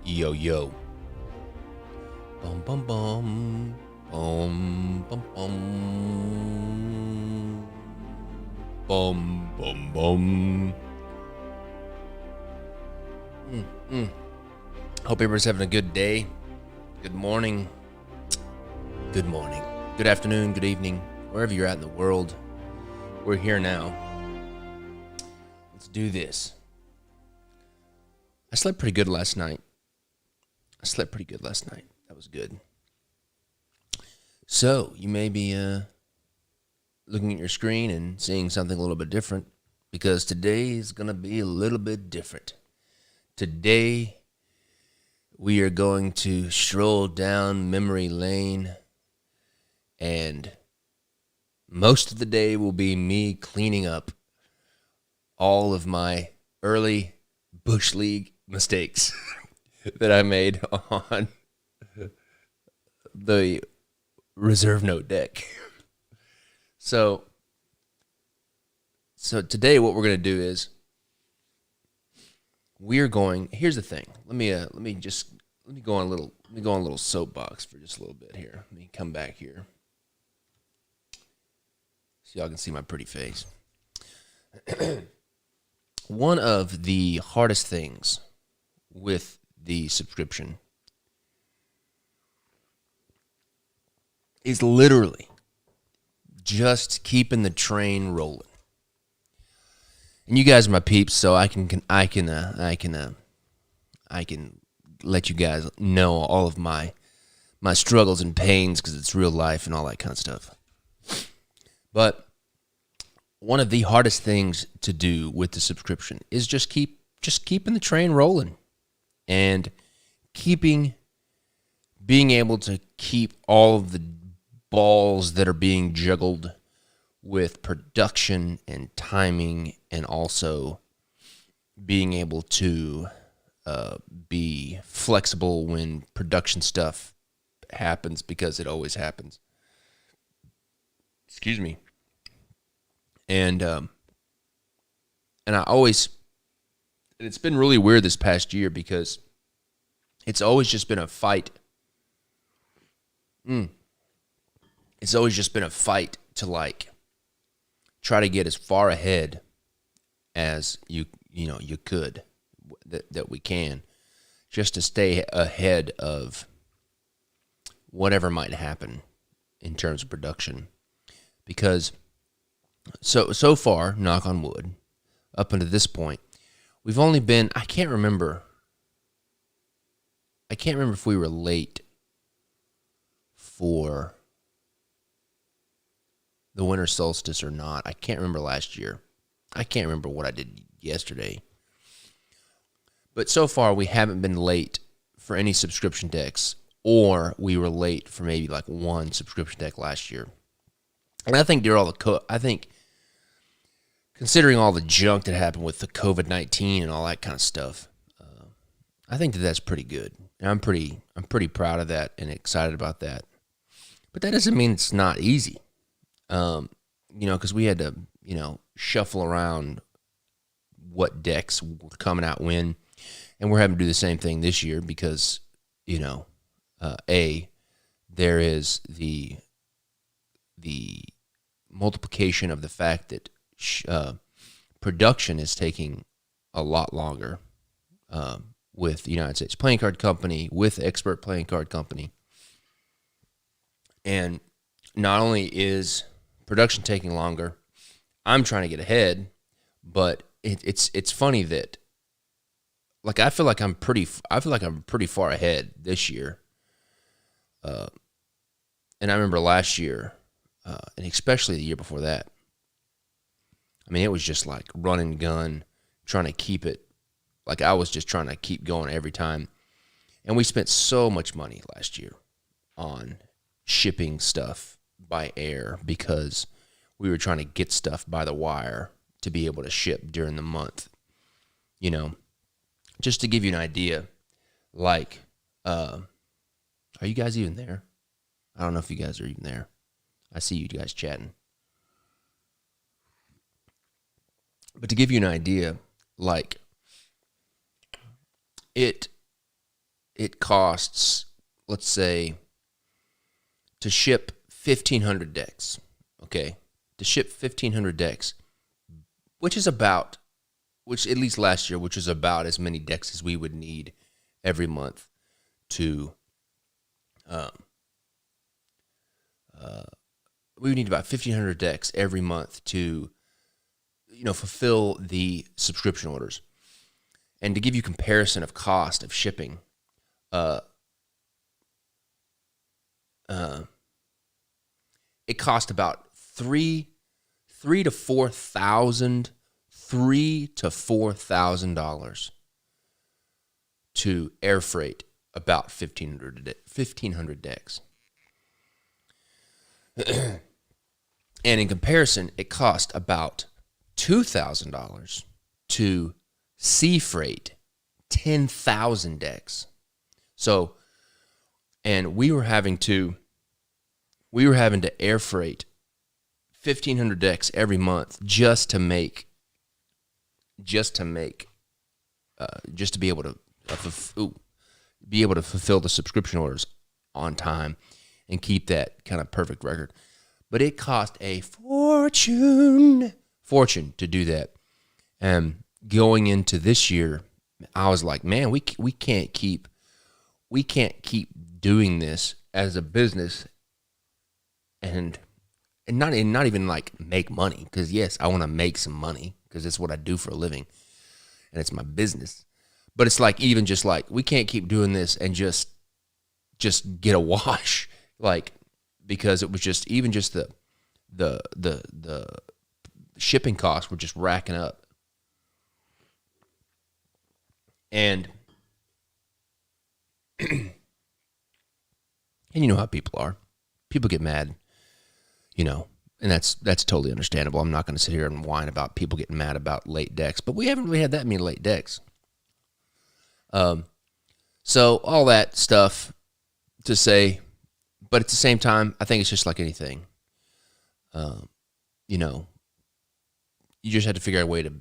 Yo yo. Bum bum bum. Bum bum bum. Bum bum bum. Hope everybody's having a good day. Good morning. Good morning. Good afternoon. Good evening. Wherever you're at in the world. We're here now. Let's do this. I slept pretty good last night. That was good. So, you may be looking at your screen and seeing something a little bit different because today is going to be a little bit different. Today, we are going to stroll down memory lane, and most of the day will be me cleaning up all of my early Bush League mistakes that I made on the reserve note deck. So today what we're going to do is here's the thing. Let me go on a little soapbox for just a little bit here. Let me come back here so y'all can see my pretty face. One of the hardest things with the subscription is literally just keeping the train rolling. And you guys are my peeps, so I can let you guys know all of my struggles and pains because it's real life and all that kind of stuff. But one of the hardest things to do with the subscription is just keeping the train rolling and being able to keep all of the balls that are being juggled with production and timing, and also being able to be flexible when production stuff happens, because it always happens. Excuse me. And it's been really weird this past year because it's always just been a fight. It's always just been a fight to try to get as far ahead as you could, that we can, just to stay ahead of whatever might happen in terms of production. Because so far, knock on wood, up until this point, we've only been, I can't remember if we were late for the winter solstice or not. I can't remember last year. I can't remember what I did yesterday. But so far, we haven't been late for any subscription decks, or we were late for maybe one subscription deck last year. And I think considering all the junk that happened with the COVID-19 and all that kind of stuff, I think that's pretty good. And I'm pretty proud of that and excited about that. But that doesn't mean it's not easy. Because we had to, shuffle around what decks were coming out when, and we're having to do the same thing this year because, there is the multiplication of the fact that production is taking a lot longer with the United States Playing Card Company, with Expert Playing Card Company. And not only is production taking longer, I'm trying to get ahead, but it's funny that I feel like I'm pretty far ahead this year. And I remember last year, and especially the year before that, I mean, it was just like run and gun, trying to keep it. I was just trying to keep going every time. And we spent so much money last year on shipping stuff by air because we were trying to get stuff by the wire to be able to ship during the month. Just to give you an idea, are you guys even there? I don't know if you guys are even there. I see you guys chatting. But to give you an idea, it it costs, let's say, to ship 1,500 decks, okay? To ship 1,500 decks, which at least last year, which is about as many decks as we would need every month to, we would need about 1,500 decks every month to, fulfill the subscription orders. And to give you comparison of cost of shipping, it cost about $3,000 to air freight about 1,500 decks. And in comparison, it cost about $2,000 to sea freight 10,000 decks. So, and we were having to air freight 1,500 decks every month just to be able to fulfill the subscription orders on time and keep that kind of perfect record. But it cost a fortune to do that. And going into this year, I was like, man, we can't keep doing this as a business and not even like make money, because yes, I want to make some money because it's what I do for a living and it's my business. But it's like, even just like, we can't keep doing this and just get a wash, like, because it was just, even just the shipping costs were just racking up. And and you know how people are. People get mad, and that's totally understandable. I'm not going to sit here and whine about people getting mad about late decks, but we haven't really had that many late decks. So all that stuff to say, but at the same time, I think it's just like anything. You just have to figure out a way to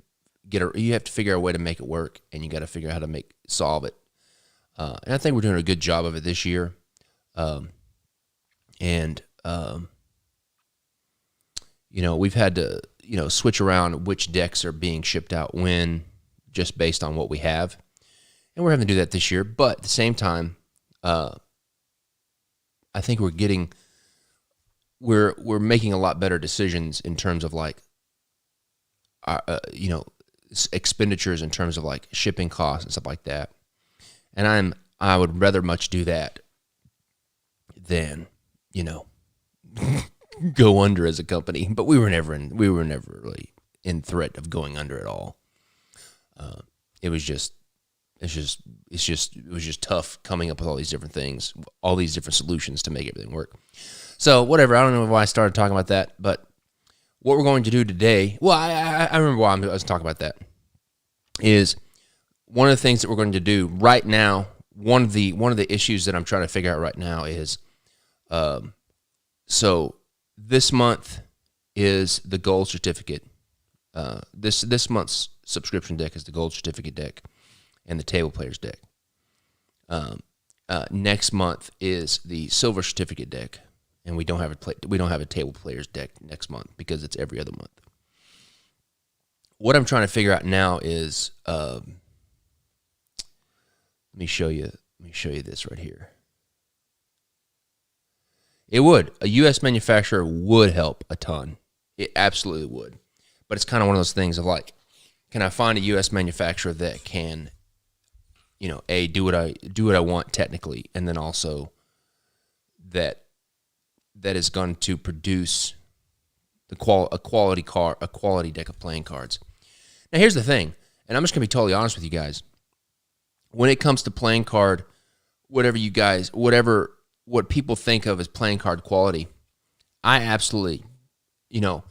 you have to figure out a way to make it work, and you got to figure out how to solve it. And I think we're doing a good job of it this year. We've had to, switch around which decks are being shipped out when, just based on what we have. And we're having to do that this year. But at the same time, I think we're making a lot better decisions in terms of like, expenditures in terms of like shipping costs and stuff like that. And I would rather much do that than, go under as a company. But we were never really in threat of going under at all. It was just tough coming up with all these different things, all these different solutions to make everything work. So whatever, I don't know why I started talking about that, but what we're going to do today, well, I remember why I was talking about that, is one of the things that we're going to do right now. One of the issues that I'm trying to figure out right now is, so this month is the gold certificate. This month's subscription deck is the gold certificate deck and the table players deck. Next month is the silver certificate deck, and we don't have a table players deck next month because it's every other month. What I'm trying to figure out now is, let me show you this right here. A U.S. manufacturer would help a ton. It absolutely would. But it's kind of one of those things of like, can I find a U.S. manufacturer that can, do what I want technically, and then also that is going to produce a quality deck of playing cards. Now here's the thing, and I'm just gonna be totally honest with you guys. When it comes to playing card, what people think of as playing card quality, I absolutely, I'm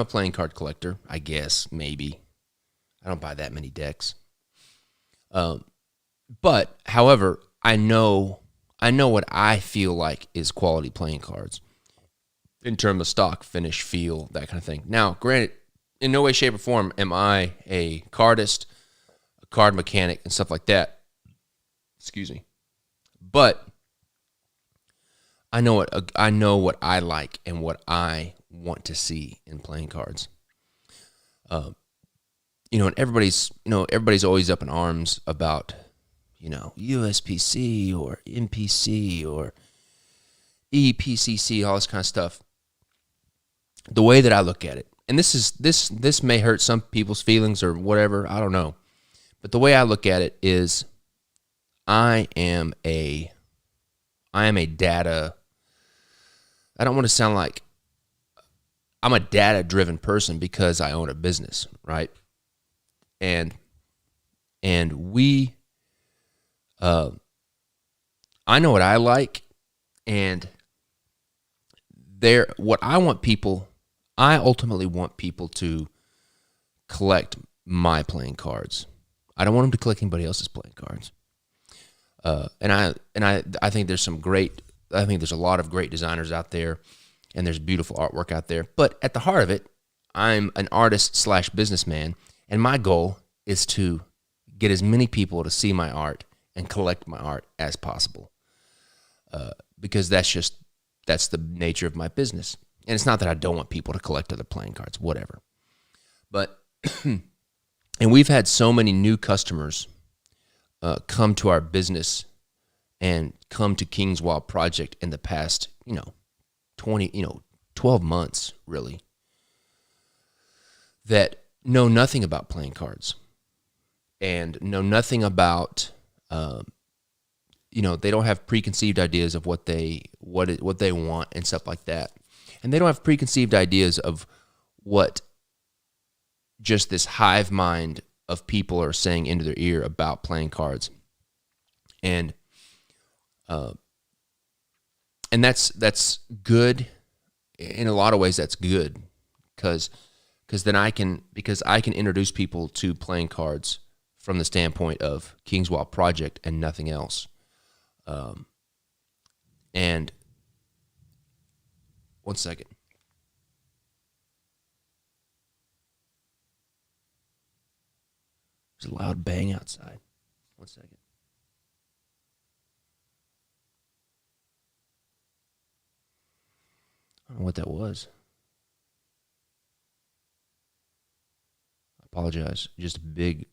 a playing card collector, I guess, maybe. I don't buy that many decks. But, however, I know what I feel like is quality playing cards in terms of stock, finish, feel, that kind of thing. Now, granted, in no way, shape, or form am I a cardist, a card mechanic, and stuff like that. Excuse me. But I know what I like and what I want to see in playing cards. And everybody's always up in arms about, USPC or MPC or EPCC, all this kind of stuff. The way that I look at it, and this may hurt some people's feelings or whatever, I don't know. But the way I look at it is I am a data, I don't want to sound like I'm a data-driven person because I own a business, right? And we, I know what I like, and what I want people, I ultimately want people to collect my playing cards. I don't want them to collect anybody else's playing cards. And I think there's a lot of great designers out there, and there's beautiful artwork out there. But at the heart of it, I'm an artist / businessman, and my goal is to get as many people to see my art and collect my art as possible. Because that's the nature of my business. And it's not that I don't want people to collect other playing cards, whatever. But, and we've had so many new customers come to our business and come to King's Wild Project in the past, 12 months, really, that know nothing about playing cards and know nothing about, they don't have preconceived ideas of what they want and stuff like that. And they don't have preconceived ideas of what just this hive mind of people are saying into their ear about playing cards. And that's good. In a lot of ways, that's good because I can introduce people to playing cards from the standpoint of King's Wild Project and nothing else. And one second. There's a loud bang outside. One second. I don't know what that was. I apologize. Just a big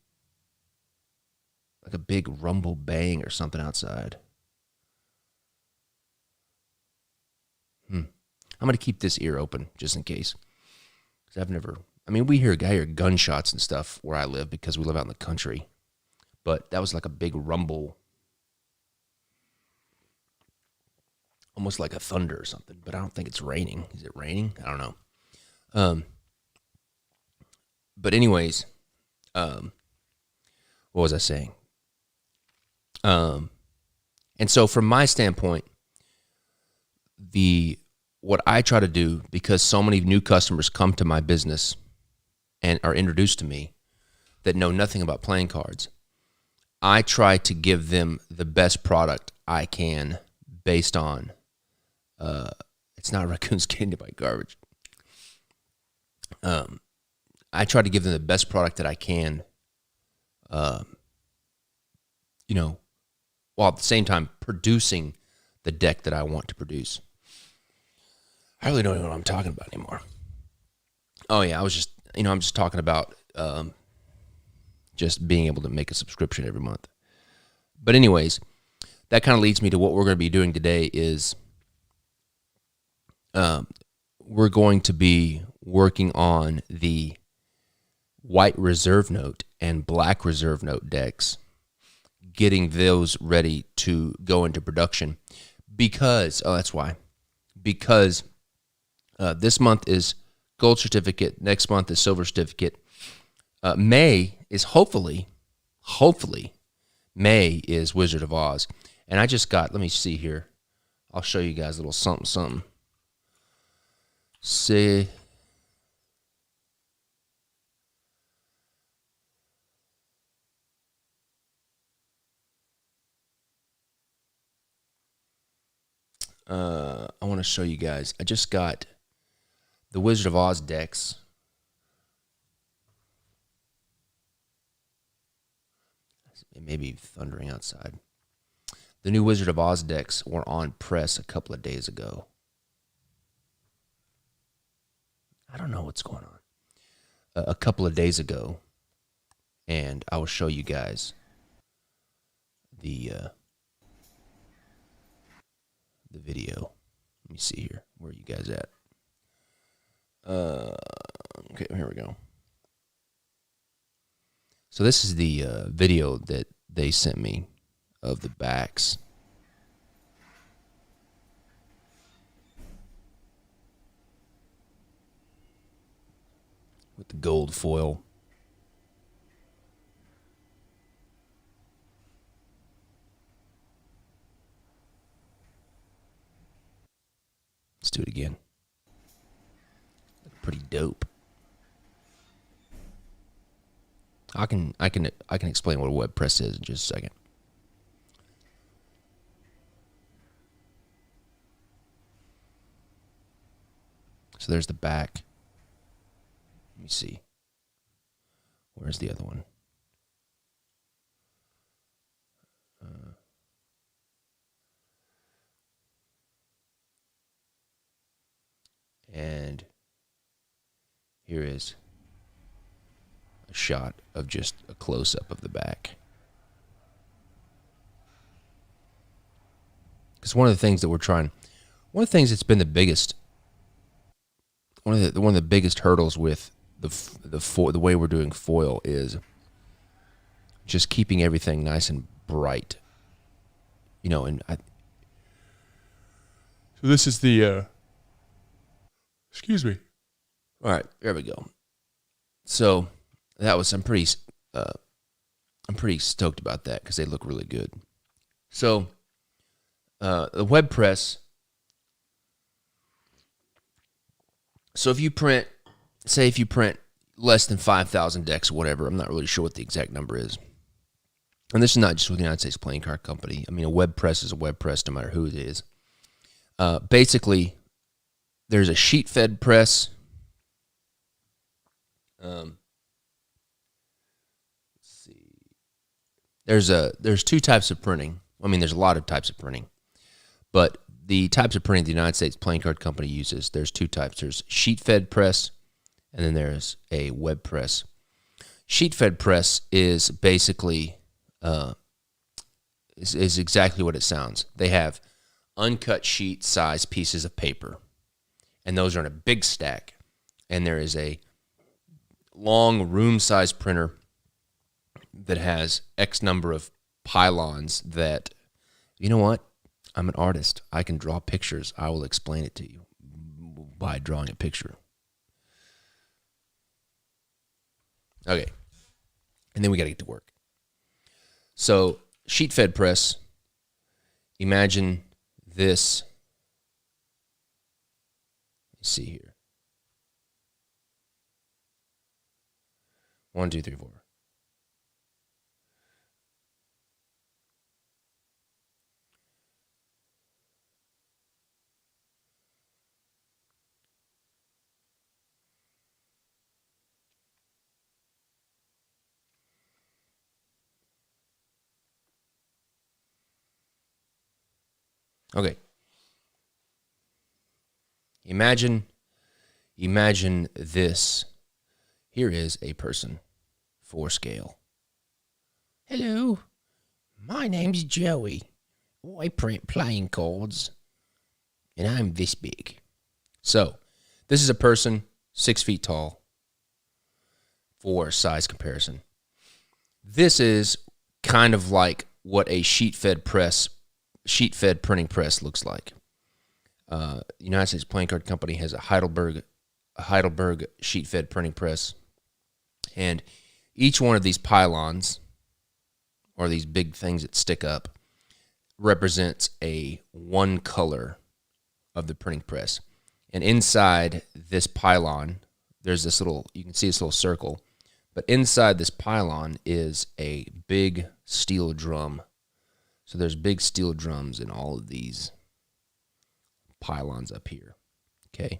rumble bang or something outside. I'm going to keep this ear open just in case. Because I hear gunshots and stuff where I live because we live out in the country. But that was like a big rumble. Almost like a thunder or something. But I don't think it's raining. Is it raining? I don't know. But anyways, what was I saying? And so from my standpoint, what I try to do, because so many new customers come to my business and are introduced to me that know nothing about playing cards, I try to give them the best product I can based on, it's not raccoons getting to my garbage. I try to give them the best product that I can, while at the same time producing the deck that I want to produce. I really don't know what I'm talking about anymore. Oh yeah, I'm just talking about just being able to make a subscription every month. But anyways, that kind of leads me to what we're going to be doing today is we're going to be working on the white reserve note and black reserve note decks, getting those ready to go into production because this month is gold certificate, next month is silver certificate. May is hopefully, May is Wizard of Oz. And I just got, let me see here. I'll show you guys a little something. See. I want to show you guys. I just got the Wizard of Oz decks. It may be thundering outside. The new Wizard of Oz decks were on press a couple of days ago. I don't know what's going on. A couple of days ago, and I will show you guys the video. Let me see here. Where are you guys at? Okay, here we go. So this is the video that they sent me of the backs. With the gold foil. Let's do it again. Pretty dope. I can explain what a web press is in just a second. So there's the back. Let me see. Where's the other one? And here is a shot of just a close-up of the back. Because one of the things that's been the biggest, one of the biggest hurdles with the way we're doing foil is just keeping everything nice and bright. You know, so this is the excuse me. All right, there we go. So that was I'm pretty stoked about that because they look really good. So the web press. So if you print less than 5,000 decks or whatever, I'm not really sure what the exact number is. And this is not just with the United States Playing Card Company. I mean, a web press is a web press no matter who it is. Basically, there's a sheet-fed press. Let's see. There's two types of printing. I mean, there's a lot of types of printing. But the types of printing the United States Playing Card Company uses, there's two types. There's sheet-fed press, and then there's a web press. Sheet-fed press is basically is exactly what it sounds. They have uncut sheet-size pieces of paper, and those are in a big stack. And there is a long room-size printer that has X number of pylons that, you know what? I'm an artist. I can draw pictures. I will explain it to you by drawing a picture. Okay. And then we got to get to work. So, sheet-fed press. Imagine this. Let's see here. 1, 2, 3, 4. Okay. Imagine this. Here is a person for scale. Hello, my name's Joey. I print playing cards, and I'm this big. So, this is a person 6 feet tall for size comparison. This is kind of like what a sheet-fed printing press looks like. United States Playing Card Company has a Heidelberg sheet-fed printing press, and each one of these pylons, or these big things that stick up, represents one color of the printing press. And inside this pylon, there's this you can see this little circle, but inside this pylon is a big steel drum. So there's big steel drums in all of these pylons up here, okay?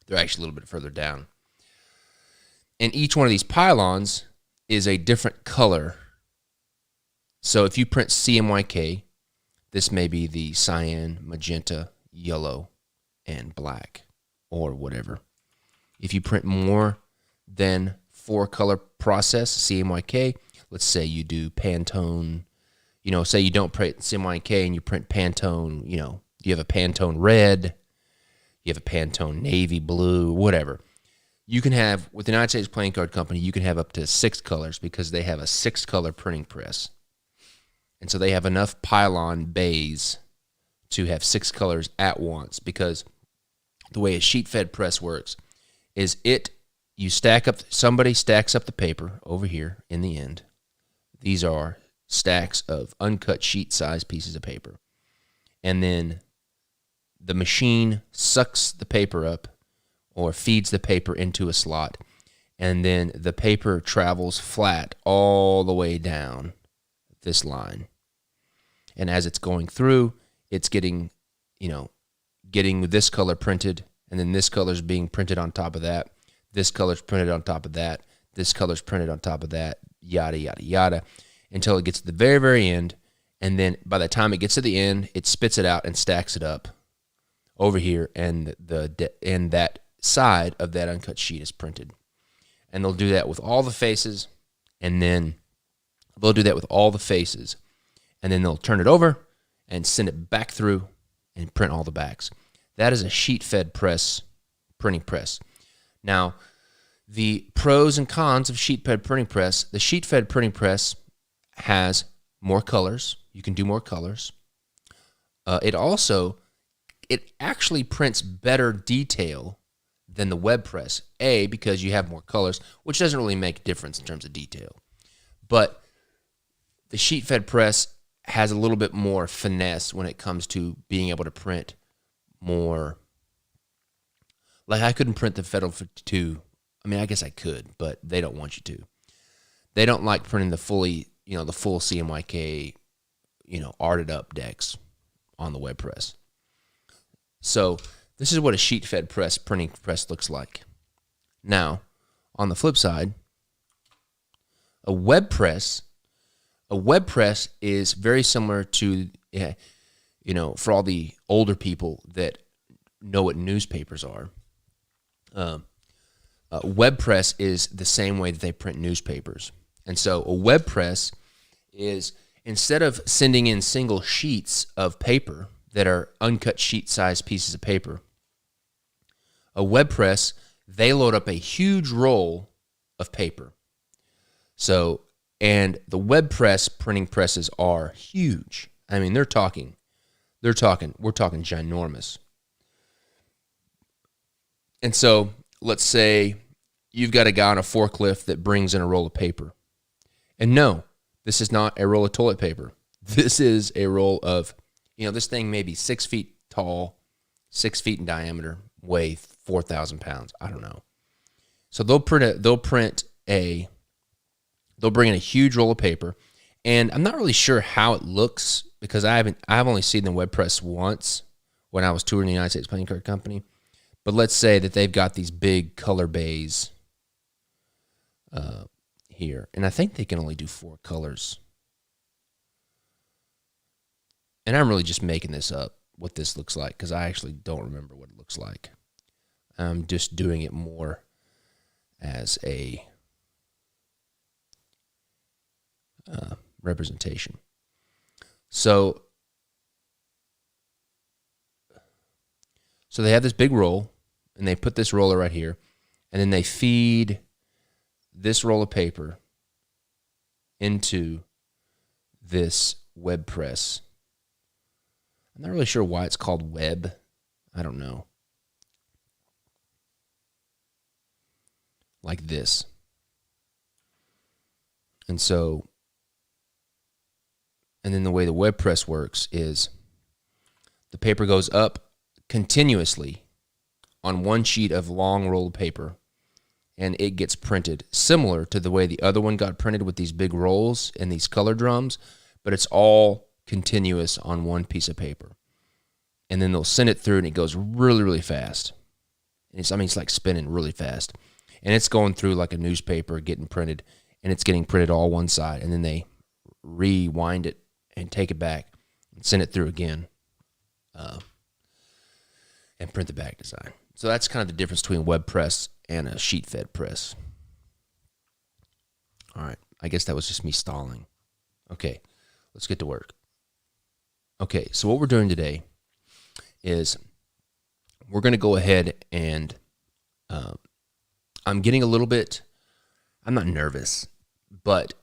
They're actually a little bit further down. And each one of these pylons is a different color. So if you print CMYK, this may be the cyan, magenta, yellow, and black, or whatever. If you print more than 4-color process, CMYK, let's say you do Pantone, say you don't print CMYK and you print Pantone, you have a Pantone red, you have a Pantone navy blue, whatever. You can have, with the United States Playing Card Company, you can have up to 6 colors because they have a 6-color printing press. And so they have enough pylon bays to have 6 colors at once, because the way a sheet-fed press works is somebody stacks up the paper over here in the end. These are stacks of uncut sheet-size pieces of paper. And then the machine sucks the paper up or feeds the paper into a slot, and then the paper travels flat all the way down this line. And as it's going through, it's getting this color printed, and then this color's being printed on top of that. This color's printed on top of that. This color's printed on top of that, yada, yada, yada, until it gets to the very, very end. And then by the time it gets to the end, it spits it out and stacks it up over here, and that side of that uncut sheet is printed. And they'll do that with all the faces, and then they'll turn it over and send it back through and print all the backs. That is a sheet-fed press, printing press. Now, the pros and cons of sheet-fed printing press: the sheet-fed printing press has more colors. You can do more colors. It actually prints better detail than the web press, because you have more colors, which doesn't really make a difference in terms of detail. But the sheet-fed press has a little bit more finesse when it comes to being able to print more. Like, I couldn't print the Federal 52. I mean, I guess I could, but they don't want you to. They don't like printing the full CMYK, arted up decks on the web press. So this is what a sheet-fed printing press looks like. Now, on the flip side, a web press is very similar to, for all the older people that know what newspapers are. Web press is the same way that they print newspapers. And so a web press is, instead of sending in single sheets of paper that are uncut sheet-sized pieces of paper, a web press, they load up a huge roll of paper. So, and the web press printing presses are huge. I mean, we're talking ginormous. And so, let's say you've got a guy on a forklift that brings in a roll of paper. And no, this is not a roll of toilet paper. This is a roll of, this thing may be 6 feet tall, 6 feet in diameter, weigh 4,000 pounds. I don't know. So they'll bring in a huge roll of paper, and I'm not really sure how it looks, because I've only seen the web press once when I was touring the United States Playing Card Company. But let's say that they've got these big color bays here, and I think they can only do 4 colors. And I'm really just making this up, what this looks like, because I actually don't remember what it looks like. I'm just doing it more as a representation. So they have this big roll, and they put this roller right here, and then they feed this roll of paper into this web press. I'm not really sure why it's called web. I don't know. Like this. And then the way the web press works is the paper goes up continuously on one sheet of long roll of paper, and it gets printed similar to the way the other one got printed with these big rolls and these color drums, but it's all continuous on one piece of paper. And then they'll send it through, and it goes really, really fast. It's like spinning really fast. And it's going through like a newspaper, getting printed, and it's getting printed all one side. And then they rewind it and take it back send it through again, and print the back design. So that's kind of the difference between web press and a sheet fed press. All right, I guess that was just me stalling. Okay, let's get to work. Okay, so what we're doing today is we're going to go ahead and I'm getting a little bit, I'm not nervous, but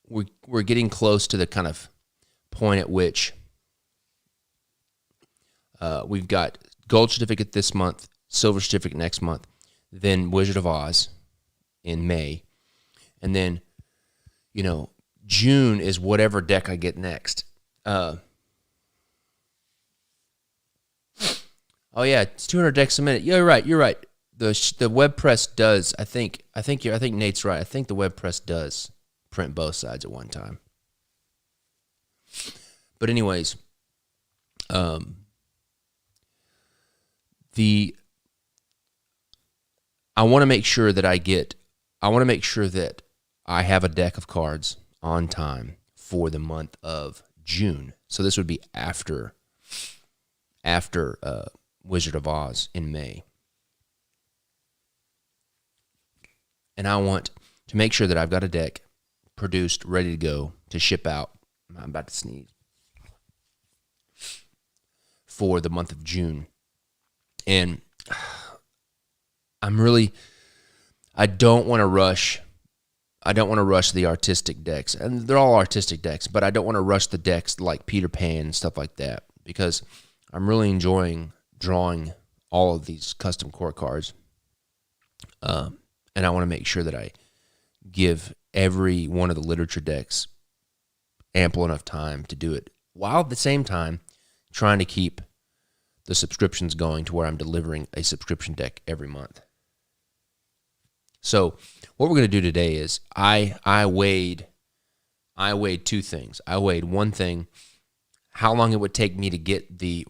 we're getting close to the kind of point at which we've got gold certificate this month, silver certificate next month, then Wizard of Oz in May, and then, June is whatever deck I get next. Oh yeah, it's 200 decks a minute. Yeah, you're right. The web press does. I think Nate's right. I think the web press does print both sides at one time. But anyways, I want to make sure that I have a deck of cards on time for the month of June. So this would be after Wizard of Oz in May. And I want to make sure that I've got a deck produced, ready to go, to ship out. I'm about to sneeze. For the month of June. And I don't want to rush. I don't want to rush the artistic decks. And they're all artistic decks, but I don't want to rush the decks like Peter Pan and stuff like that, because I'm really enjoying drawing all of these custom core cards. And I want to make sure that I give every one of the literature decks ample enough time to do it, while at the same time trying to keep the subscriptions going to where I'm delivering a subscription deck every month. So what we're going to do today is I weighed two things. I weighed one thing, how long it would take me to get the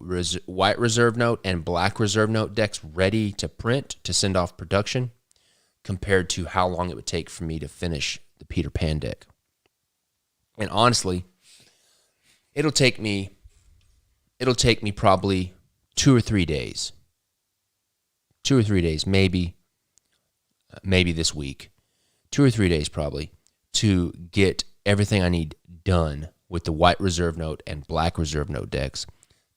white reserve note and black reserve note decks ready to print, to send off production, compared to how long it would take for me to finish the Peter Pan deck. And honestly, it'll take me probably 2 or 3 days. 2 or 3 days, maybe this week. 2 or 3 days probably, to get everything I need done with the white reserve note and black reserve note decks,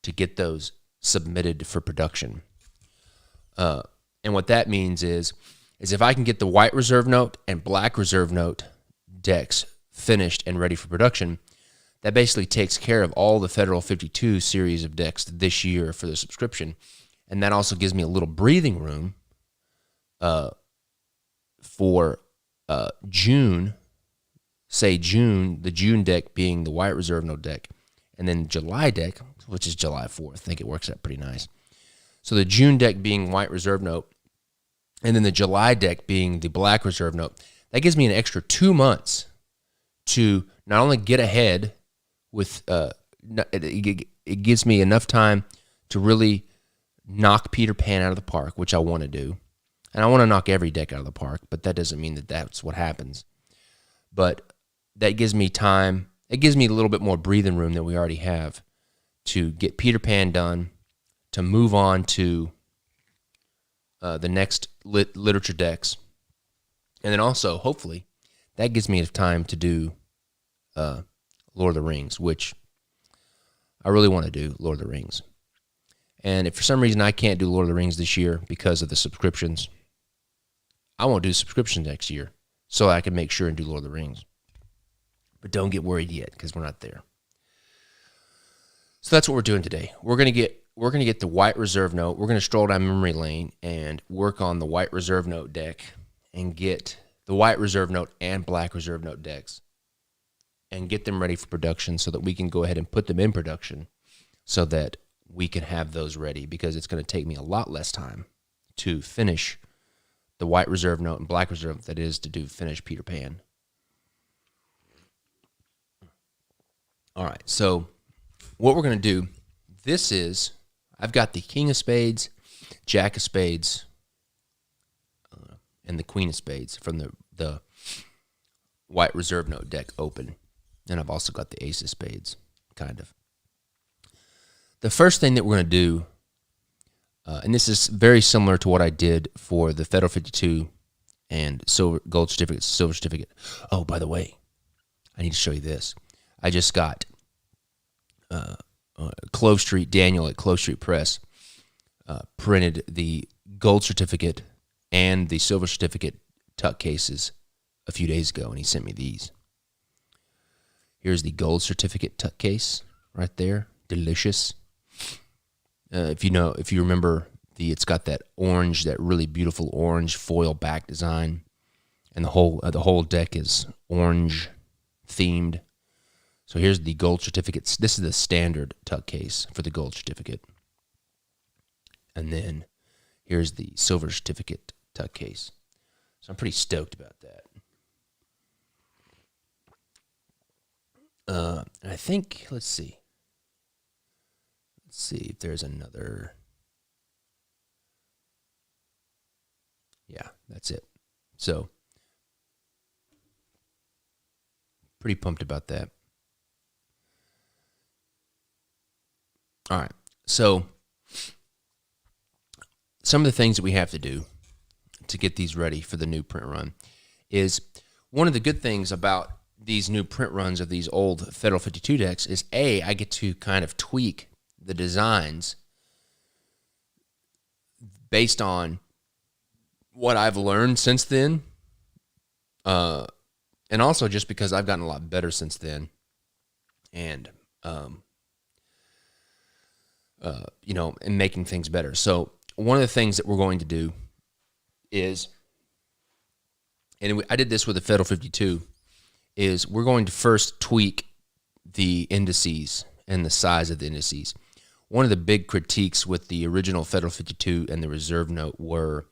to get those submitted for production. And what that means is if I can get the white reserve note and black reserve note decks finished and ready for production, that basically takes care of all the Federal 52 series of decks this year for the subscription. And that also gives me a little breathing room for June, the June deck being the white reserve note deck, and then July deck, which is July 4th. I think it works out pretty nice. So the June deck being white reserve note, and then the July deck being the black reserve note. That gives me an extra 2 months to not only get ahead with, it gives me enough time to really knock Peter Pan out of the park, which I want to do. And I want to knock every deck out of the park, but that doesn't mean that that's what happens. But that gives me time. It gives me a little bit more breathing room than we already have to get Peter Pan done, to move on to the next literature decks. And then also, hopefully, that gives me enough time to do Lord of the Rings, which I really want to do Lord of the Rings. And if for some reason I can't do Lord of the Rings this year because of the subscriptions, I won't do subscriptions next year so I can make sure and do Lord of the Rings. But don't get worried yet, because we're not there. So that's what we're doing today. We're going to get the white reserve note. We're going to stroll down memory lane and work on the white reserve note deck and get the white reserve note and black reserve note decks and get them ready for production so that we can go ahead and put them in production so that we can have those ready, because it's going to take me a lot less time to finish the white reserve note and black reserve that is to finish Peter Pan. All right, so what we're going to do, I've got the King of Spades, Jack of Spades, and the Queen of Spades from the white reserve note deck open. And I've also got the Ace of Spades, kind of. the first thing that we're going to do, and this is very similar to what I did for the Federal 52 and gold certificate, silver certificate. Oh, by the way, I need to show you this. I just got Clove Street, Daniel at Clove Street Press, printed the gold certificate and the silver certificate tuck cases a few days ago, and he sent me these. Here's the gold certificate tuck case right there. Delicious. If you remember, it's got that orange, that really beautiful orange foil back design, and the whole deck is orange themed. So here's the gold certificates. This is the standard tuck case for the gold certificate, and then here's the silver certificate tuck case. So I'm pretty stoked about that. I think, let's see if there's another. Yeah, that's it. So, pretty pumped about that. All right, so some of the things that we have to do to get these ready for the new print run is, one of the good things about these new print runs of these old Federal 52 decks is, I get to kind of tweak the designs based on what I've learned since then, and also just because I've gotten a lot better since then, and in making things better. So one of the things that we're going to do is, and I did this with the Federal 52, is we're going to first tweak the indices and the size of the indices. One of the big critiques with the original Federal 52 and the reserve note were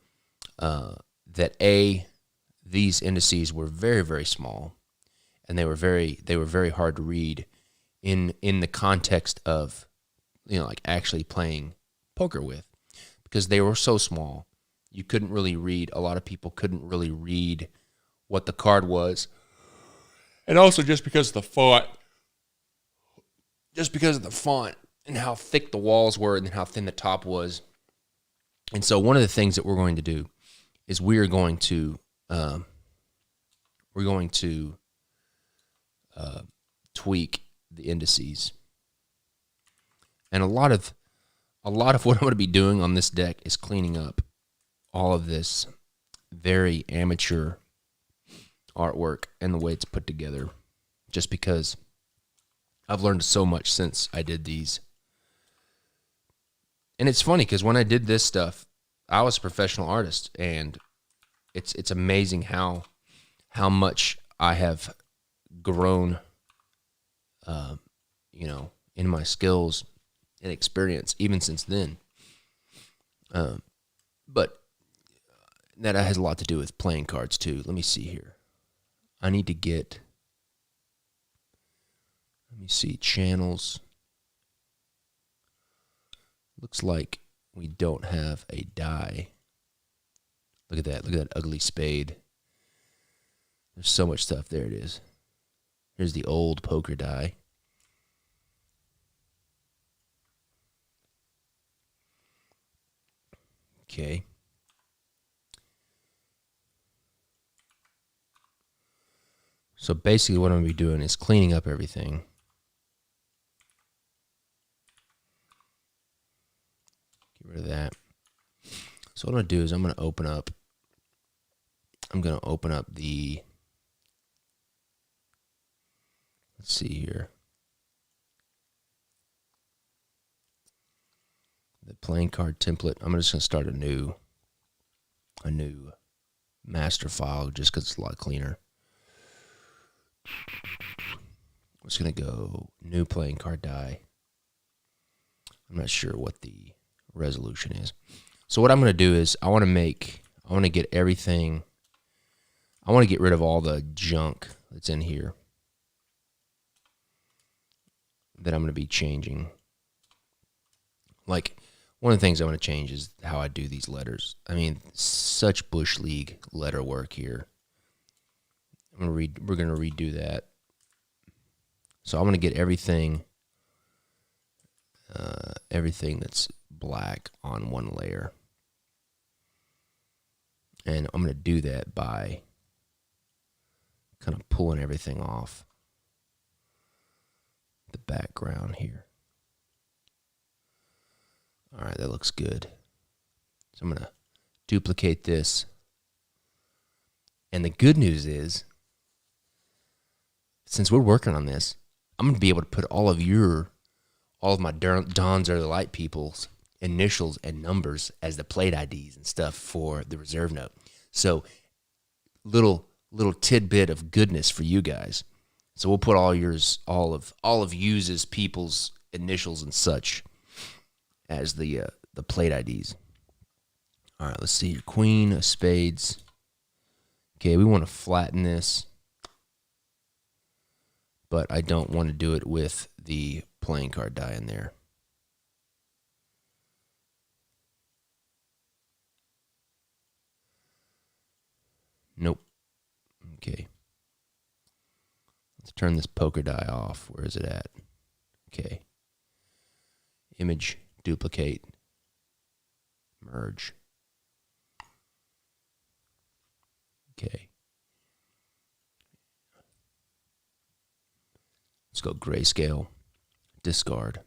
that these indices were very, very small, and they were very hard to read in the context of like actually playing poker with, because they were so small. You couldn't really read. A lot of people couldn't really read what the card was. And also just because of the font and how thick the walls were and how thin the top was. And so one of the things that we're going to do is we're going to tweak the indices. And a lot of what I'm going to be doing on this deck is cleaning up all of this very amateur artwork and the way it's put together, just because I've learned so much since I did these. And it's funny because when I did this stuff, I was a professional artist, and it's amazing how much I have grown, in my skills and experience even since then. But that has a lot to do with playing cards too. Let me see here. I need to get, let me see, channels. Looks like we don't have a die. Look at that ugly spade. There's so much stuff. There it is. Here's the old poker die. Okay. So basically what I'm going to be doing is cleaning up everything. Get rid of that. So what I'm going to do is I'm going to open up the, let's see here, the playing card template. I'm just going to start a new master file just because it's a lot cleaner. I'm just going to go new playing card die. I'm not sure what the resolution is. So what I'm going to do is I want to get everything. I want to get rid of all the junk that's in here that I'm going to be changing. Like, one of the things I want to change is how I do these letters. I mean, such Bush League letter work here. We're going to redo that. So I'm going to get everything everything that's black on one layer. And I'm going to do that by kind of pulling everything off the background here. All right, that looks good. So I'm going to duplicate this. And the good news is, since we're working on this, I'm going to be able to put all of my Dons or the Light people's initials and numbers as the plate IDs and stuff for the reserve note. So little tidbit of goodness for you guys. So we'll put all of you's people's initials and such as the plate IDs. All right, let's see your Queen of Spades. Okay, we want to flatten this, but I don't want to do it with the playing card die in there. Nope. Okay. Let's turn this poker die off. Where is it at? Okay. Image, duplicate, merge. Okay. Let's go grayscale, discard.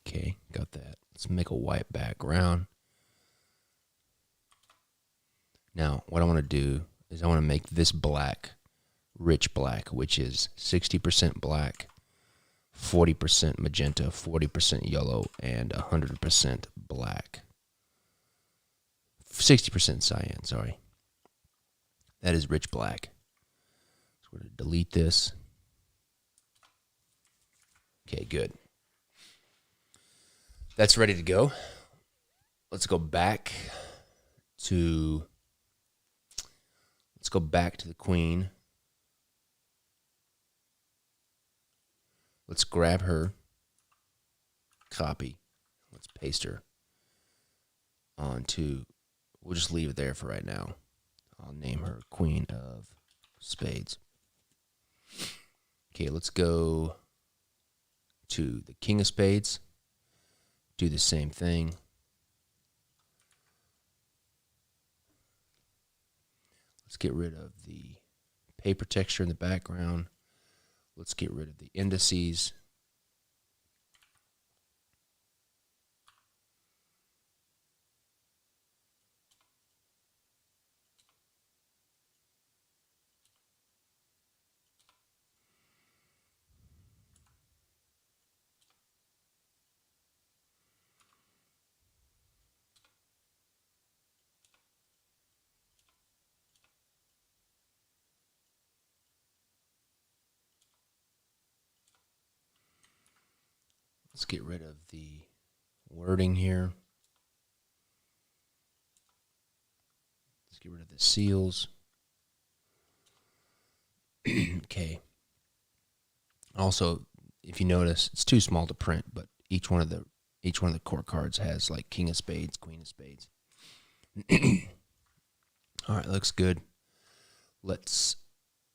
Okay, got that. Let's make a white background. Now, what I want to do is I want to make this black, rich black, which is 60% black, 40% magenta, 40% yellow, and 100% black. 60% cyan, sorry. That is rich black. So we're going to delete this. Okay, good. That's ready to go. Let's go back to the Queen. Let's grab her, copy, let's paste her onto, we'll just leave it there for right now. I'll name her Queen of Spades. Okay, let's go to the King of Spades. Do the same thing. Let's get rid of the paper texture in the background. Let's get rid of the indices. Let's get rid of the wording here. Let's get rid of the seals. Okay. Also, if you notice, it's too small to print, but each one of the core cards has like King of Spades, Queen of Spades. All right, looks good. Let's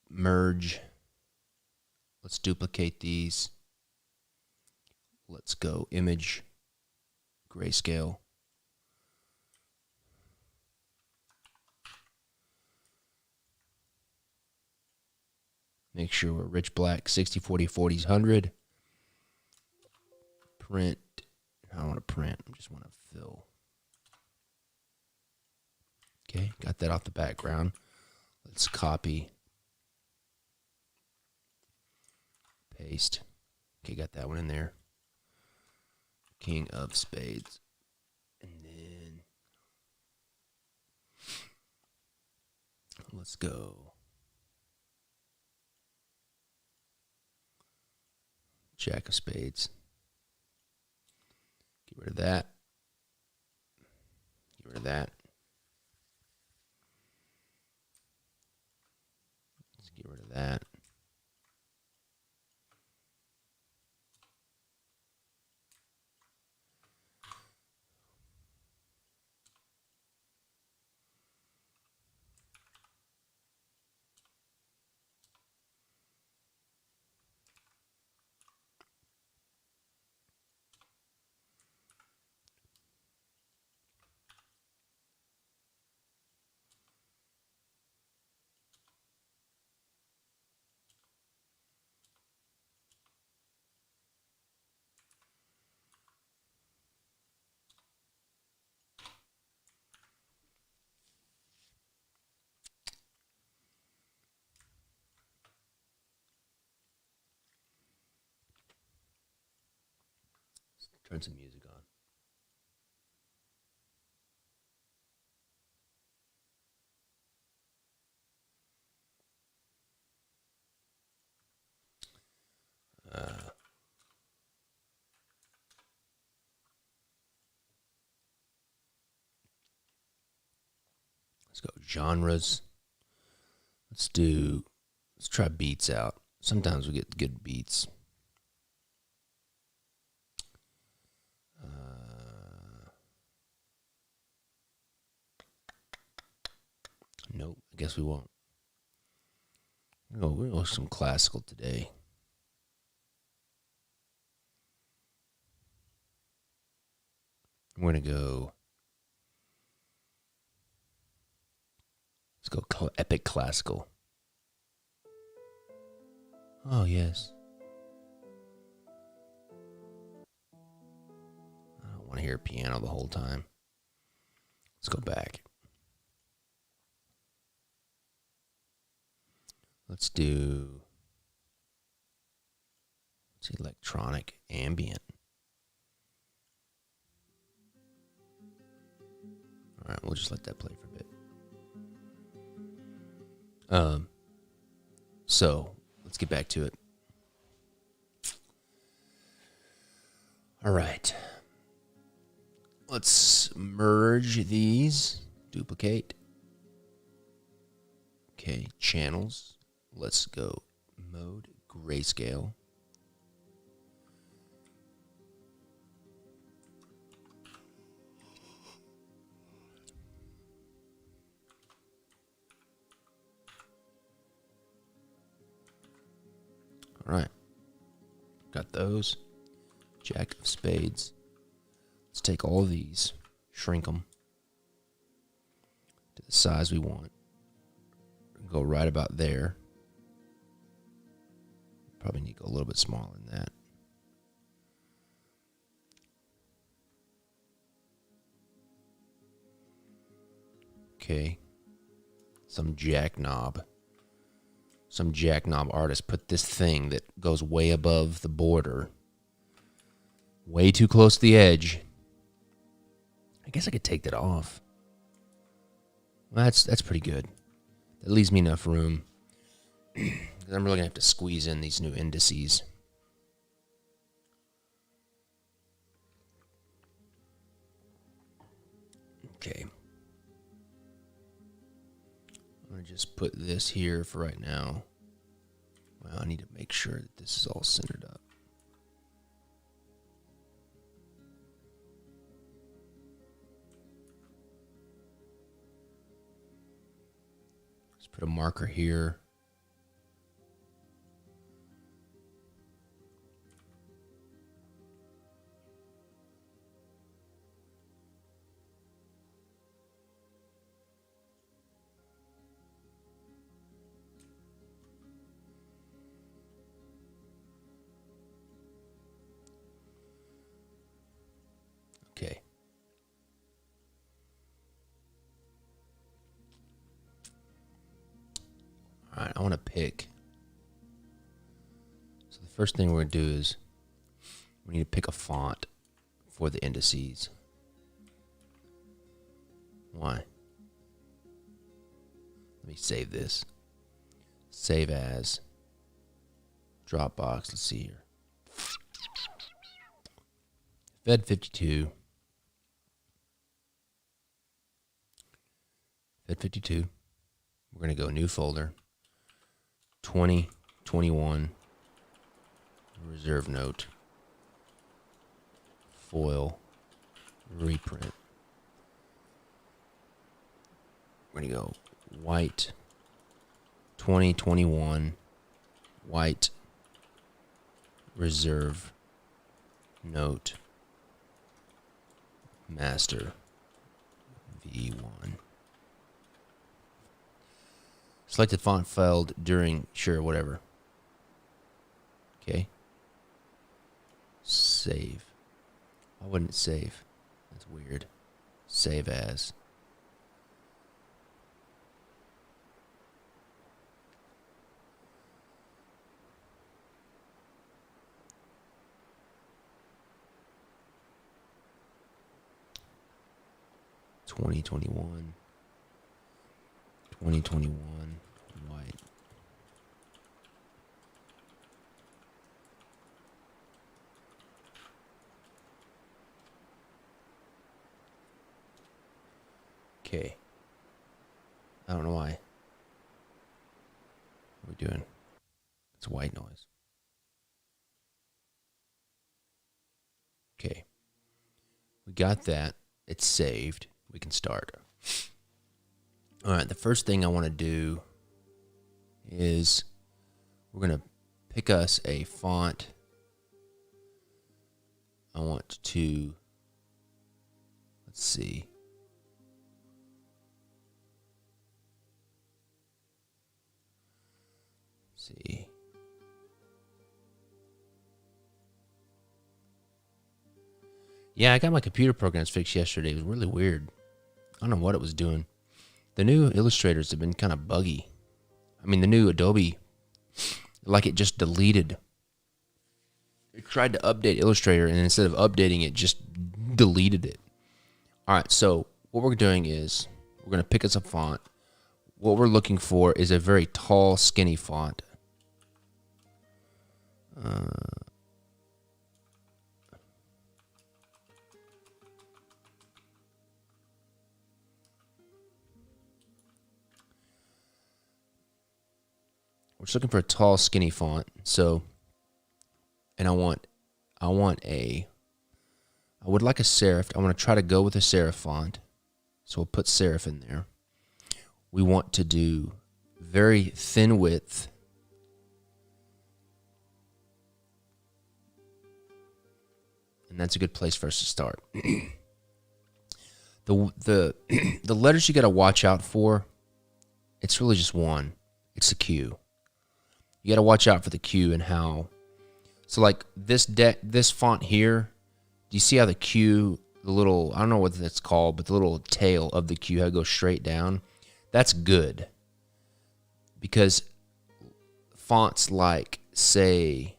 merge. Let's duplicate these. Let's go image, grayscale. Make sure we're rich black, 60, 40, 40s, 100. Print. I don't want to print. I just want to fill. Okay, got that off the background. Let's copy. Paste. Okay, got that one in there. King of Spades. And then let's go Jack of Spades. Get rid of that. Get rid of that. Let's get rid of that. Turn some music on. Let's go genres. Let's try beats out. Sometimes we get good beats. Nope, I guess we won't. We'll go some classical today. We're going to go. Let's go epic classical. Oh, yes. I don't want to hear piano the whole time. Let's go back. Let's do electronic ambient. All right, we'll just let that play for a bit. So let's get back to it. All right. Let's merge these. Duplicate. Okay, channels. Let's go mode grayscale. All right. Got those. Jack of spades. Let's take all of these, shrink them to the size we want. Go right about there. Probably need to go a little bit smaller than that. Okay. Some jackknob artist put this thing that goes way above the border, way too close to the edge. I guess I could take that off. Well, that's pretty good. That leaves me enough room. I'm really going to have to squeeze in these new indices. Okay. I'm going to just put this here for right now. Well, I need to make sure that this is all centered up. Let's put a marker here. Okay. All right, I want to pick. So the first thing we're going to do is we need to pick a font for the indices. Why? Let me save this. Save as. Dropbox. Let's see here. Fed 52. Fed 52. We're going to go new folder. 2021. Reserve note. Foil. Reprint. We're going to go white. 2021. White. Reserve note. Master V1. Selected font failed during, sure, whatever. Okay. Save. Why wouldn't it save? That's weird. Save as. 2021. 2021 white. Okay. I don't know why. What are we doing? It's white noise. Okay. We got that. It's saved. We can start. All right. The first thing I want to do is we're going to pick us a font. I want to, let's see. See. Yeah, I got my computer programs fixed yesterday. It was really weird. I don't know what it was doing. The new illustrators have been kind of buggy. I mean, the new Adobe, like it just deleted. It tried to update Illustrator, and instead of updating it, just deleted it. All right, so what we're doing is we're going to pick us a font. What we're looking for is a very tall, skinny font. We're just looking for a tall, skinny font. So, and I would like a serif. I want to try to go with a serif font. So we'll put serif in there. We want to do very thin width. And that's a good place for us to start. The letters you got to watch out for, it's really just one. It's the Q. You got to watch out for the Q and how. So like this font here, do you see how the Q, the little, I don't know what that's called, but the little tail of the Q, how it goes straight down? That's good. Because fonts like, say,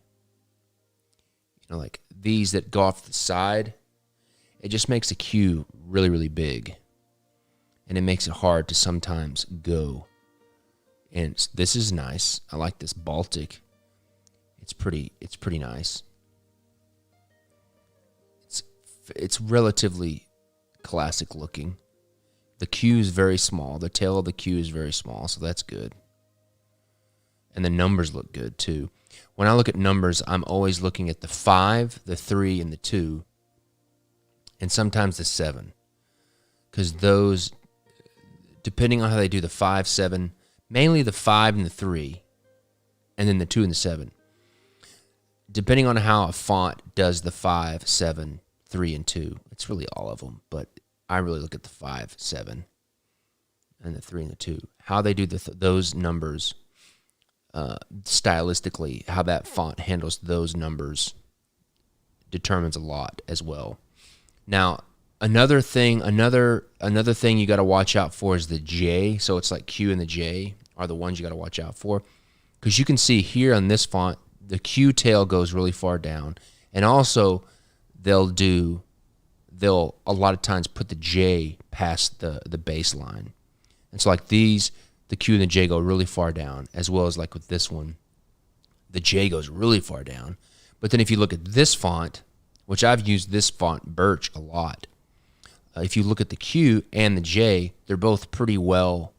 like these that go off the side, it just makes the Q really, really big. And it makes it hard to sometimes go. And this is nice. I like this Baltic. It's pretty nice. It's relatively classic looking. The Q is very small. The tail of the Q is very small, so that's good. And the numbers look good too. When I look at numbers, I'm always looking at the 5, the 3, and the 2, and sometimes the 7. Because those, depending on how they do the 5, 7, mainly the 5 and the 3, and then the 2 and the 7. Depending on how a font does the 5, 7, 3, and 2, it's really all of them, but I really look at the 5, 7, and the 3 and the 2. How they do those numbers, stylistically, how that font handles those numbers determines a lot as well. Now, another thing you got to watch out for is the J. So it's like Q and the J are the ones you got to watch out for, because you can see here on this font the Q tail goes really far down, and also they'll a lot of times put the J past the baseline. And so like these, the Q and the J go really far down, as well as like with this one, the J goes really far down. But then if you look at this font, which I've used this font, Birch, a lot, if you look at the Q and the J, they're both pretty well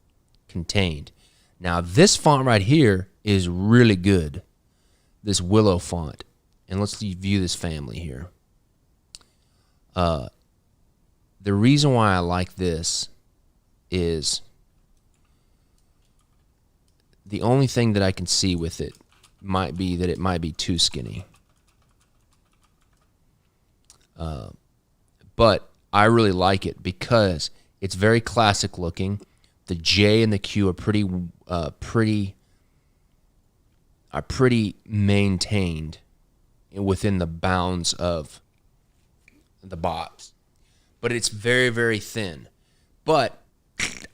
contained. Now this font right here is really good, this Willow font. And let's view this family here. The reason why I like this is the only thing that I can see with it might be that it might be too skinny. But I really like it because it's very classic looking. The J and the Q are pretty maintained within the bounds of the box. But it's very, very thin. But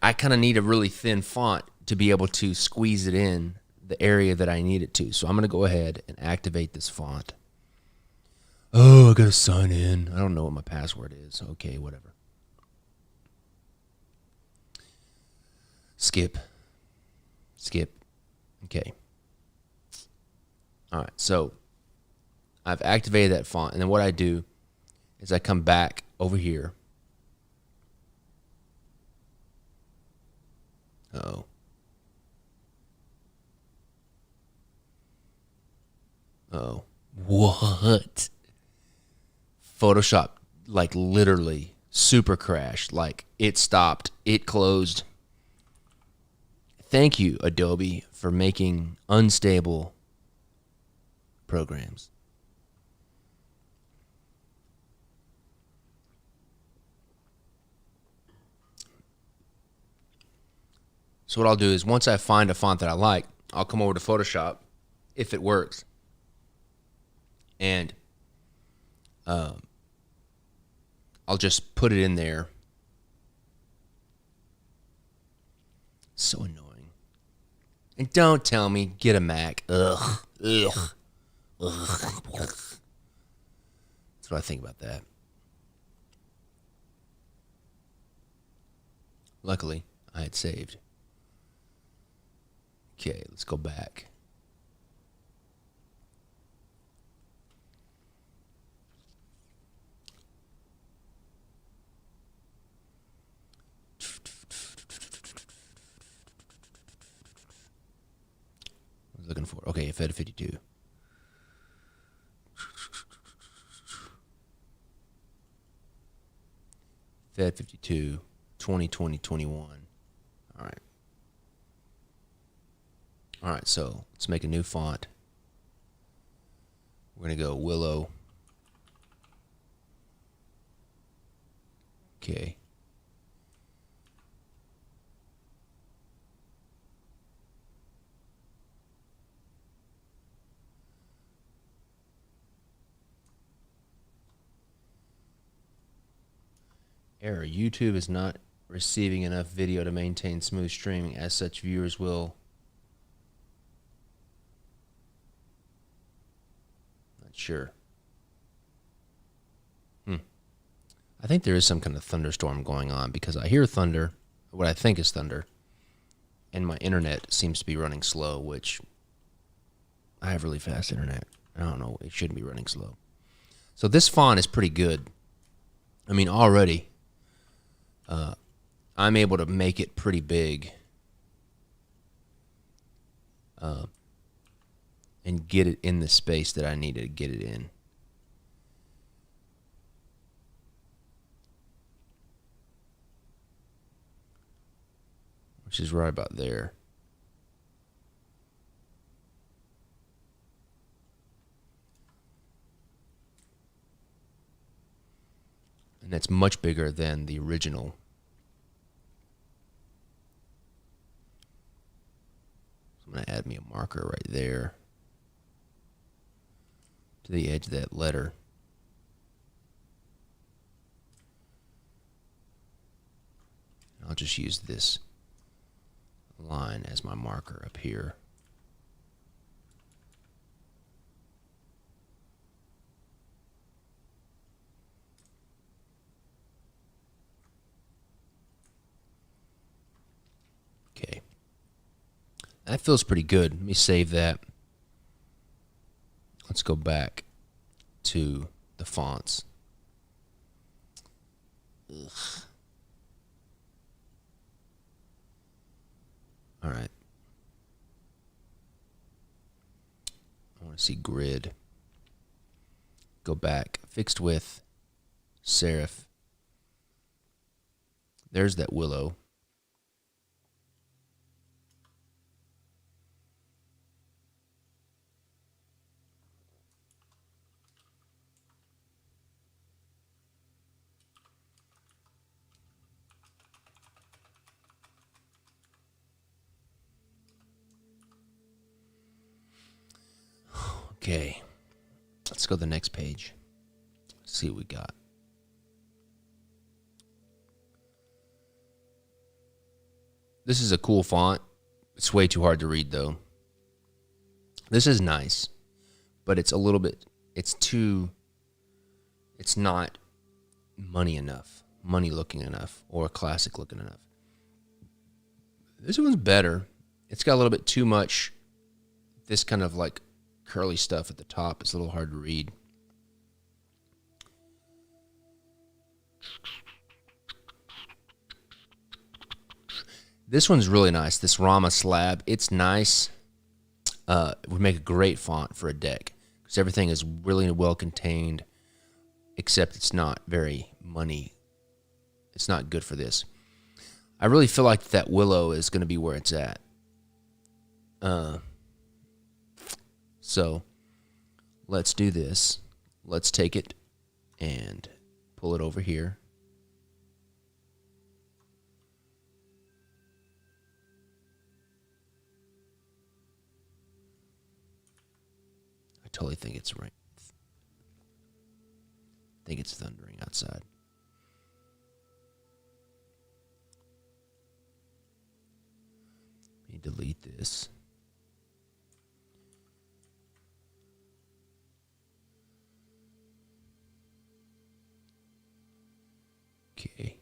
I kind of need a really thin font to be able to squeeze it in the area that I need it to. So I'm going to go ahead and activate this font. Oh, I got to sign in. I don't know what my password is. Okay, whatever. Skip. Okay. All right, so I've activated that font, and then what I do is I come back over here. Oh. What? Photoshop, like, literally super crashed. Like, it stopped. It closed. Thank you, Adobe, for making unstable programs. So what I'll do is once I find a font that I like, I'll come over to Photoshop, if it works, and I'll just put it in there. So annoying. And don't tell me, get a Mac. Ugh. That's what I think about that. Luckily, I had saved. Okay, let's go back. I was looking for, okay, Fed 52. Fed 52, 2020, 21. All right. All right, so let's make a new font. We're going to go Willow. Okay. Error. YouTube is not receiving enough video to maintain smooth streaming. As such, viewers will... Not sure. I think there is some kind of thunderstorm going on because I hear thunder, what I think is thunder, and my internet seems to be running slow, which I have really fast internet. I don't know. It shouldn't be running slow. So this font is pretty good. I mean, already... I'm able to make it pretty big and get it in the space that I need to get it in. Which is right about there. And that's much bigger than the original. I'm going to add me a marker right there to the edge of that letter. I'll just use this line as my marker up here. Okay. That feels pretty good. Let me save that. Let's go back to the fonts. Ugh. All right. I want to see grid. Go back. Fixed width. Serif. There's that Willow. Okay, let's go to the next page. See what we got. This is a cool font. It's way too hard to read, though. This is nice, but it's a little bit, it's not money looking enough, or classic looking enough. This one's better. It's got a little bit too much, this kind of like curly stuff at the top. It's a little hard to read. This one's really nice. This Rama slab, it's nice. It would make a great font for a deck because everything is really well contained, except it's not very money. It's not good for this. I really feel like that Willow is going to be where it's at. So let's do this. Let's take it and pull it over here. I totally think it's right. I think it's thundering outside. Let me delete this. Okay.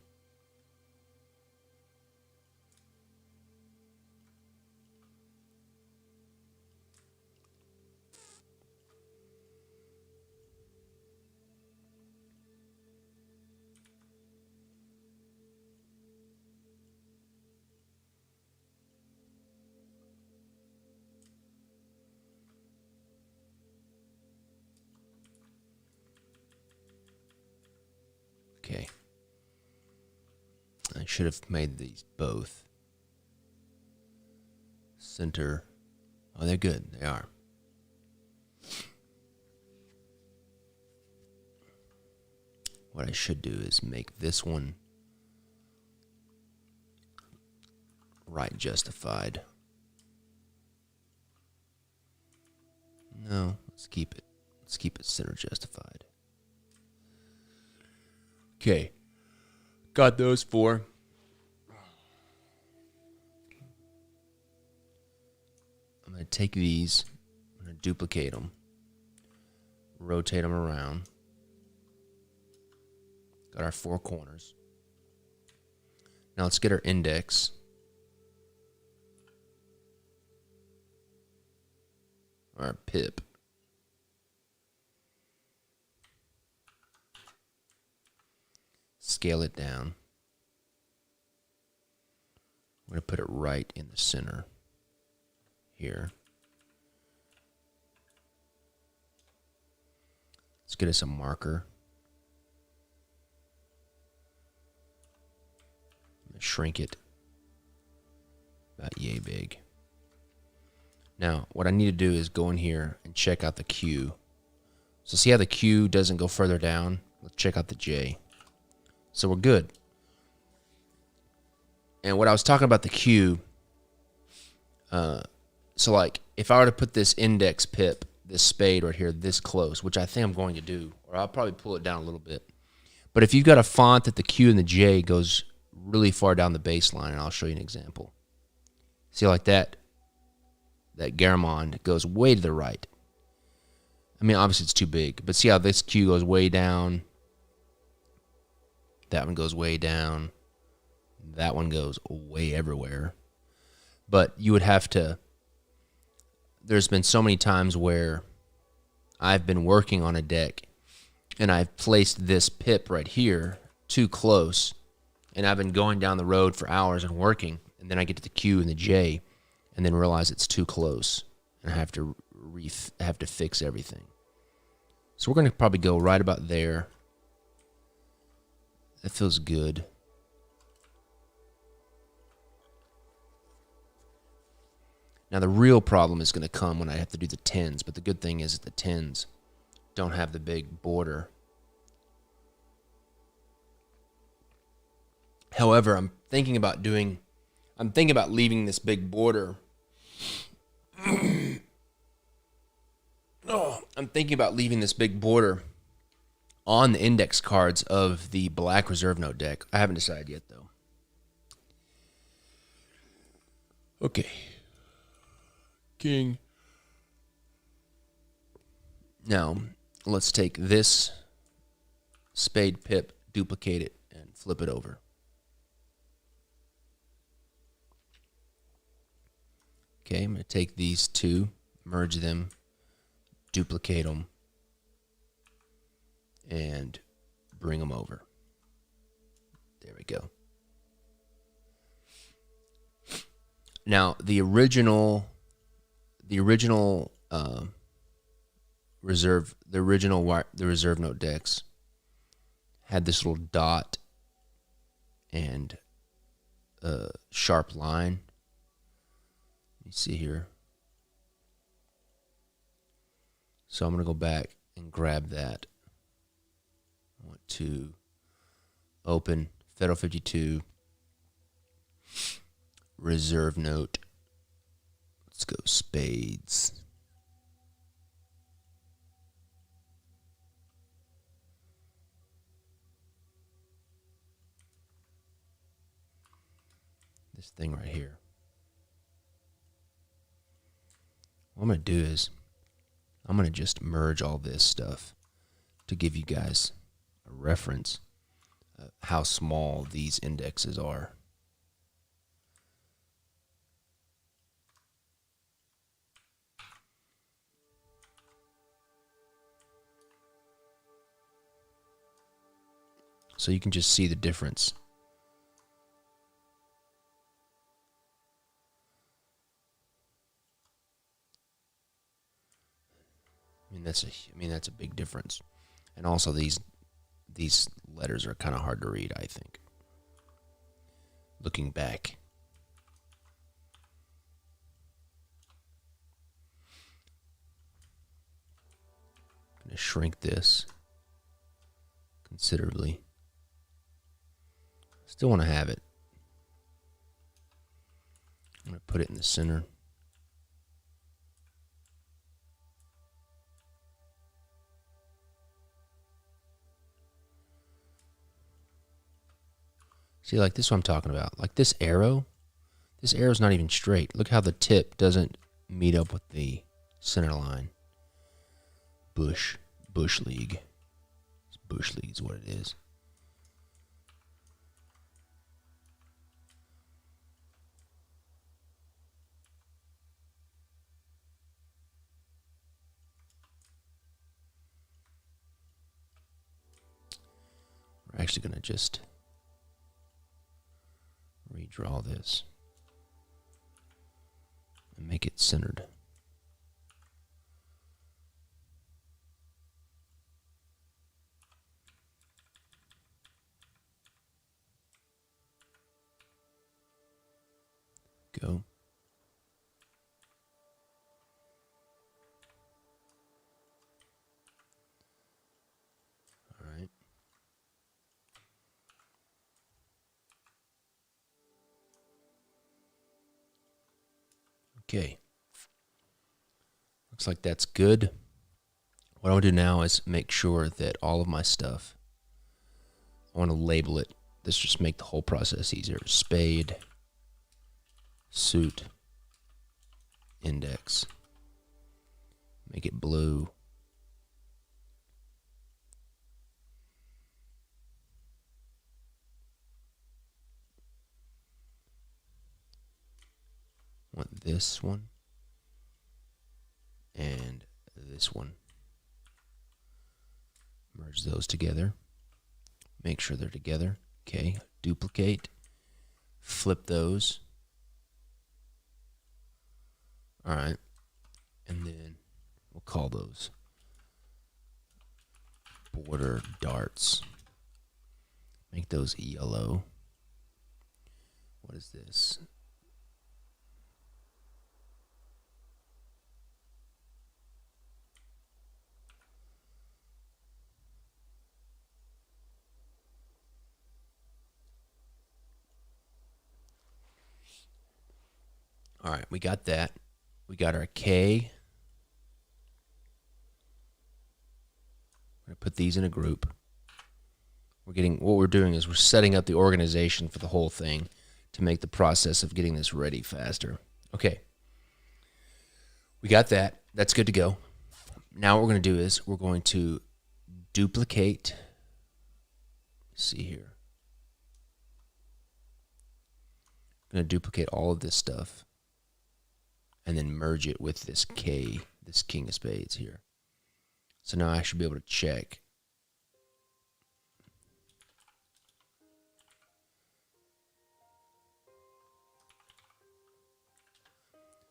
Okay. I should have made these both center. Oh, they're good. They are. What I should do is make this one right justified. No, let's keep it. Let's keep it center justified. Okay. Got those four. I'm going to take these. I'm going to duplicate them. Rotate them around. Got our four corners. Now let's get our index. Our pip. Scale it down. I'm going to put it right in the center here. Let's get us a marker. I'm going to shrink it about yay big. Now, what I need to do is go in here and check out the Q. So see how the Q doesn't go further down? Let's check out the J. So we're good. And what I was talking about the Q, so like if I were to put this index pip, this spade right here, this close, which I think I'm going to do, or I'll probably pull it down a little bit. But if you've got a font that the Q and the J goes really far down the baseline, and I'll show you an example. See like that Garamond goes way to the right. I mean, obviously it's too big, but see how this Q goes way down. That one goes way down. That one goes way everywhere. But you would have to... There's been so many times where I've been working on a deck and I've placed this pip right here too close, and I've been going down the road for hours and working, and then I get to the Q and the J and then realize it's too close and I have to fix everything. So we're going to probably go right about there. That feels good. Now the real problem is going to come when I have to do the 10s, but the good thing is that the 10s don't have the big border. However, I'm thinking about leaving this big border. I'm thinking about leaving this big border on the index cards of the black reserve note deck. I haven't decided yet, though. Okay. King. Now, let's take this spade pip, duplicate it, and flip it over. Okay, I'm going to take these two, merge them, duplicate them, and bring them over. There we go. Now, the original reserve note decks had this little dot and a sharp line. Let me see here. So I'm going to go back and grab that. I want to open Federal 52 reserve note. Let's go Spades. This thing right here. What I'm going to do is I'm going to just merge all this stuff to give you guys a reference of how small these indexes are. So you can just see the difference. I mean that's a big difference. And also these letters are kind of hard to read, I think. Looking back. I'm going to shrink this considerably. Still want to have it. I'm going to put it in the center. See, like this is what I'm talking about. Like this arrow's not even straight. Look how the tip doesn't meet up with the center line. Bush League. Bush League is what it is. We're actually going to just redraw this and make it centered. Go. All right. Okay. Looks like that's good. What I want to do now is make sure that all of my stuff, I want to label it. This just make the whole process easier. Spade, suit, index. Make it blue. Want this one and this one. Merge those together. Make sure they're together. Okay, duplicate. Flip those. All right, and then we'll call those border darts. Make those yellow. What is this? All right, we got that. We got our K. I'm going to put these in a group. What we're doing is we're setting up the organization for the whole thing to make the process of getting this ready faster. Okay. We got that. That's good to go. Now what we're going to do is we're going to duplicate. Let's see here. I'm going to duplicate all of this stuff and then merge it with this K, this King of Spades here. So now I should be able to check.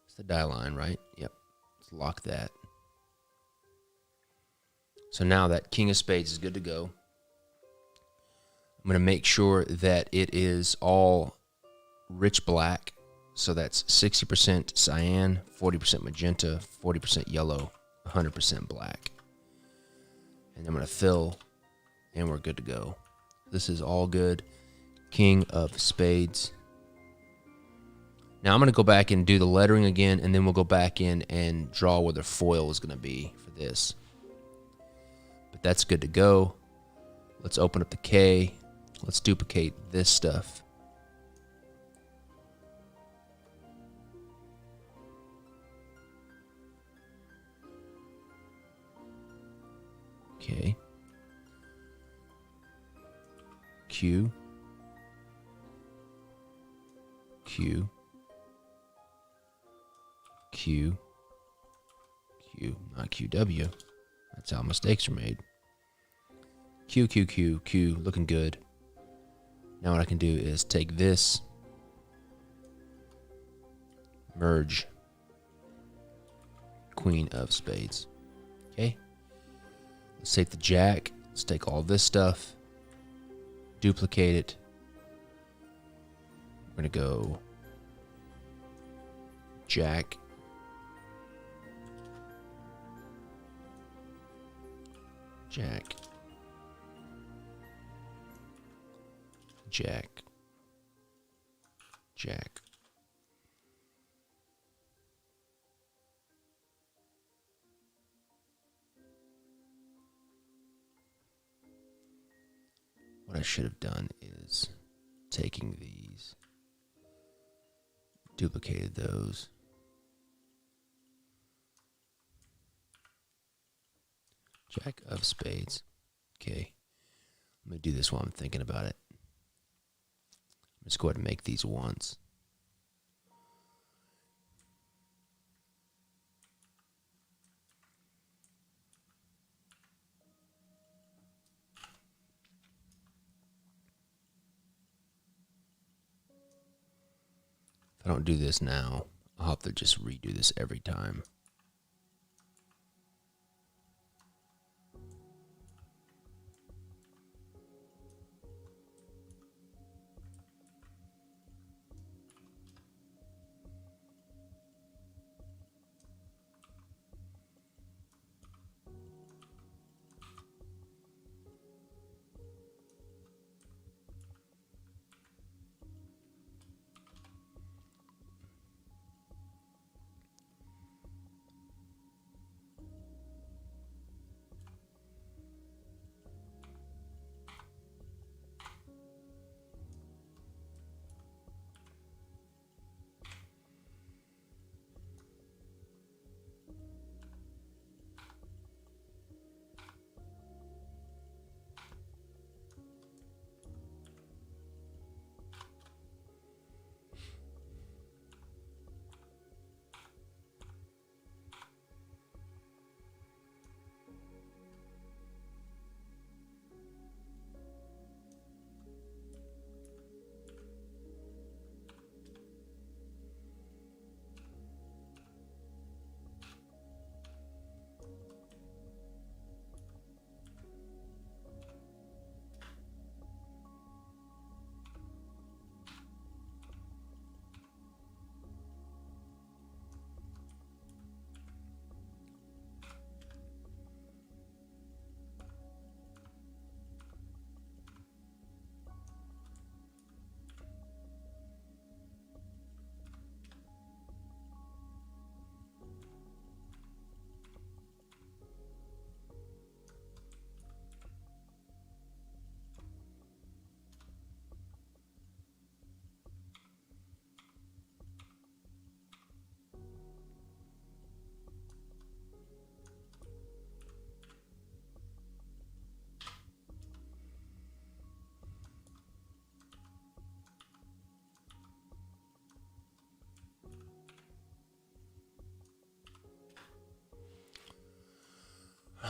It's the die line, right? Yep. Let's lock that. So now that King of Spades is good to go. I'm going to make sure that it is all rich black. So that's 60% cyan, 40% magenta, 40% yellow, 100% black. And I'm going to fill, and we're good to go. This is all good. King of Spades. Now I'm going to go back and do the lettering again, and then we'll go back in and draw where the foil is going to be for this. But that's good to go. Let's open up the K. Let's duplicate this stuff. Okay. Q. Q. Q. Q. Not QW. That's how mistakes are made. Q, Q, Q, Q. Looking good. Now what I can do is take this, merge Queen of Spades. Okay. Let's take the Jack. Let's take all this stuff, duplicate it. We're going to go Jack, Jack, Jack, Jack. What I should have done is taking these, duplicated those. Jack of Spades. Okay. Let me do this while I'm thinking about it. Let's go ahead and make these once. If I don't do this now, I'll have to just redo this every time.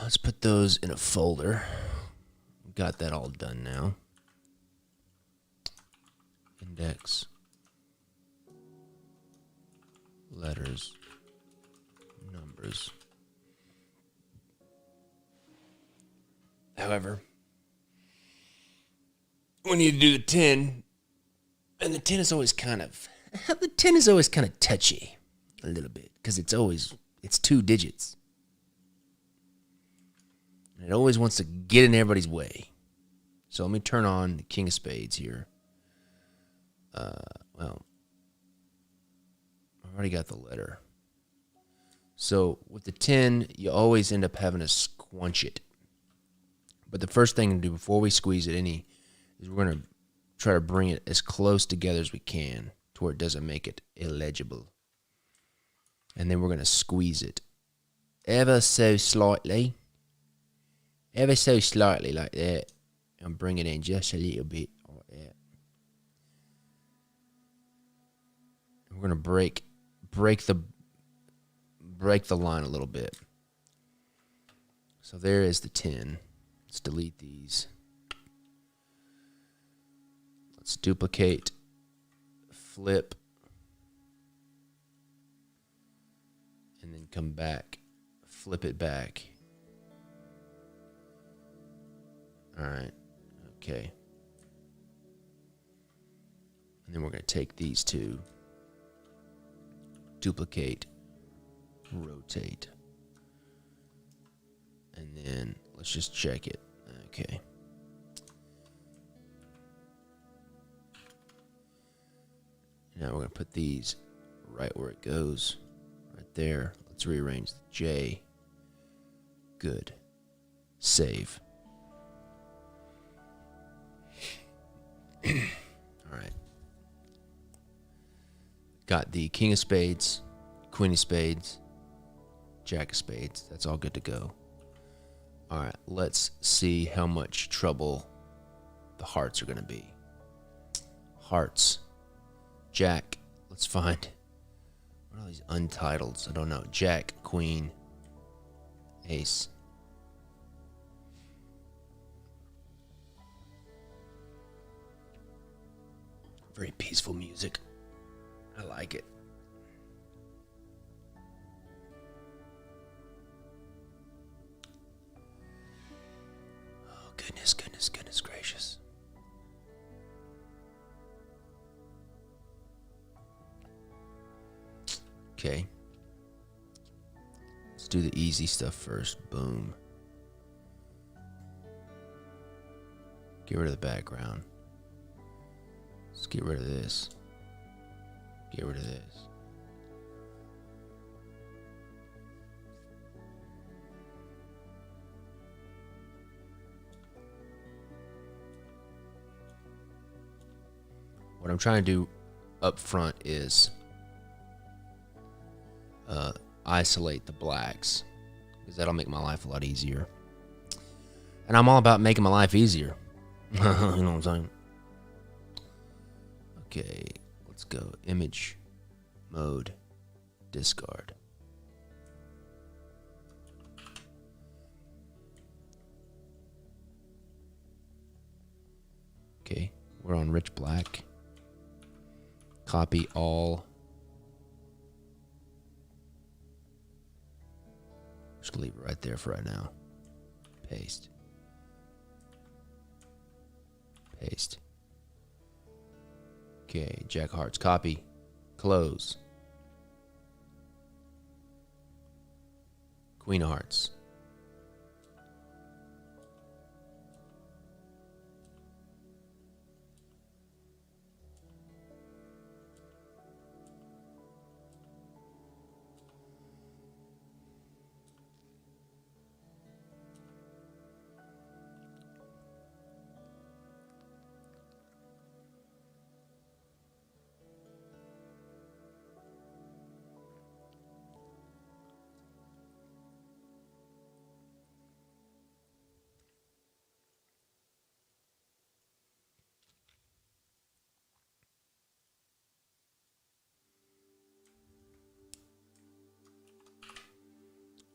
Let's put those in a folder. Got that all done now. Index. Letters. Numbers. However, we need to do the 10, and the 10 is always kind of touchy a little bit because it's 2 digits. And it always wants to get in everybody's way. So let me turn on the King of Spades here. Well, I've already got the letter. So with the 10, you always end up having to squunch it. But the first thing to do before we squeeze it any is we're going to try to bring it as close together as we can to where it doesn't make it illegible. And then we're going to squeeze it ever so slightly like that, and bring it in just a little bit like that. We're going to break the line a little bit. So there is the 10. Let's delete these. Let's duplicate, flip, and then come back, flip it back. All right, okay. And then we're going to take these two, duplicate, rotate, and then let's just check it. Okay. Now we're going to put these right where it goes, right there. Let's rearrange the J. Good. Save. All right. Got the King of Spades, Queen of Spades, Jack of Spades. That's all good to go. All right, let's see how much trouble the hearts are going to be. Hearts. Jack. Let's find. What are these untitles? I don't know. Jack, Queen, Ace. Very peaceful music. I like it. Goodness gracious. Okay. Let's do the easy stuff first. Boom. Get rid of the background. Let's get rid of this. Get rid of this. What I'm trying to do up front is isolate the blacks, because that'll make my life a lot easier. And I'm all about making my life easier. You know what I'm saying? Okay, let's go. Image, mode, discard. Okay, we're on rich black. Copy all. Just leave it right there for right now. Paste. Paste. Okay, Jack of Hearts. Copy. Close. Queen of Hearts.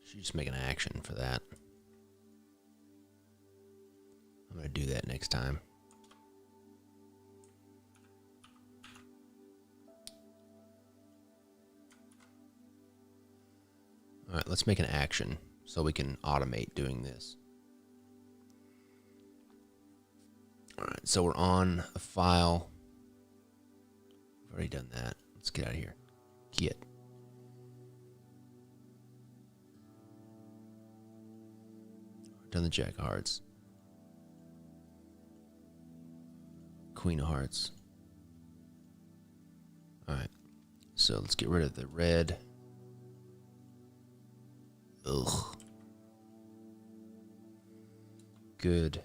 Should just make an action for that. do that next time. All right, let's make an action so we can automate doing this. All right, so we're on a file. We've already done that. Let's get out of here. Get. Done the Jack of Hearts. Queen of Hearts. All right, so let's get rid of the red. Ugh. Good.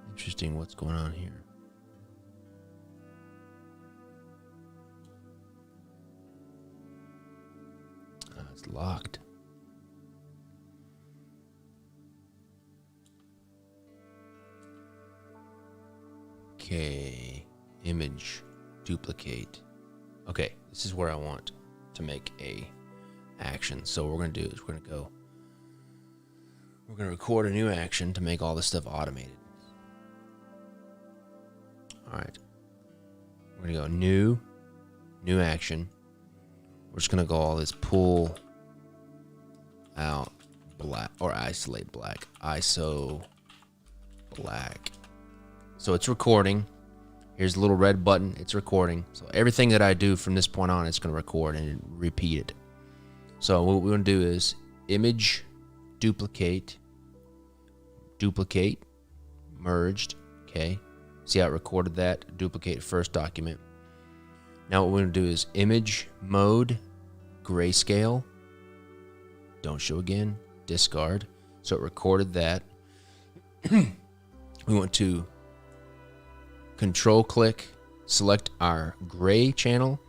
Interesting what's going on here. It's locked. Okay, image, duplicate. Okay, this is where I want to make a action. So what we're gonna do is we're gonna record a new action to make all this stuff automated. All right, we're gonna go new action. We're just gonna go all this pull out black or isolate black, ISO black. So it's recording. Here's the little red button. It's recording. So everything that I do from this point on, it's gonna record and repeat it. So what we're gonna do is image, duplicate, merged. Okay. See how it recorded that? Duplicate first document. Now what we're going to do is image mode, grayscale. Don't show again. Discard. So it recorded that. We want to control click, select our gray channel,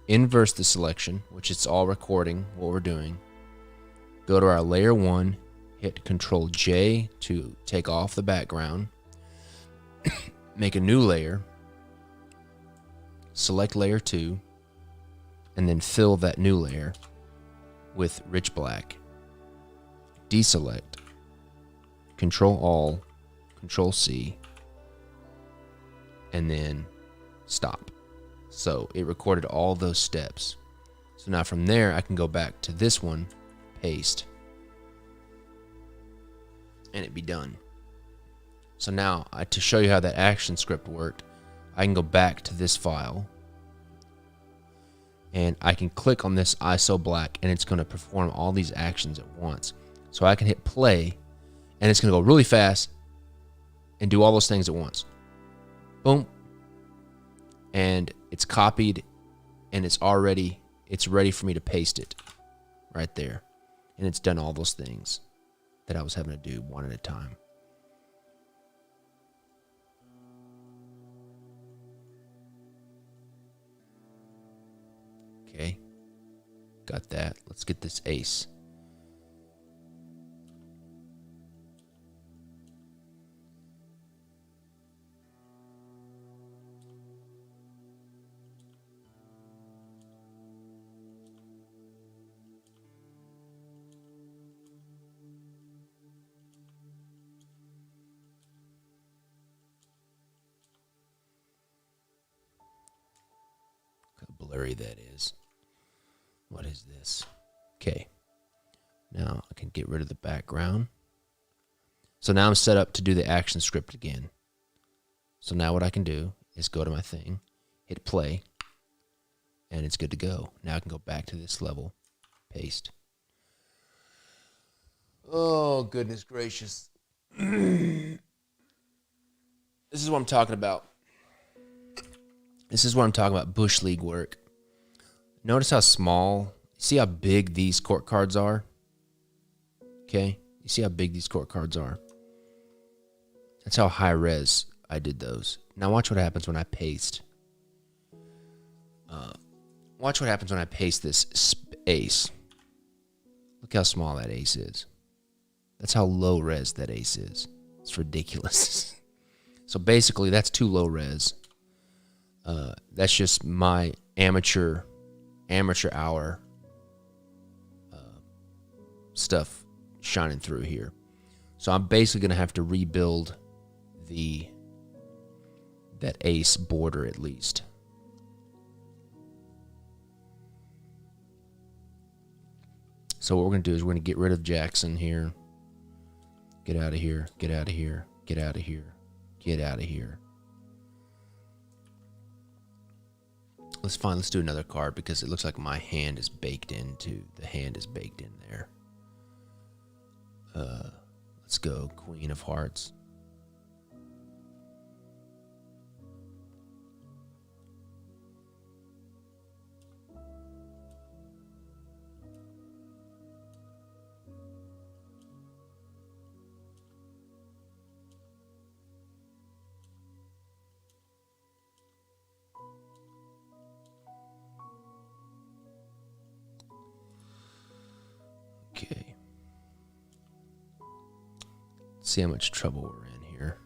inverse the selection, which it's all recording what we're doing. Go to our layer 1, hit Control J to take off the background. Make a new layer, select layer 2, and then fill that new layer with rich black. Deselect, Control All, Control C, and then stop. So it recorded all those steps. So now from there, I can go back to this one, paste, and it'd be done. So now, to show you how that action script worked, I can go back to this file, and I can click on this ISO black, and it's going to perform all these actions at once. So I can hit play, and it's going to go really fast and do all those things at once. Boom. And it's copied, and it's ready for me to paste it right there. And it's done all those things that I was having to do one at a time. Okay, got that. Let's get this ace. Look how blurry that is. What is this? Okay. Now I can get rid of the background. So now I'm set up to do the action script again. So now what I can do is go to my thing, hit play, and it's good to go. Now I can go back to this level, paste. Oh, goodness gracious. This is what I'm talking about. This is what I'm talking about, Bush League work. Notice how small, see how big these court cards are? Okay, you see how big these court cards are? That's how high res I did those. Now watch what happens when I paste. watch what happens when I paste this ace. Look how small that ace is. That's how low res that ace is. It's ridiculous. So basically, that's too low res. That's just my amateur hour stuff shining through here. So I'm basically going to have to rebuild that ace border at least. So what we're going to do is we're going to get rid of Jackson here. Get out of here. Get out of here. Get out of here. Get out of here. Let's do another card because it looks like my hand is baked into the hand is baked in there. Let's go Queen of Hearts. Okay. See how much trouble we're in here.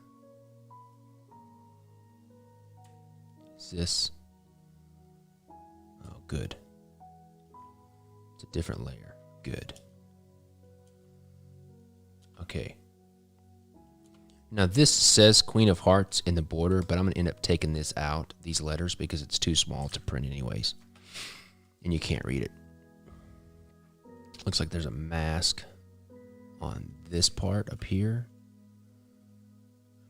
Is this? Oh, good. It's a different layer. Good. Okay. Now this says Queen of Hearts in the border, but I'm going to end up taking this out, these letters, because it's too small to print anyways. And you can't read it. Looks like there's a mask on this part up here.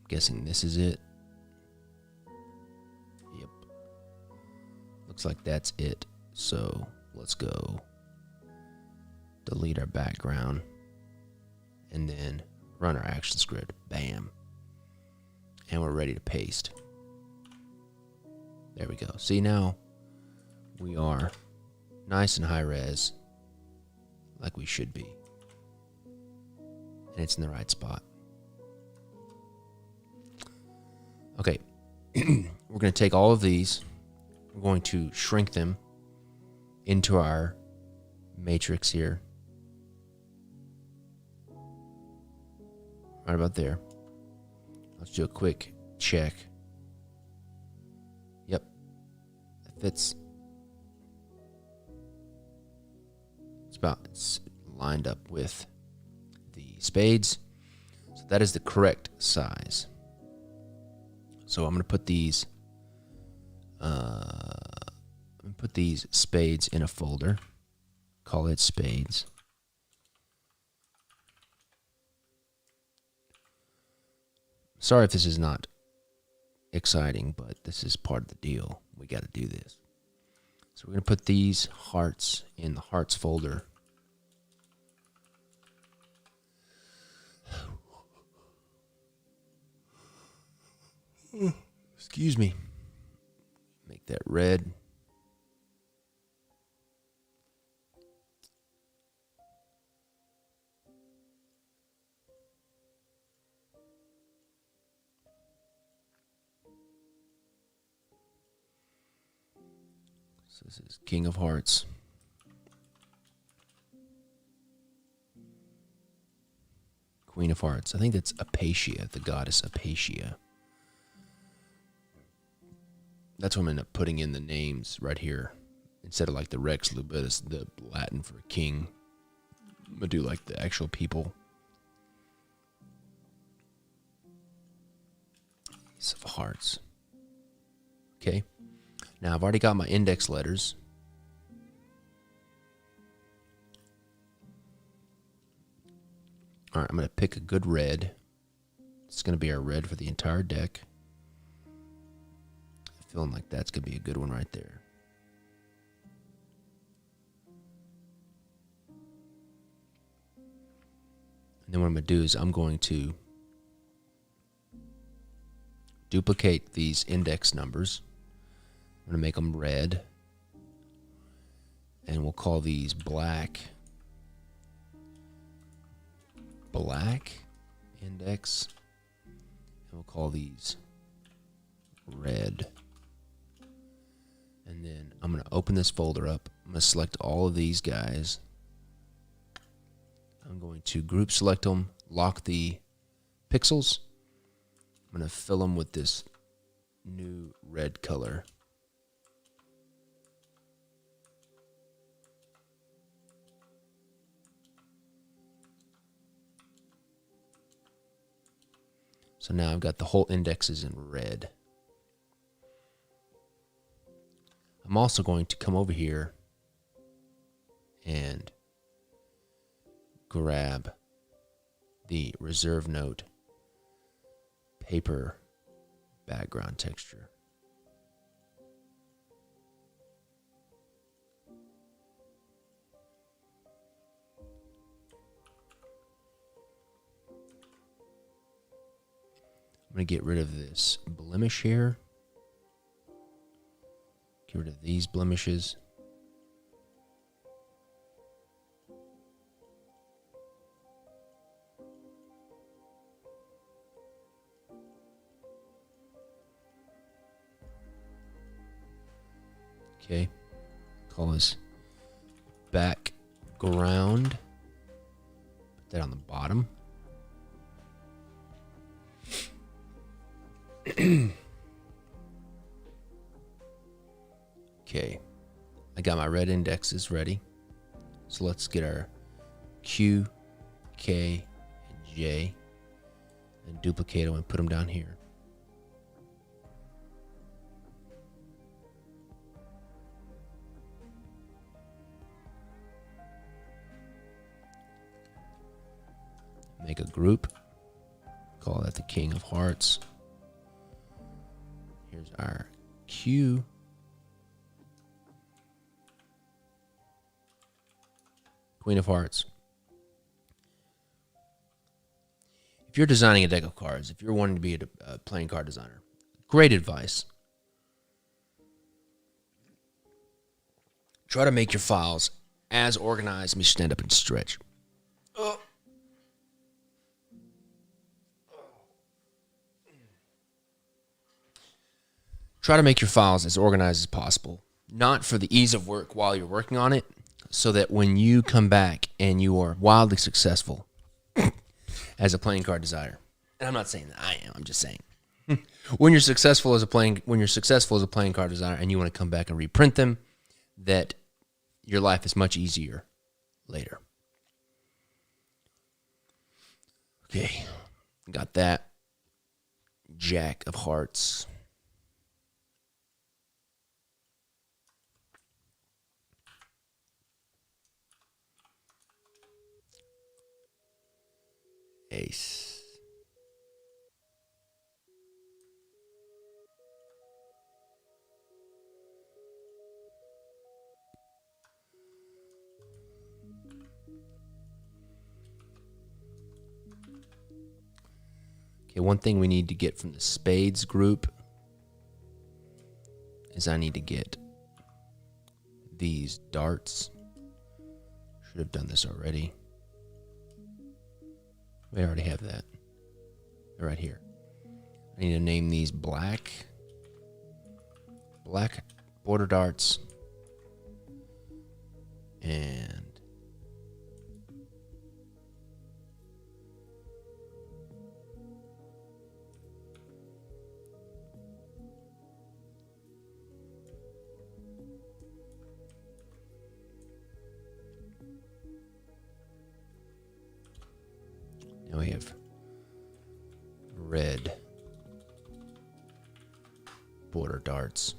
I'm guessing this is it. Yep. Looks like that's it. So let's go delete our background and then run our action script. Bam. And we're ready to paste. There we go. See, now we are nice and high res, like we should be. And it's in the right spot. Okay. We're going to take all of these. We're going to shrink them into our matrix here. Right about there. Let's do a quick check. Yep. That fits. It's lined up with the spades. So that is the correct size. So I'm going to put these spades in a folder. Call it spades. Sorry if this is not exciting, but this is part of the deal. We got to do this. So we're going to put these hearts in the hearts folder. Excuse me. Make that red. So this is King of Hearts. Queen of Hearts. I think that's Apatia, the goddess Apatia. That's what I'm going to end up putting in the names right here. Instead of like the Rex Lubis, the Latin for king. I'm going to do like the actual people. Ace of Hearts. Okay. Now I've already got my index letters. All right, I'm going to pick a good red. It's going to be our red for the entire deck. Feeling like that's going to be a good one right there. And then what I'm going to do is I'm going to duplicate these index numbers. I'm going to make them red. And we'll call these black. Black index. And we'll call these red. And And then I'm going to open this folder up. I'm going to select all of these guys. I'm going to group select them, lock the pixels. I'm going to fill them with this new red color. So now I've got the whole indexes in red. I'm also going to come over here and grab the reserve note paper background texture. I'm going to get rid of this blemish here. Get rid of these blemishes. Okay. Call this background. Put that on the bottom. Okay, I got my red indexes ready. So let's get our Q, K, and J and duplicate them and put them down here. Make a group. Call that the King of Hearts. Here's our Q. Queen of Hearts. If you're designing a deck of cards, if you're wanting to be a playing card designer, great advice. Try to make your files as organized. Let me stand up and stretch. Try to make your files as organized as possible. Not for the ease of work while you're working on it, so that when you come back and you are wildly successful as a playing card designer, and I'm not saying that I am, I'm just saying when you're successful as a playing card designer and you want to come back and reprint them, that your life is much easier later. Okay, got that. Jack of Hearts. Ace. Okay, one thing we need to get from the Spades group is I need to get these darts. Should have done this already. We already have that. They're right here. I need to name these black border darts. And now we have red border darts.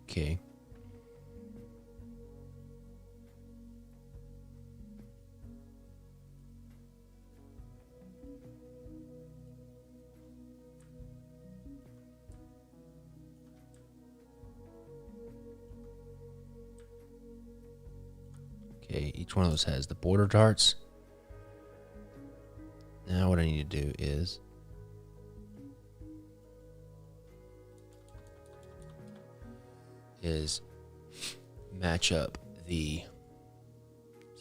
Okay. Okay, each one of those has the border darts. Now what I need to do is is match up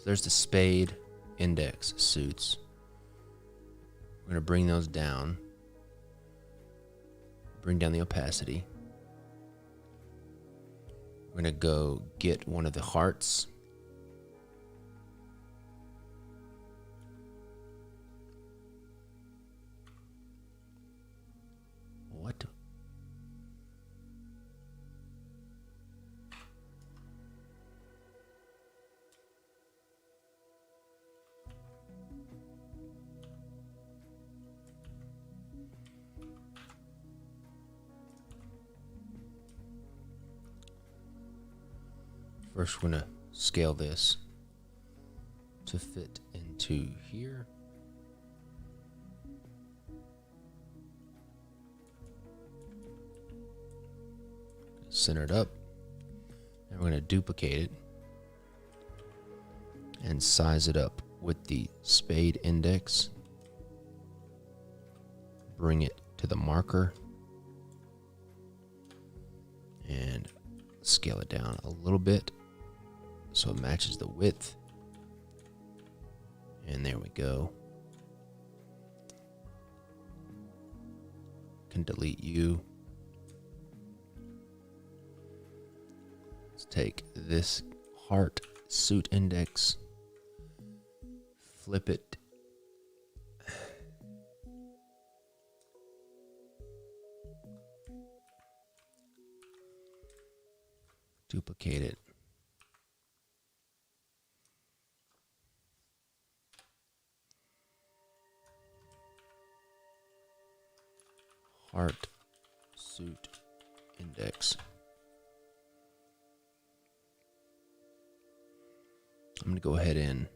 there's the spade index suits. We're going to bring those down. Bring down the opacity. We're going to go get one of the hearts. What? First, we're going to scale this to fit into here. Center it up. And we're going to duplicate it and size it up with the spade index. Bring it to the marker and scale it down a little bit so it matches the width. And there we go. Can delete you. Let's take this heart suit index, flip it. Duplicate it. Heart suit index. I'm going to go ahead and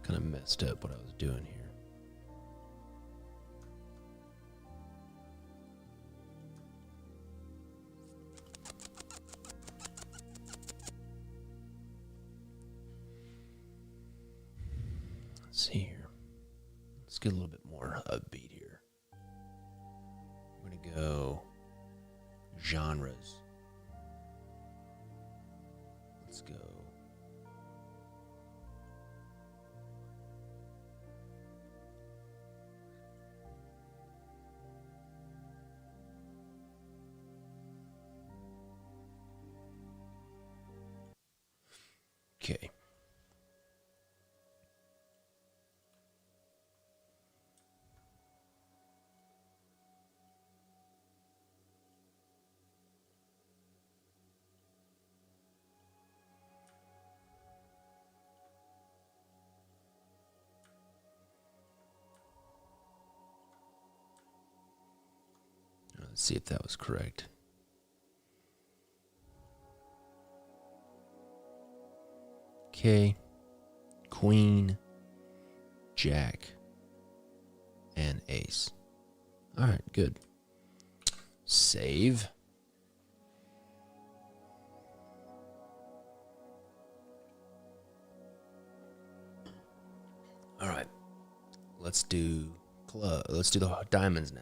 kind of messed up what I was doing here. Let's see here. Let's get a little bit more upbeat here. I'm going to go genres. Let's go. Okay. Let's see if that was correct. Okay, queen, jack, and ace. All right, good. Save. All right, let's do the diamonds now.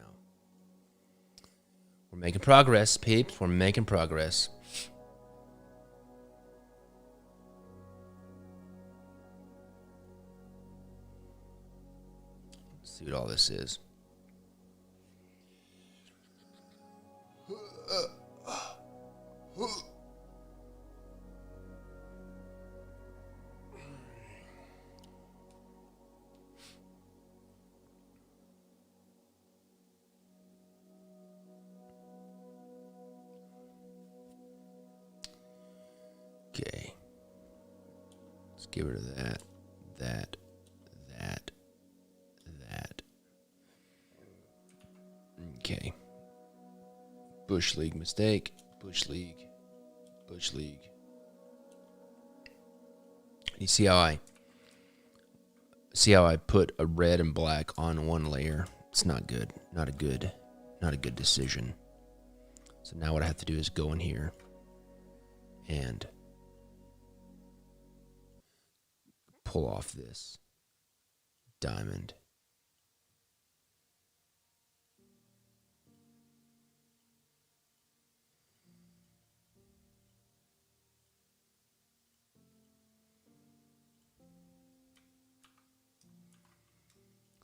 We're making progress, peeps. We're making progress. Let's see what all this is. Okay. Let's get rid of that. Okay. Bush League mistake. Bush League. You see how I put a red and black on one layer? It's not good. Not a good decision. So now what I have to do is go in here and pull off this diamond.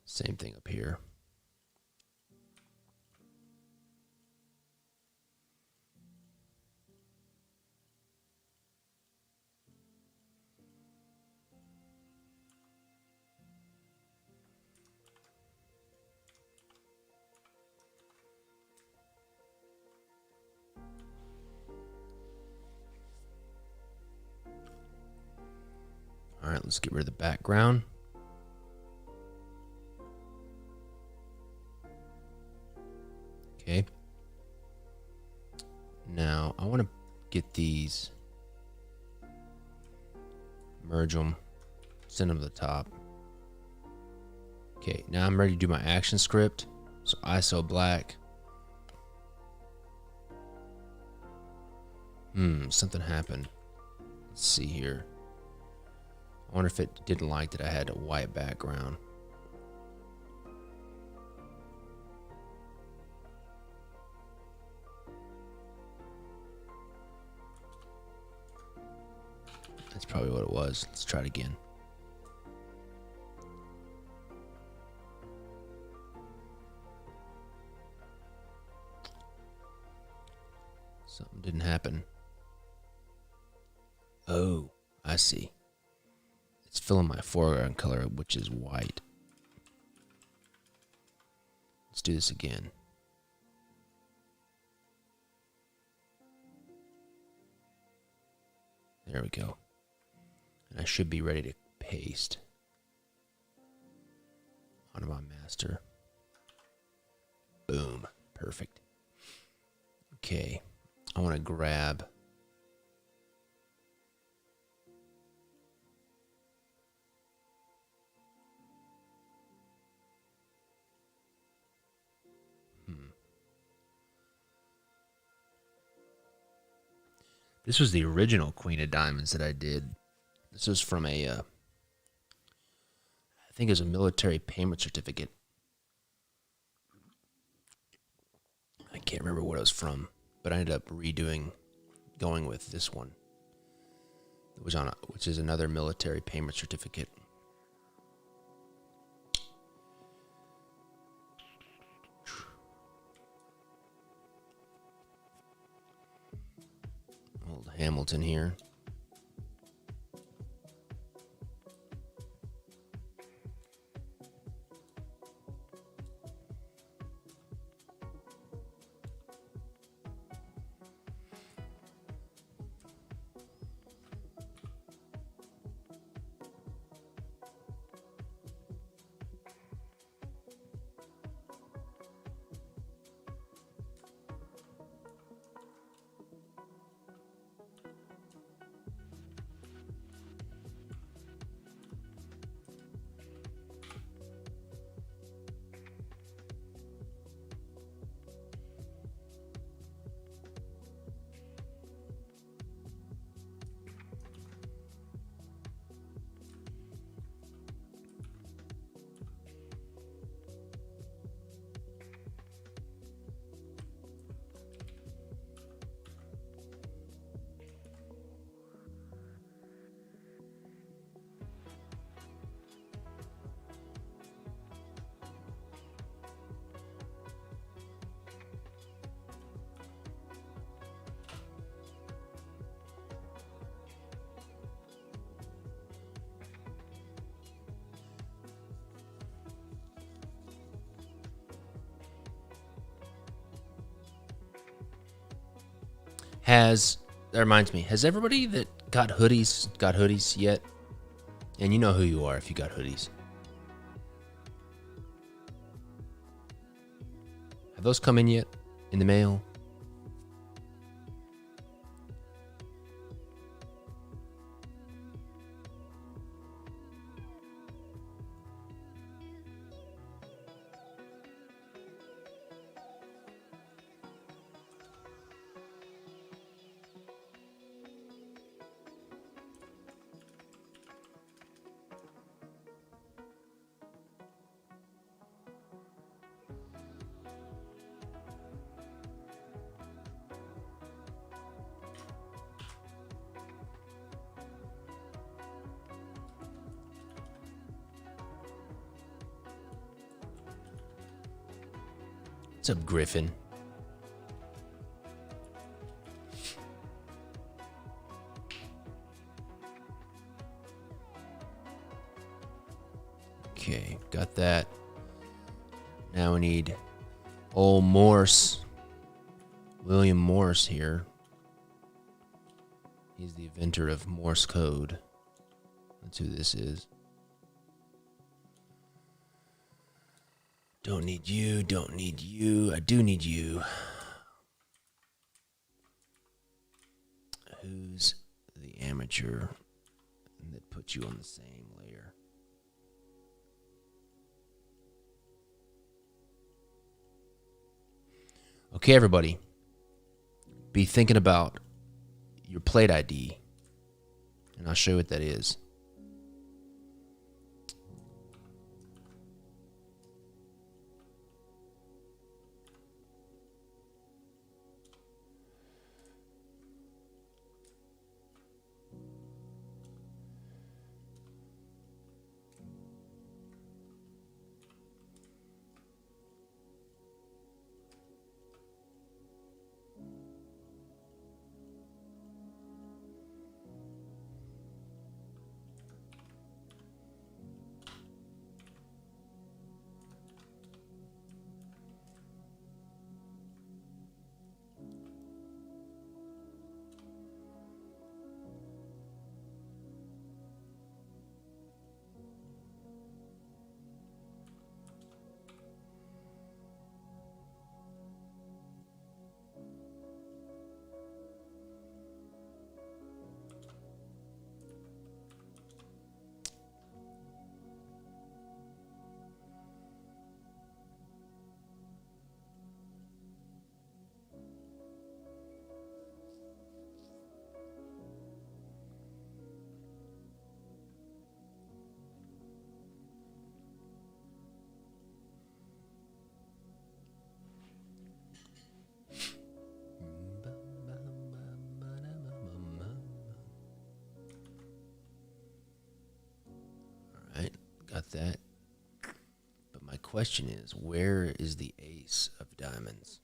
Same thing up here. All right, let's get rid of the background. Okay. Now, I want to get these, merge them, send them to the top. Okay, now I'm ready to do my action script. So ISO black. Something happened. Let's see here. I wonder if it didn't like that I had a white background. That's probably what it was. Let's try it again. Something didn't happen. Oh, I see. It's filling my foreground color, which is white. Let's do this again. There we go. And I should be ready to paste onto my master. Boom. Perfect. Okay. I want to grab This was the original Queen of Diamonds that I did. This was from a, I think it was a military payment certificate. I can't remember what it was from, but I ended up going with this one. It was which is another military payment certificate. Old Hamilton here. That reminds me, has everybody that got hoodies yet? And you know who you are if you got hoodies. Have those come in yet? In the mail? What's up, Griffin? Okay, got that. Now we need old Morse. William Morse here. He's the inventor of Morse code. That's who this is. Don't need you, don't need you. I do need you. Who's the amateur that puts you on the same layer? Okay, everybody. Be thinking about your plate ID, and I'll show you what that is. Got that. But my question is, where is the ace of diamonds?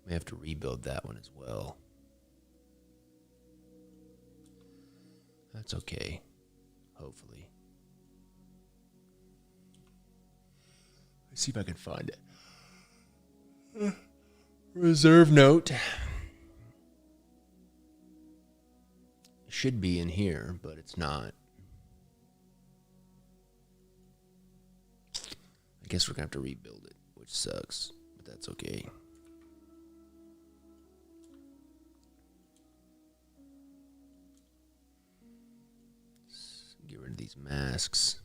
May have to rebuild that one as well. That's okay. Hopefully. Let's see if I can find it. Reserve note. Should be in here, but it's not. I guess we're going to have to rebuild it, which sucks, but that's okay. Let's get rid of these masks.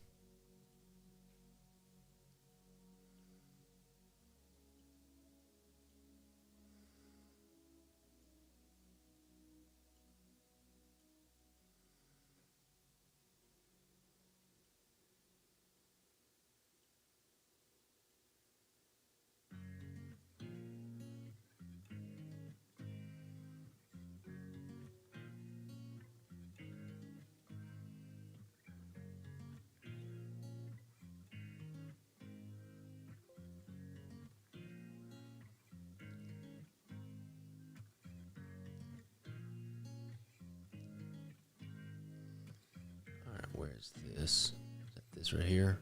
Where's this? Is that this right here?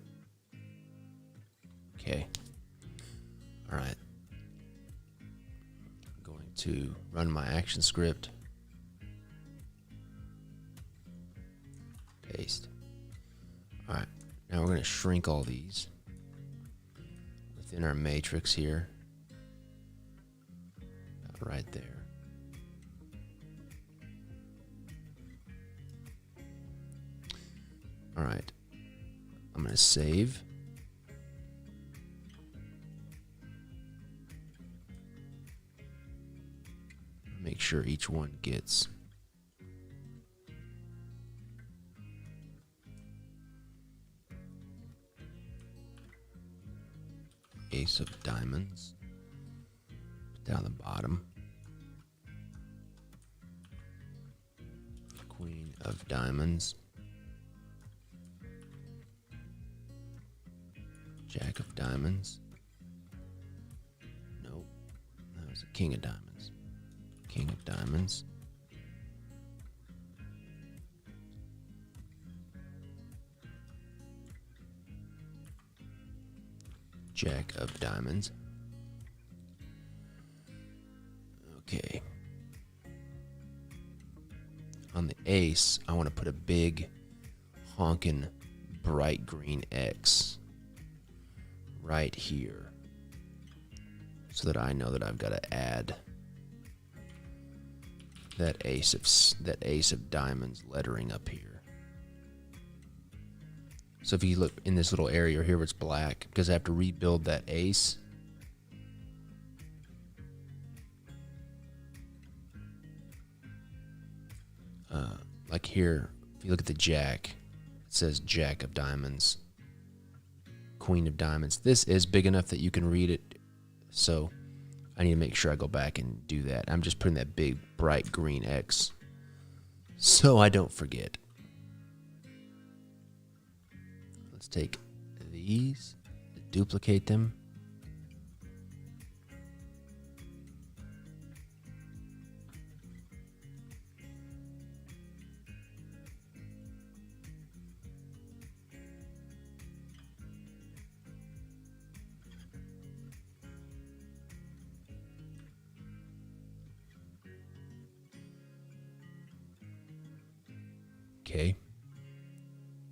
Okay. All right. I'm going to run my action script. Paste. All right, now we're going to shrink all these within our matrix here. About right there. All right, I'm going to save. Make sure each one gets ace of diamonds down the bottom, queen of diamonds, jack of diamonds. Nope, that was a king of diamonds. King of diamonds. Jack of diamonds. Okay. On the ace, I want to put a big honkin' bright green X right here so that I know that I've got to add that ace of diamonds lettering up here. So if you look in this little area here where it's black, because I have to rebuild that ace, like here, if you look at the jack, it says jack of diamonds, queen of diamonds. This is big enough that you can read it, so I need to make sure I go back and do that. I'm just putting that big bright green X so I don't forget. Let's take these, duplicate them.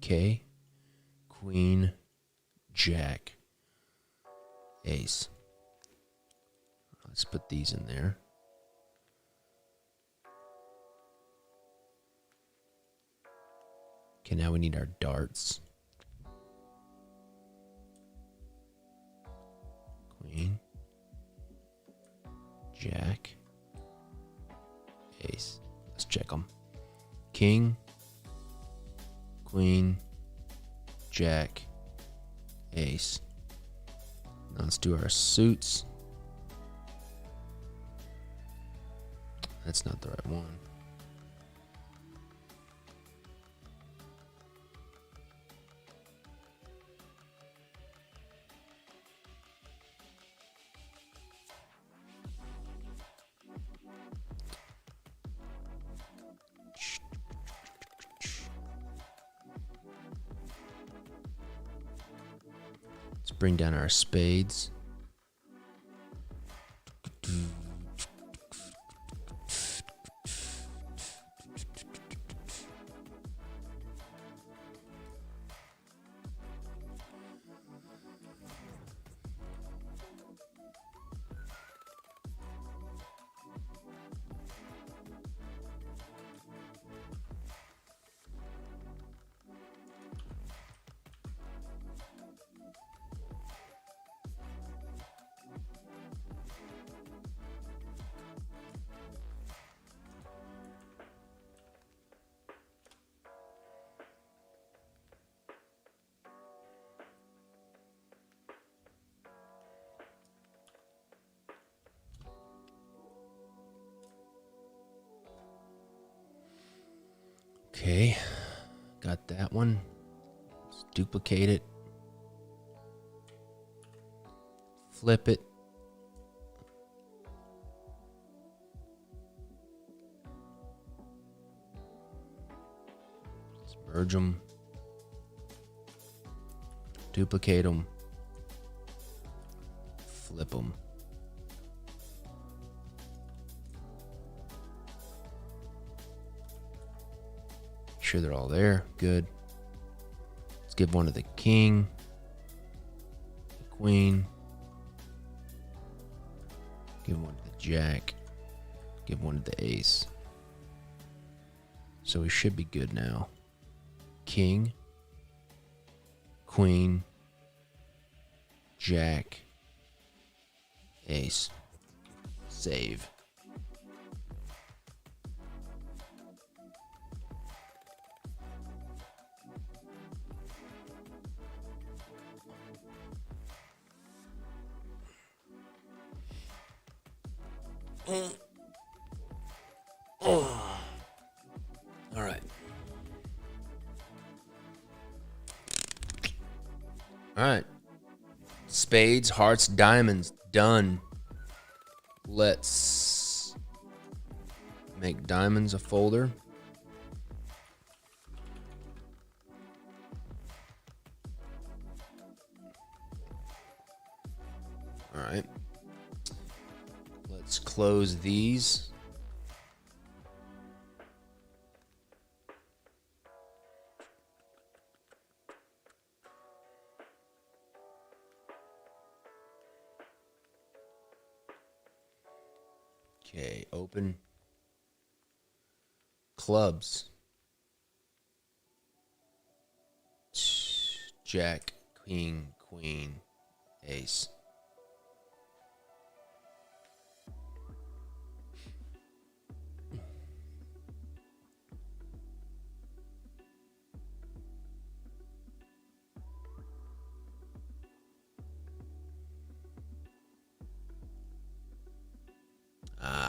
K, queen, jack, ace. Let's put these in there. Okay, now we need our darts. Queen, jack, ace. Let's check them. King, queen, jack, ace. Now let's do our suits. That's not the right one. Let's bring down our spades. Okay, got that one. Let's duplicate it. Flip it. Let's merge them. Duplicate them. Flip them. sure they're all there. Good. Let's give one to the king, the queen. Give one to the jack. Give one to the ace. So we should be good now. King, queen, jack, ace. Save. All right. All right. Spades, hearts, diamonds, done. Let's make diamonds a folder. All right. Let's close these. Okay, open. Clubs. Jack, king, queen, ace.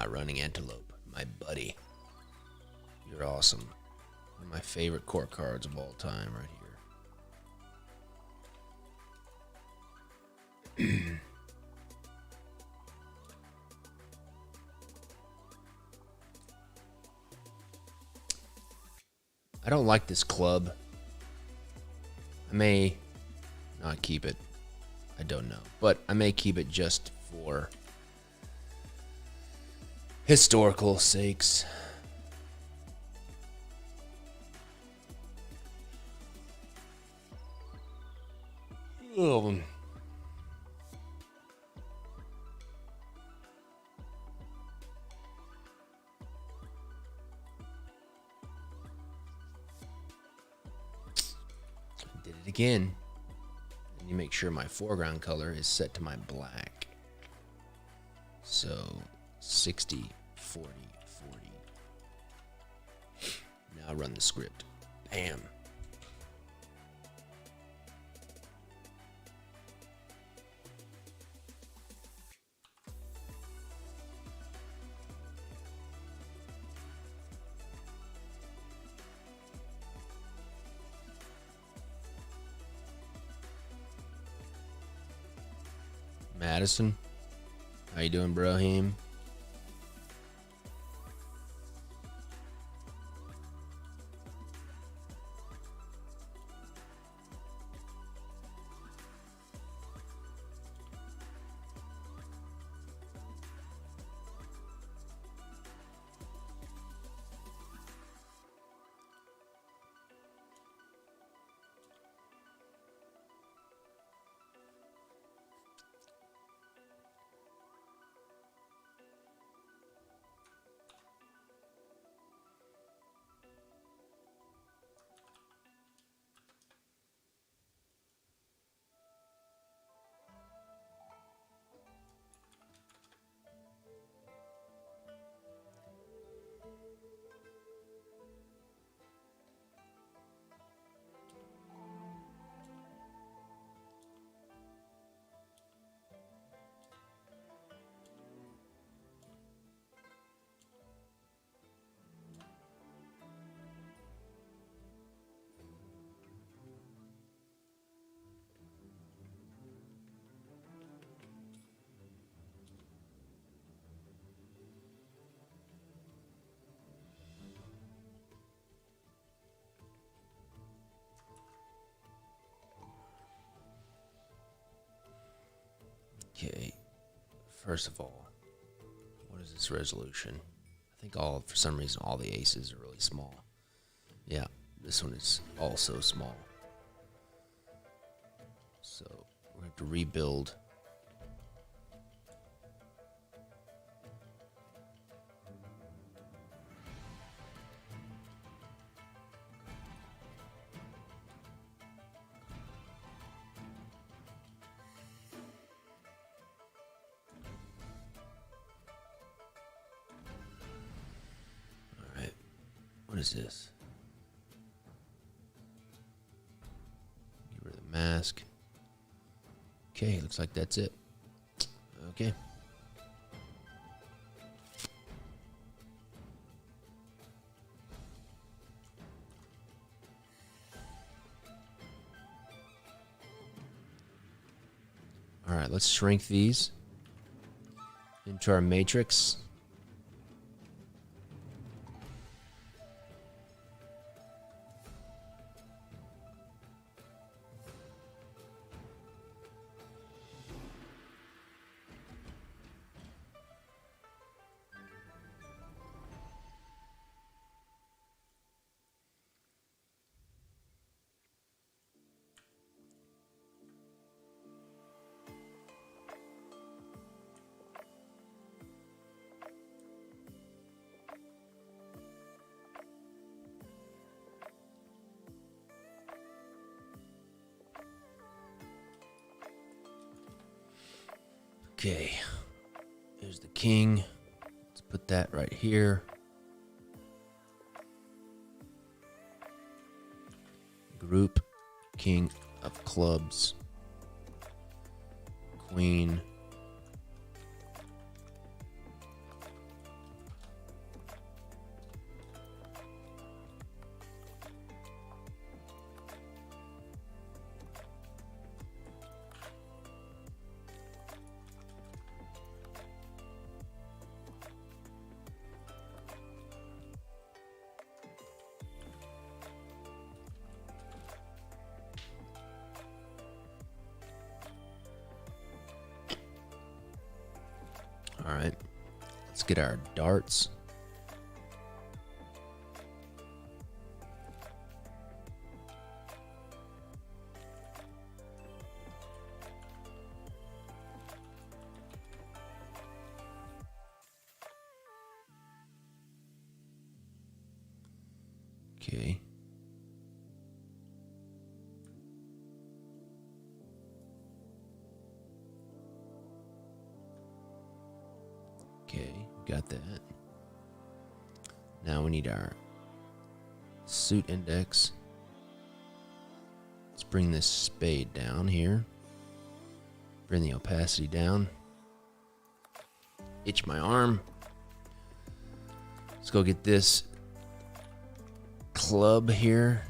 Running Antelope, my buddy. You're awesome. One of my favorite court cards of all time right here. I don't like this club. I may not keep it. I don't know. But I may keep it just for historical sakes. Oh. Did it again. And you make sure my foreground color is set to my black. So 60, 40, 40. Now run the script. Bam. Madison, how you doing, Brahim? Okay, first of all, what is this resolution? I think for some reason, all the aces are really small. Yeah, This one is also small. So we're going to have to rebuild. All right. What is this? Get rid of the mask. Okay, looks like that's it. Okay. All right, let's shrink these into our matrix. Okay, there's the king. Let's put that right here. Group, king of clubs, queen, all right, let's get our darts. Okay. Okay, got that. Now we need our suit index. Let's bring this spade down here. Bring the opacity down. Itch my arm. Let's go get this club here.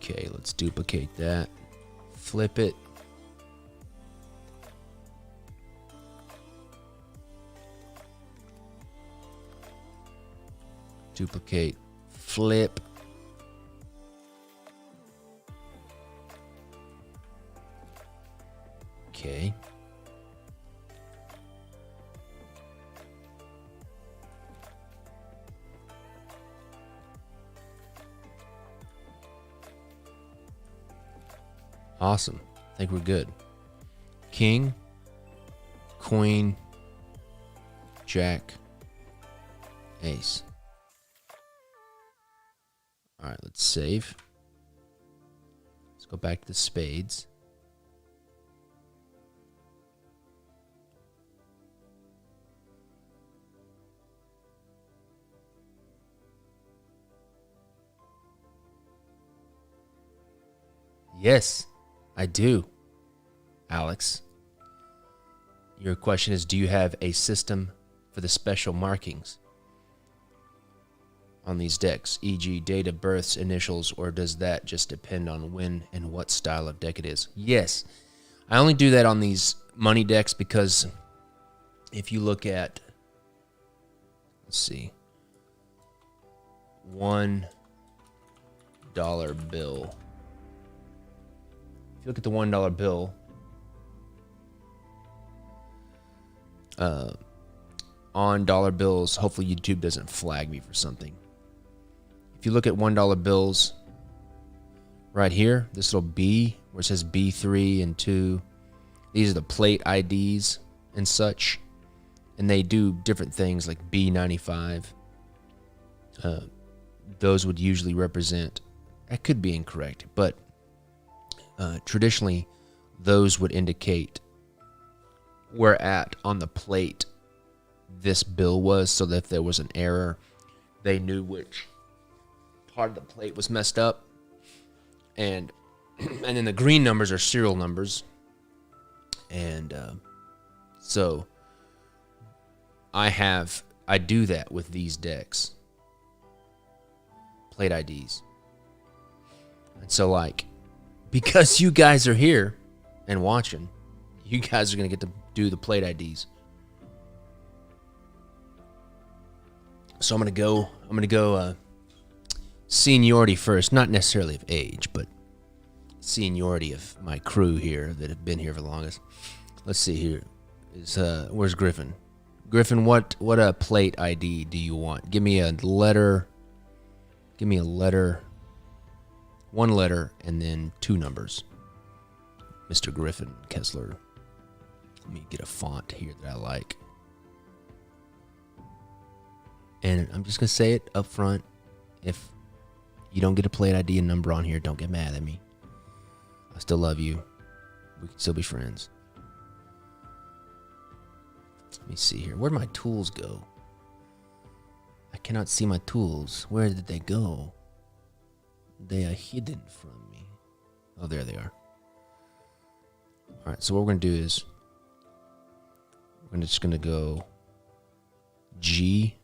Okay, let's duplicate that. Flip it. Duplicate. Flip. Okay. Awesome. I think we're good. King, queen, jack, ace. All right, let's save. Let's go back to the spades. Yes, I do, Alex. Your question is, do you have a system for the special markings? on these decks, e.g. date of births, initials, or does that just depend on when and what style of deck it is? Yes, I only do that on these money decks because if you look at, let's see, $1 bill. If you look at the $1 bill, on dollar bills, hopefully YouTube doesn't flag me for something. If you look at $1 bills right here, this little B where it says B3 and 2, these are the plate IDs and such, and they do different things like B95. Those would usually represent, I could be incorrect, but traditionally those would indicate where at on the plate this bill was, so that if there was an error, they knew which part of the plate was messed up. And then the green numbers are serial numbers. And so I do that with these decks, plate IDs. And so, like, because you guys are here and watching, you guys are going to get to do the plate IDs. So I'm going to go seniority first, not necessarily of age, but seniority of my crew here that have been here for the longest. Let's see here. Where's Griffin? Griffin, what plate ID do you want? Give me a letter. Give me a letter. One letter and then 2 numbers. Mr. Griffin Kessler. Let me get a font here that I like. And I'm just going to say it up front. If you don't get a plate ID and number on here, don't get mad at me. I still love you. We can still be friends. Let me see here. Where'd my tools go? I cannot see my tools. Where did they go? They are hidden from me. Oh, there they are. All right, so what we're going to do is we're just going to go G.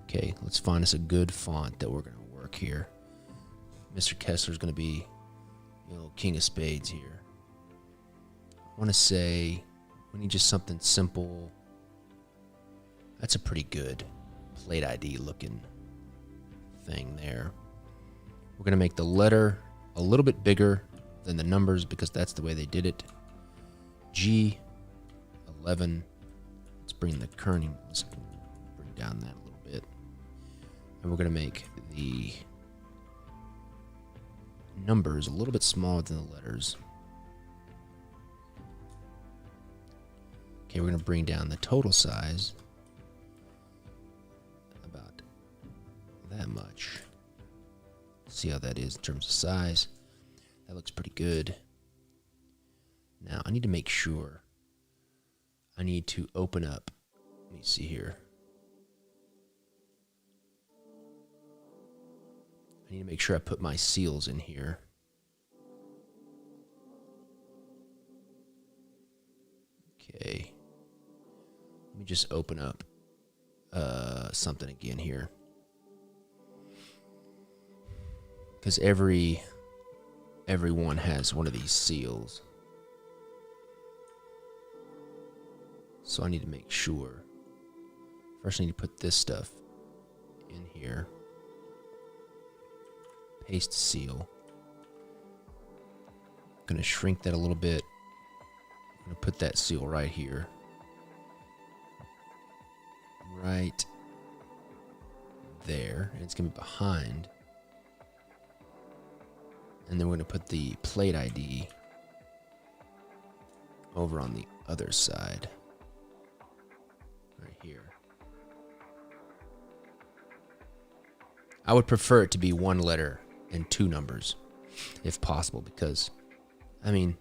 Okay, let's find us a good font that we're going to work here. Mr. Kessler's going to be, king of spades here. I want to say we need just something simple. That's a pretty good plate ID looking thing there. We're going to make the letter a little bit bigger than the numbers because that's the way they did it. G11. Let's bring the kerning. Let's bring down that a little bit. And we're going to make the numbers a little bit smaller than the letters. Okay, we're going to bring down the total size about that much. See how that is in terms of size. That looks pretty good. Now, I need to make sure. I need to open up. Let me see here. I need to make sure I put my seals in here. Okay. Let me just open up something again here. Because everyone has one of these seals. So I need to make sure. First I need to put this stuff in here. Paste seal. I'm going to shrink that a little bit. I'm going to put that seal right here. Right there. And it's going to be behind. And then we're going to put the plate ID over on the other side. Right here. I would prefer it to be 1 letter and 2 numbers, if possible, because, I mean,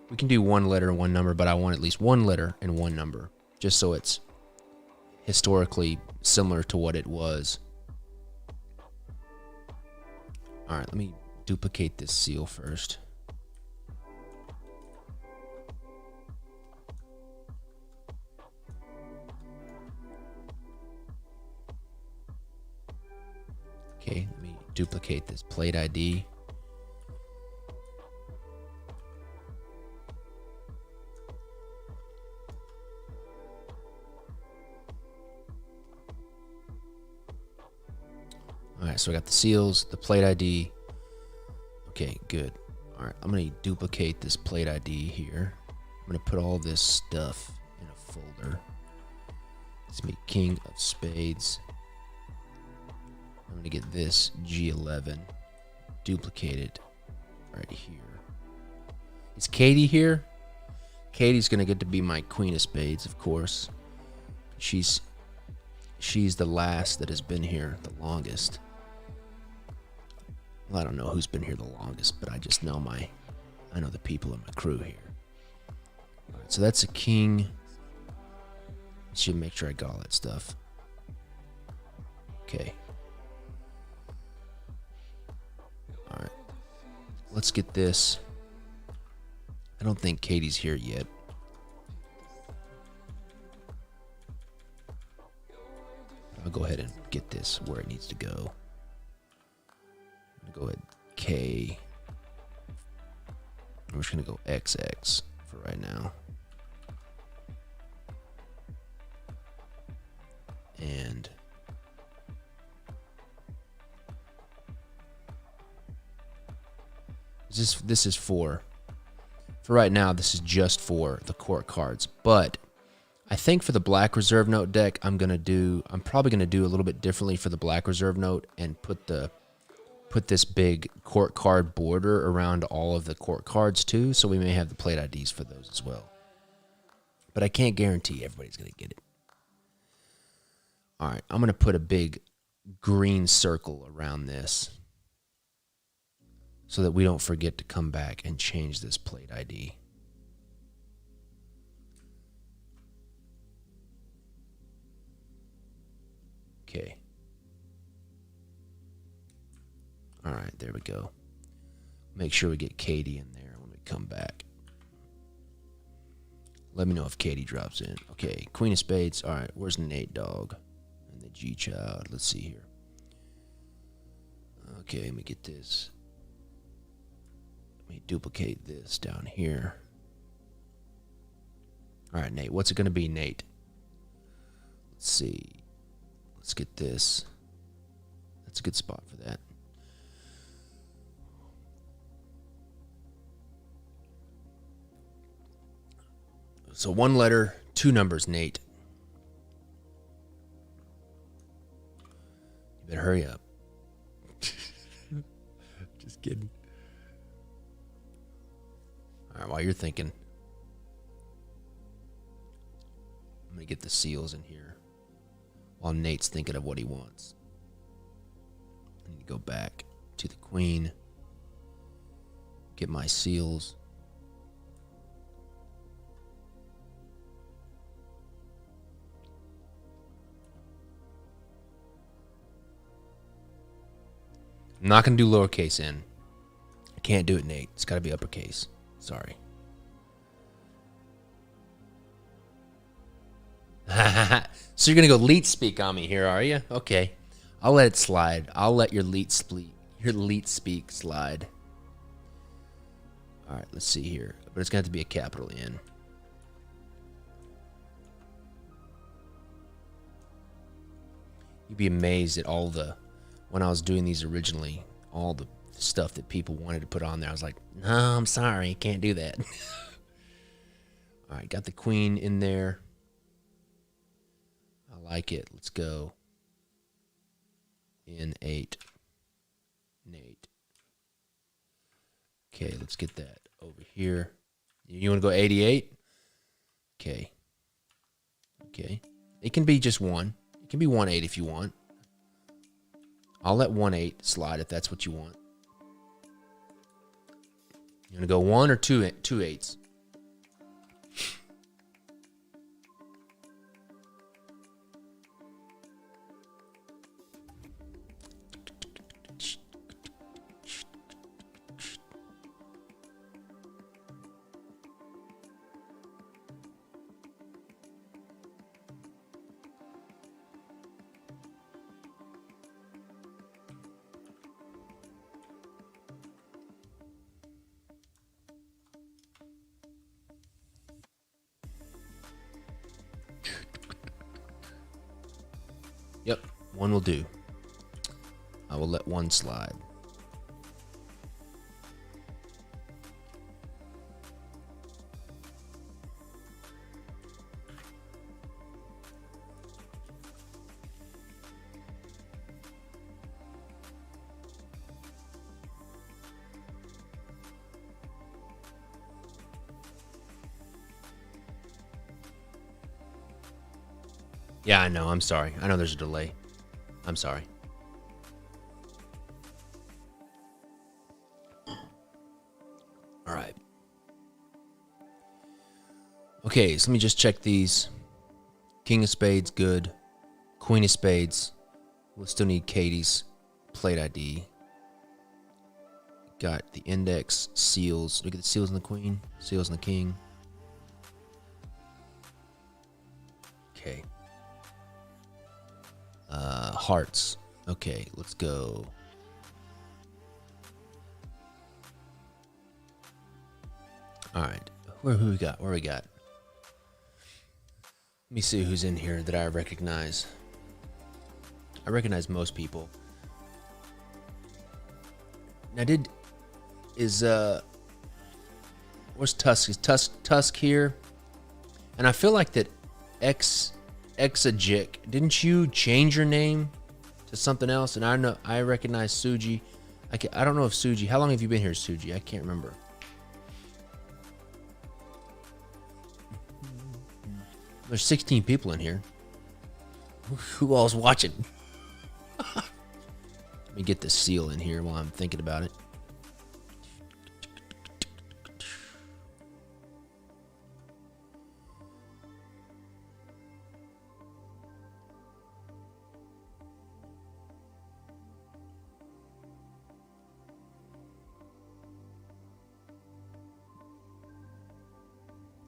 we can do 1 letter and 1 number, but I want at least 1 letter and 1 number, just so it's historically similar to what it was. All right, let me duplicate this seal first. duplicate this plate ID. All right, so I got the seals, the plate ID. Okay, good. All right, I'm going to duplicate this plate ID here. I'm going to put all this stuff in a folder. Let's make King of Spades. I'm going to get this G11, duplicate it right here. Is Katie here? Katie's going to get to be my Queen of Spades, of course. She's the last that has been here the longest. Well, I don't know who's been here the longest, but I just know I know the people in my crew here. All right, so that's a king. Should make sure I got all that stuff. Okay. All right. Let's get this. I don't think Katie's here yet. I'll go ahead and get this where it needs to go. I'm gonna go ahead K. I'm just gonna go XX for right now. And this is for right now. This is just for the court cards, but I think for the black reserve note deck, I'm probably gonna do a little bit differently for the black reserve note and put this big court card border around all of the court cards too. So we may have the plate IDs for those as well. But I can't guarantee everybody's gonna get it. All right, I'm gonna put a big green circle around this so that we don't forget to come back and change this plate ID. Okay. All right, there we go. Make sure we get Katie in there when we come back. Let me know if Katie drops in. Okay, Queen of Spades. All right, where's Nate Dog? And the G Child. Let's see here. Okay, let me get this. Let me duplicate this down here. All right, Nate. What's it going to be, Nate? Let's see. Let's get this. That's a good spot for that. So 1 letter, 2 numbers, Nate. You better hurry up. Just kidding. All right, while you're thinking, I'm going to get the seals in here while Nate's thinking of what he wants. I need to go back to the queen, get my seals. I'm not going to do lowercase n. I can't do it, Nate. It's got to be uppercase. Sorry. So you're going to go leet speak on me here, are you? Okay. I'll let it slide. I'll let your leet speak slide. All right, let's see here. But it's going to have to be a capital N. You'd be amazed at when I was doing these originally, all the stuff that people wanted to put on there. I was like, no, I'm sorry, can't do that. All right, got the queen in there. I like it. Let's go. N8. Nate. Okay, let's get that over here. You want to go 88? Okay. Okay. It can be just 1. It can be 1-8 if you want. I'll let 1-8 slide if that's what you want. You want to go 1 or 2 8s? Yep, one will do. I will let one slide. Yeah, I know. I'm sorry. I know there's a delay. I'm sorry. All right. Okay, so let me just check these. King of Spades, good. Queen of Spades. We'll still need Katie's plate ID. Got the index, seals. Look at the seals and the queen. Seals and the king. Okay. Hearts. Okay, let's go. All right. Who we got? Where we got? Let me see who's in here that I recognize. I recognize most people. Now where's Tusk? Is Tusk here? And I feel like that Exagic, didn't you change your name to something else? And I recognize Suji. I don't know if Suji. How long have you been here, Suji? I can't remember. There's 16 people in here. Who all's watching? Let me get the seal in here while I'm thinking about it.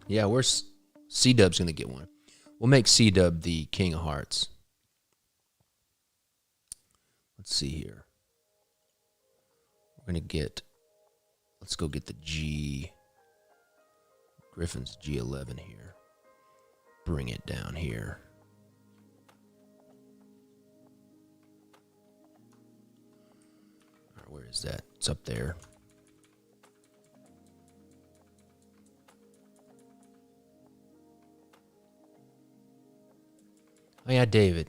Yeah, where's C-Dub's going to get one? We'll make C-Dub the King of Hearts. Let's see here. We're going to get... Let's go get the G... Griffin's G11 here. Bring it down here. All right, where is that? It's up there. Oh yeah, David.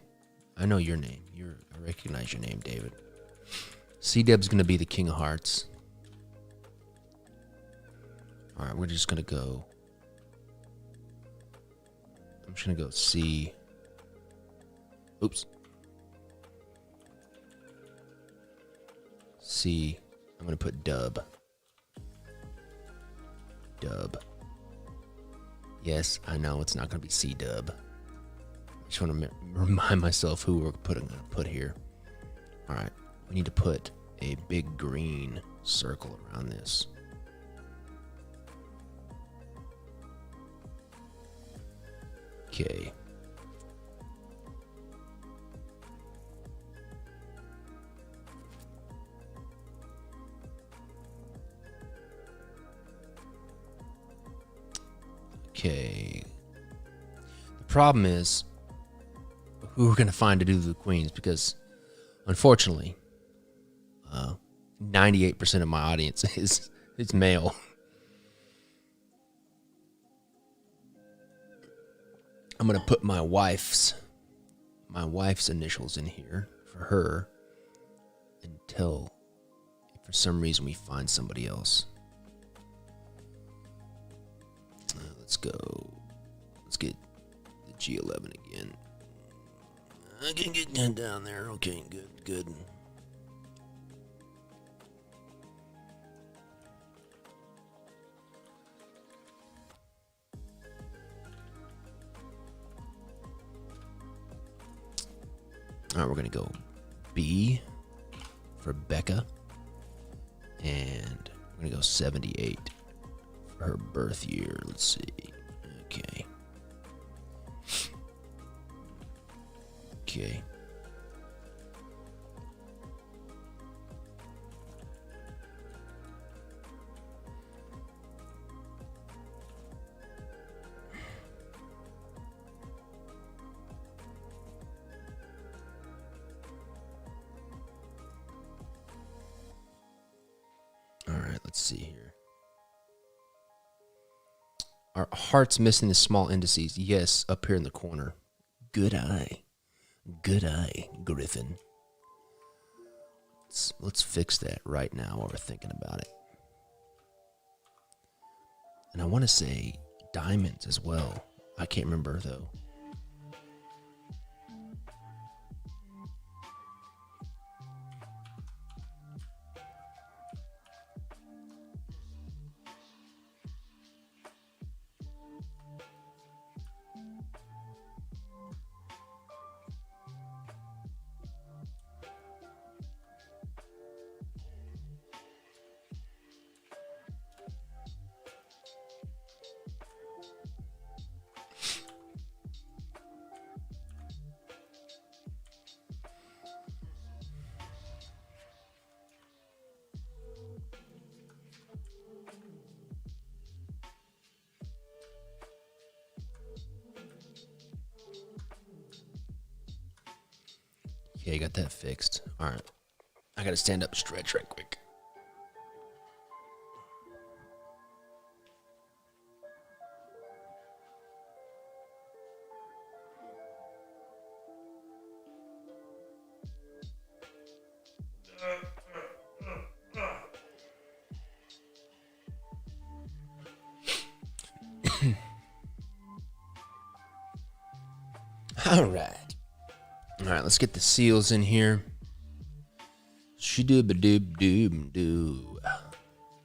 I know your name. I recognize your name, David. C-Dub's going to be the King of Hearts. All right, we're just going to go... I'm just going to go C. Oops. C. I'm going to put Dub. Dub. Yes, I know it's not going to be C-Dub. I just want to remind myself who we're going to put here. All right, we need to put a big green circle around this. Okay. Okay. The problem is who we're going to find to do the queens, because unfortunately 98% of my audience is male. I'm going to put my wife's initials in here for her until for some reason we find somebody else. Let's go. Let's get the G11 again. I can get that down there. Okay, good. All right, we're going to go B for Becca. And we're going to go 78 for her birth year. Let's see. Okay. Our heart's missing the small indices. Yes, up here in the corner. Good eye. Good eye, Griffin. Let's fix that right now while we're thinking about it. And I want to say diamonds as well. I can't remember, though. Okay, got that fixed. All right. I got to stand up and stretch right quick. All right. All right, let's get the seals in here. Shadooba-doob-doob-doo.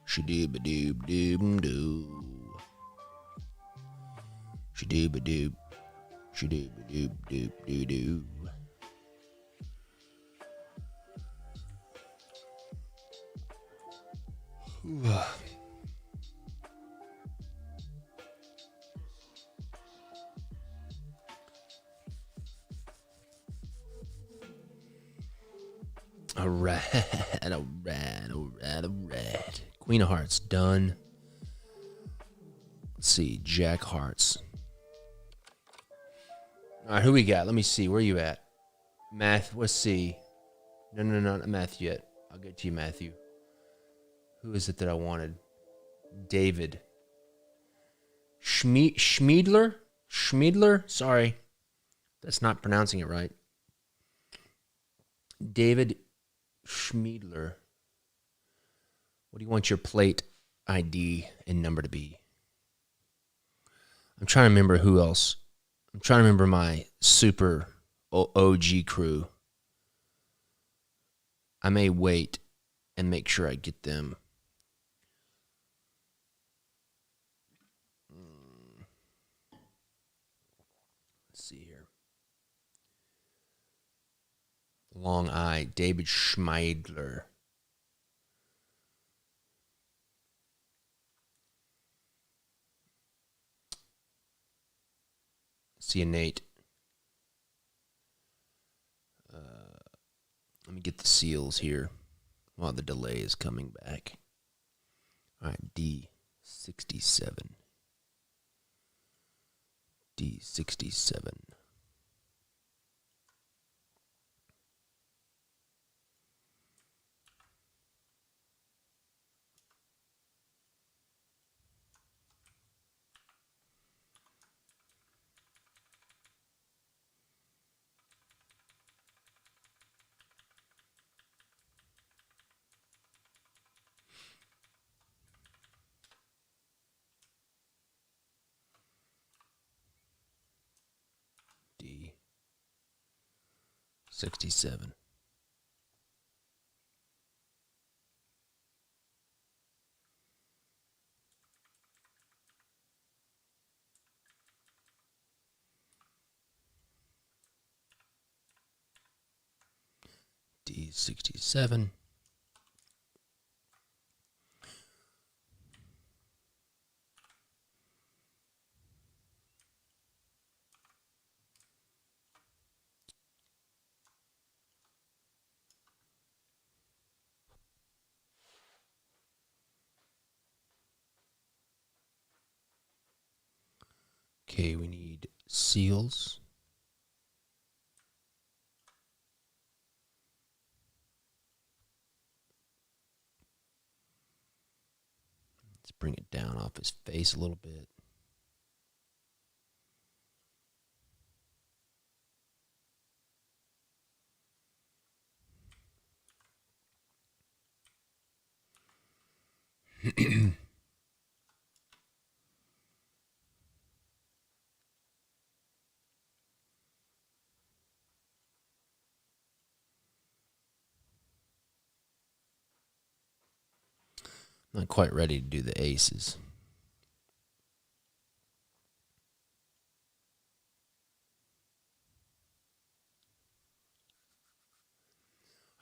Shadooba-doob-doob-doo. Shadooba-doob. Shadooba-doob-doob-doo-doo. All right. Queen of Hearts, done. Let's see, Jack Hearts. All right, who we got? Let me see. Where you at? Let's see. No, not Matthew yet. I'll get to you, Matthew. Who is it that I wanted? David. Schmiedler? Sorry. That's not pronouncing it right. David Schmiedler. What do you want your plate ID and number to be? I'm trying to remember who else. I'm trying to remember my super OG crew. I may wait and make sure I get them. Let's see here. Long Eye, David Schmeidler. See you, Nate. Let me get the seals here while the delay is coming back. All right, D67. D67. D67. D67. Okay, we need seals. Let's bring it down off his face a little bit. Not quite ready to do the aces.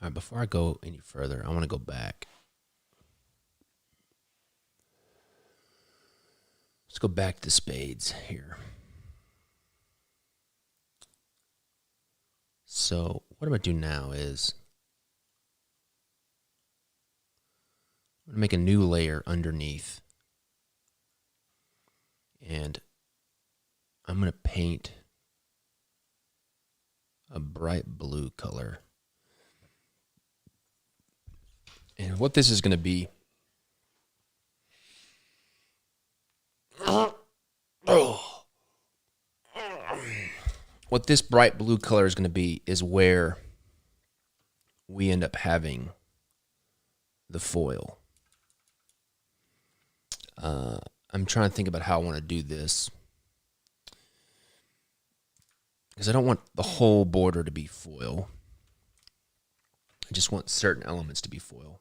All right, before I go any further, I want to go back. Let's go back to spades here. So what I'm going to do now is I'm going to make a new layer underneath. And I'm going to paint a bright blue color. And what this is going to be, what this bright blue color is going to be is where we end up having the foil. I'm trying to think about how I want to do this, because I don't want the whole border to be foil. I just want certain elements to be foil.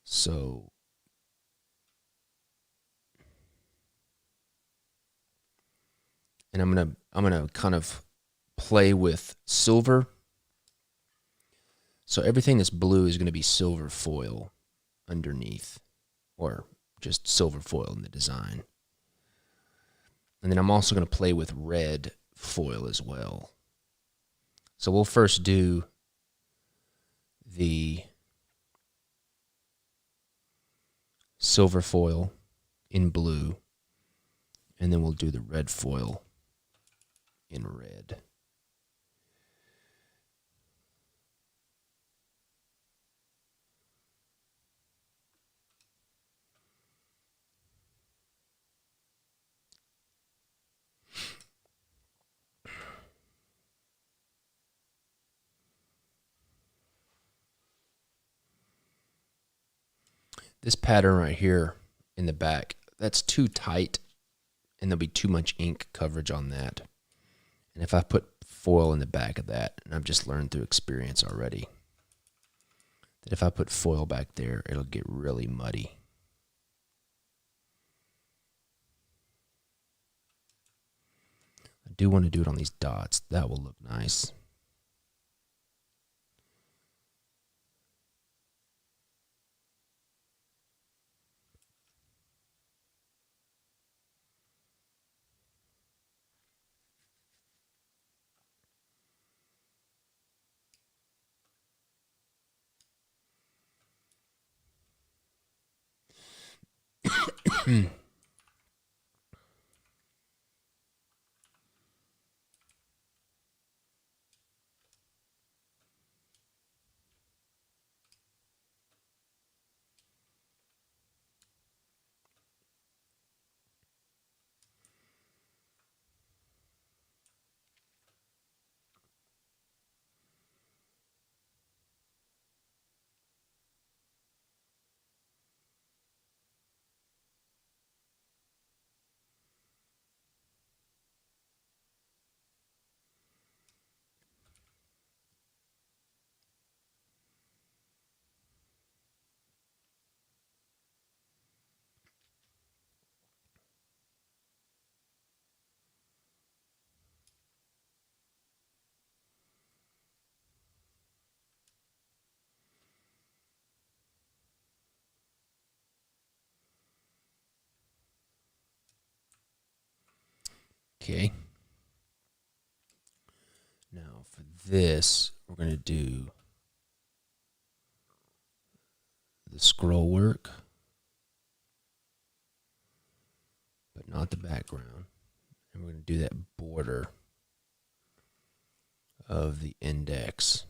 So and I'm gonna kind of play with silver. So everything that's blue is going to be silver foil underneath, or just silver foil in the design. And then I'm also going to play with red foil as well. So we'll first do the silver foil in blue, and then we'll do the red foil in red. This pattern right here in the back, that's too tight, and there'll be too much ink coverage on that. And if I put foil in the back of that, and I've just learned through experience already, that if I put foil back there, it'll get really muddy. I do want to do it on these dots. That will look nice. Okay. Now for this, we're going to do the scroll work, but not the background. And we're going to do that border of the index.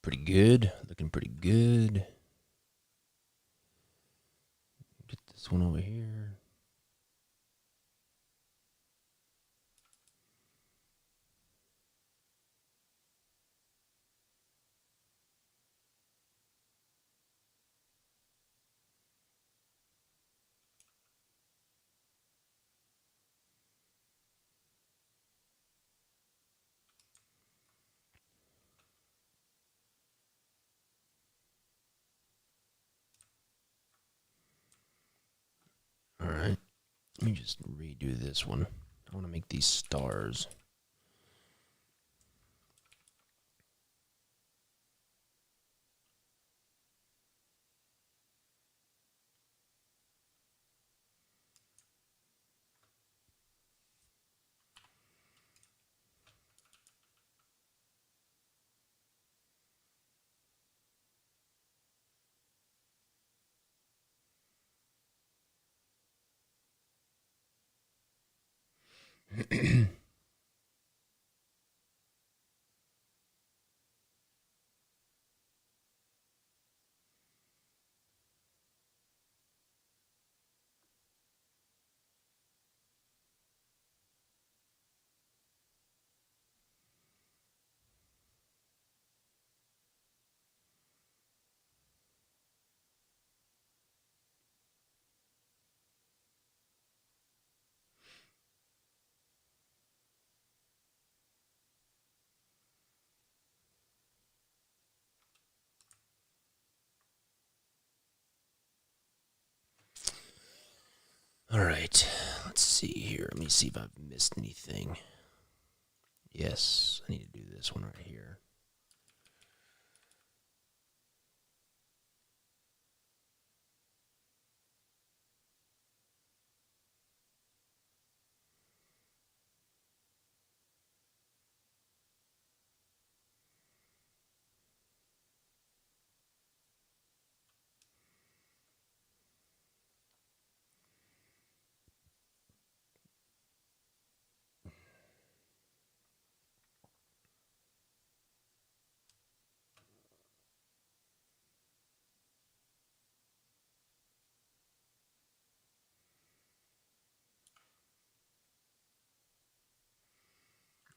Pretty good. Looking pretty good. Get this one over here. All right. Let me just redo this one. I want to make these stars. All right. Let's see here. Let me see if I've missed anything. Yes, I need to do this one right here.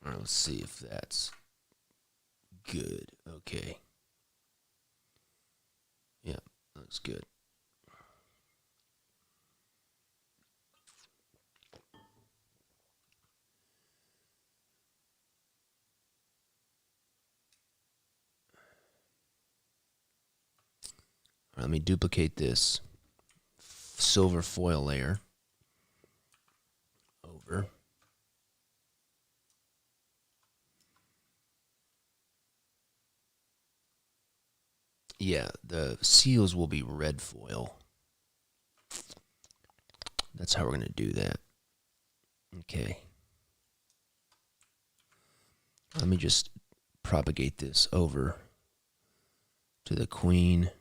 All right, let's see if that's good. Okay. Yeah, looks good. All right, let me duplicate this silver foil layer over. Yeah, the seals will be red foil. That's how we're going to do that. Okay. Let me just propagate this over to the queen.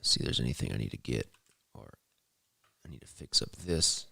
See if there's anything I need to get, or I need to fix up this.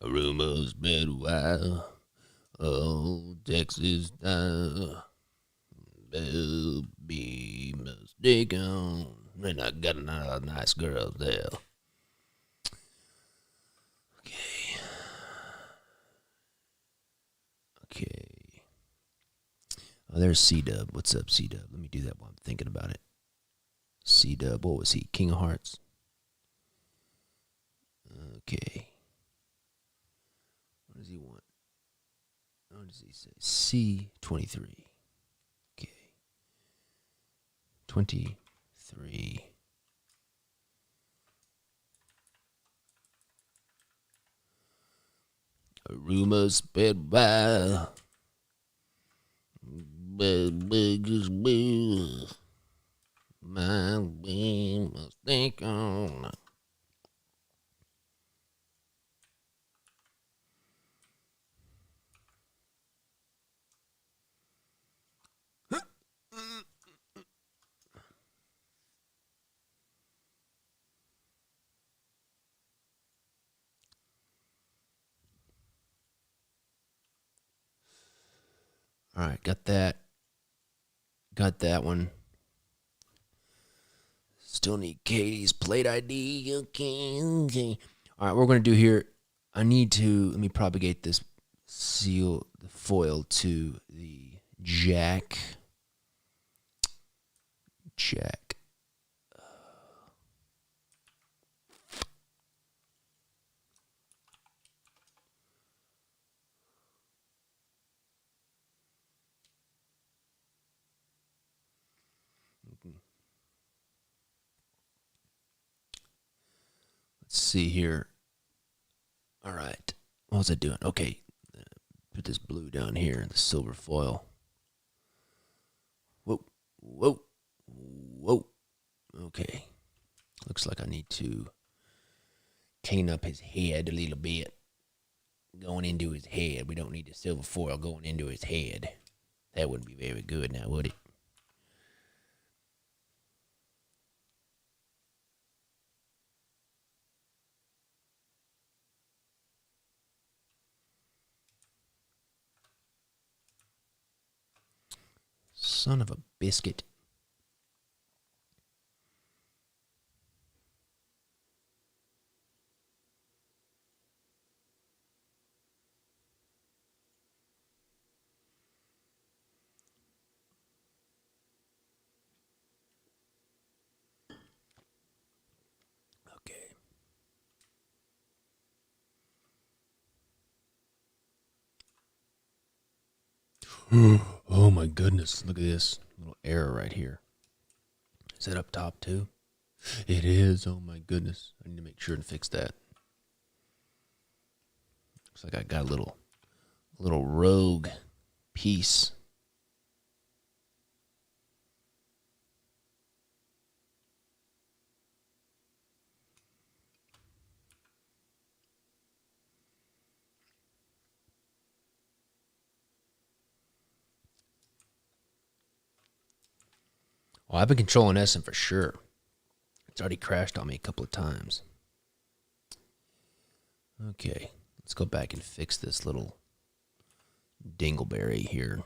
Rumors been wild. Oh, Texas, will be mistaken. And I got another nice girl there. Okay. Oh, there's C-Dub. What's up, C-Dub? Let me do that while I'm thinking about it. C-Dub, what was he? King of Hearts? Okay. What does he want? What does he say? C23. Okay. 23. Rumors spread wild. My way mistake on. All right, got that. Got that one. Still need Katie's plate ID. Okay. All right, what we're going to do here, let me propagate this seal, the foil to the jack. Jack. Let's see here. All right. What was I doing? Okay. Put this blue down here, the silver foil. Whoa. Whoa. Whoa. Okay. Looks like I need to clean up his head a little bit. Going into his head. We don't need the silver foil going into his head. That wouldn't be very good now, would it? Son of a biscuit. Okay. Oh my goodness. Look at this little error right here. Is that up top too? It is. Oh my goodness. I need to make sure and fix that. Looks like I got a little rogue piece. Well, I've been controlling Essen for sure. It's already crashed on me a couple of times. Okay, let's go back and fix this little dingleberry here.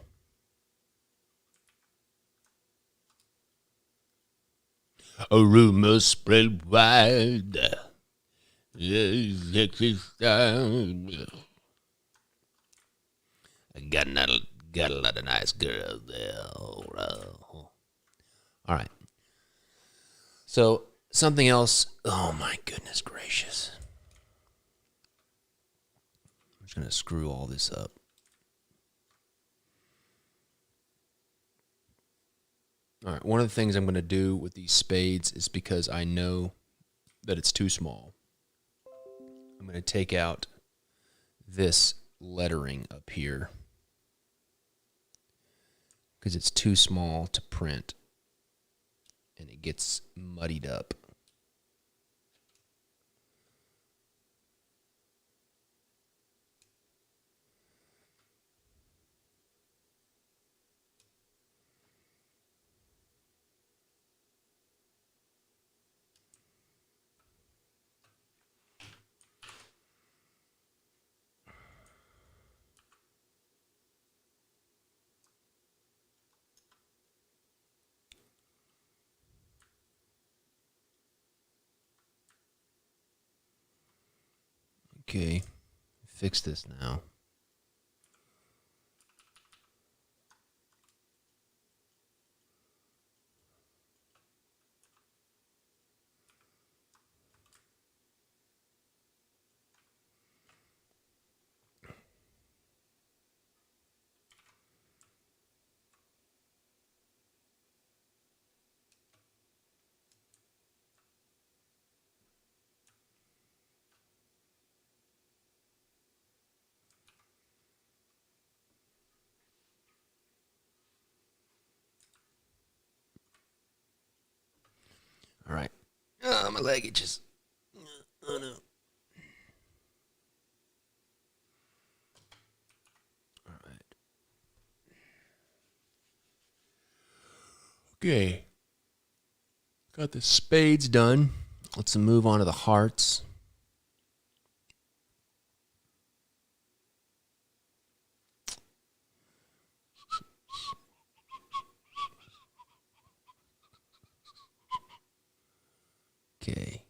A rumor spread wide. I got a lot of nice girls there. All right. So something else. Oh my goodness gracious! I'm just gonna screw all this up. All right. One of the things I'm gonna do with these spades is because I know that it's too small. I'm gonna take out this lettering up here because it's too small to print and it gets muddied up. Okay. Fix this now. All right. Oh, my leg itches. Oh, no. All right. Okay. Got the spades done. Let's move on to the hearts. Okay.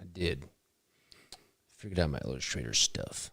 I did. Figured out my Illustrator stuff.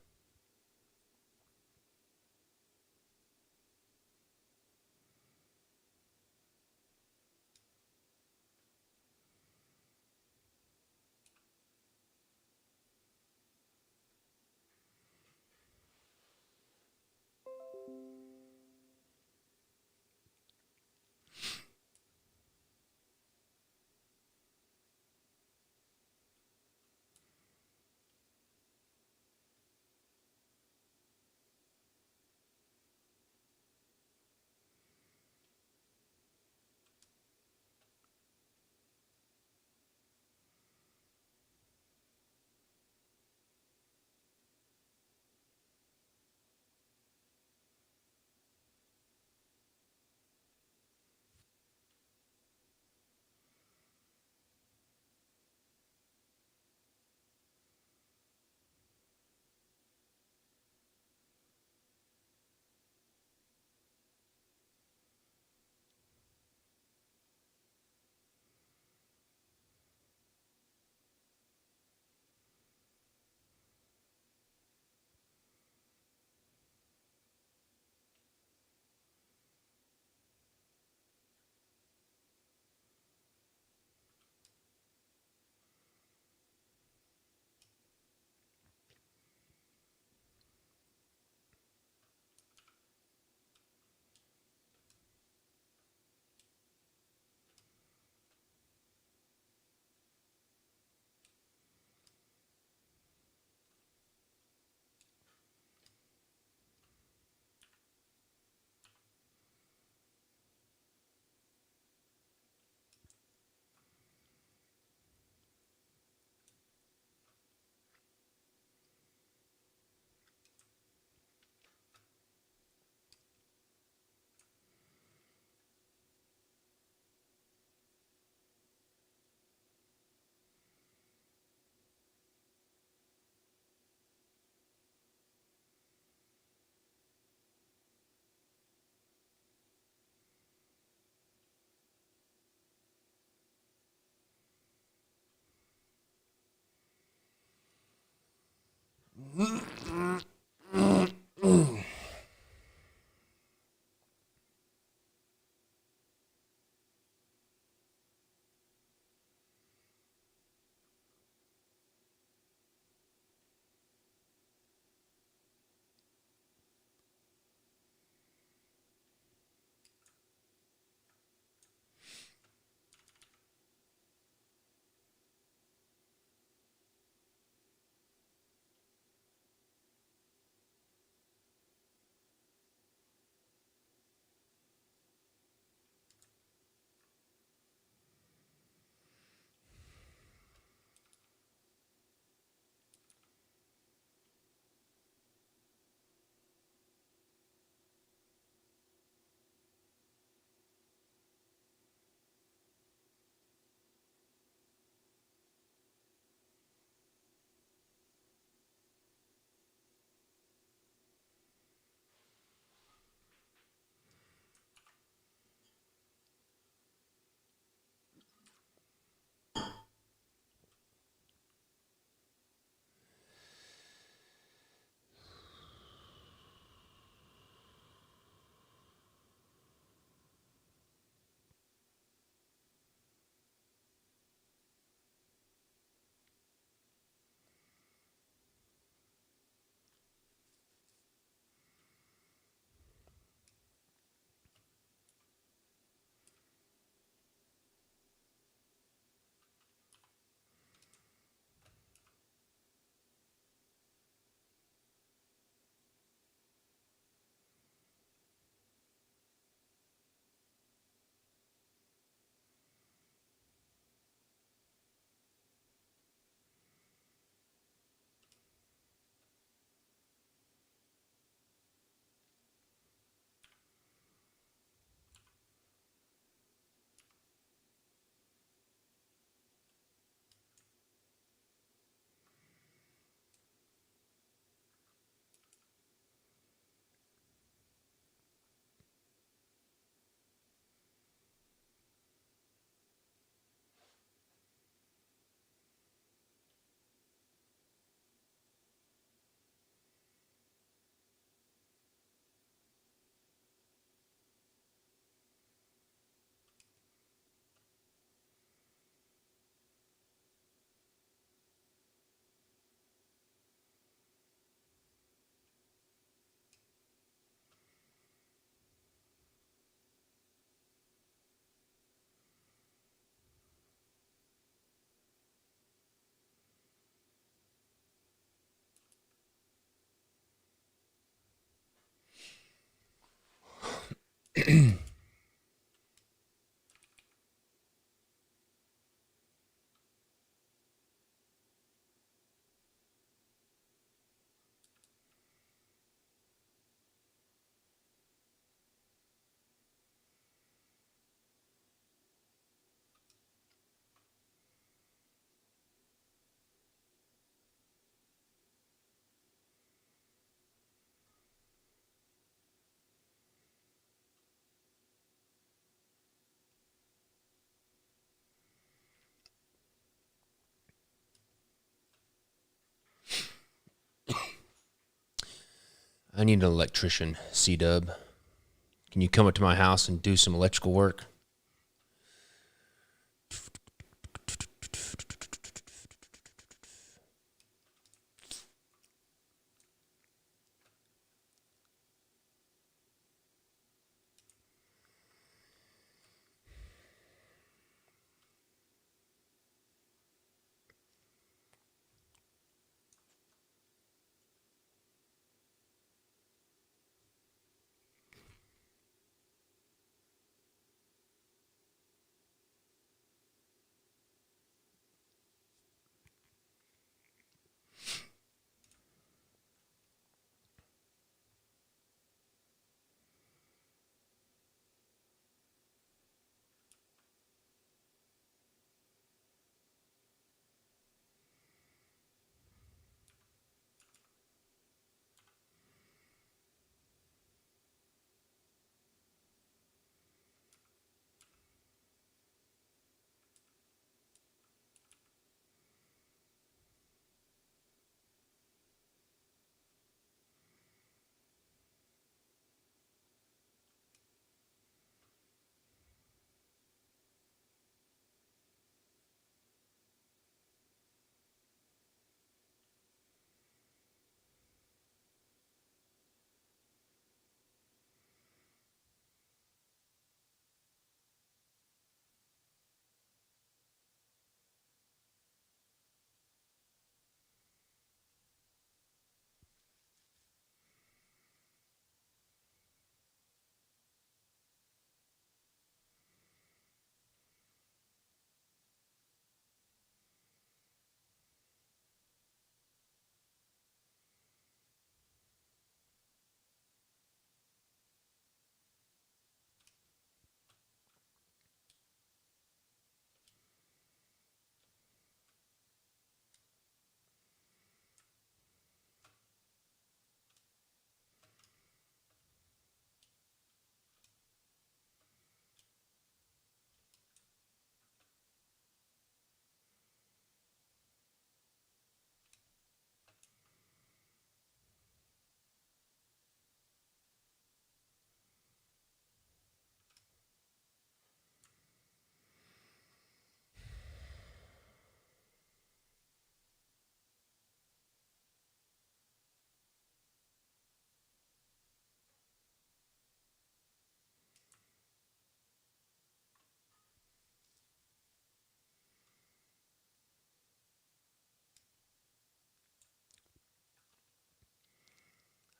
I need an electrician, C-Dub. Can you come up to my house and do some electrical work?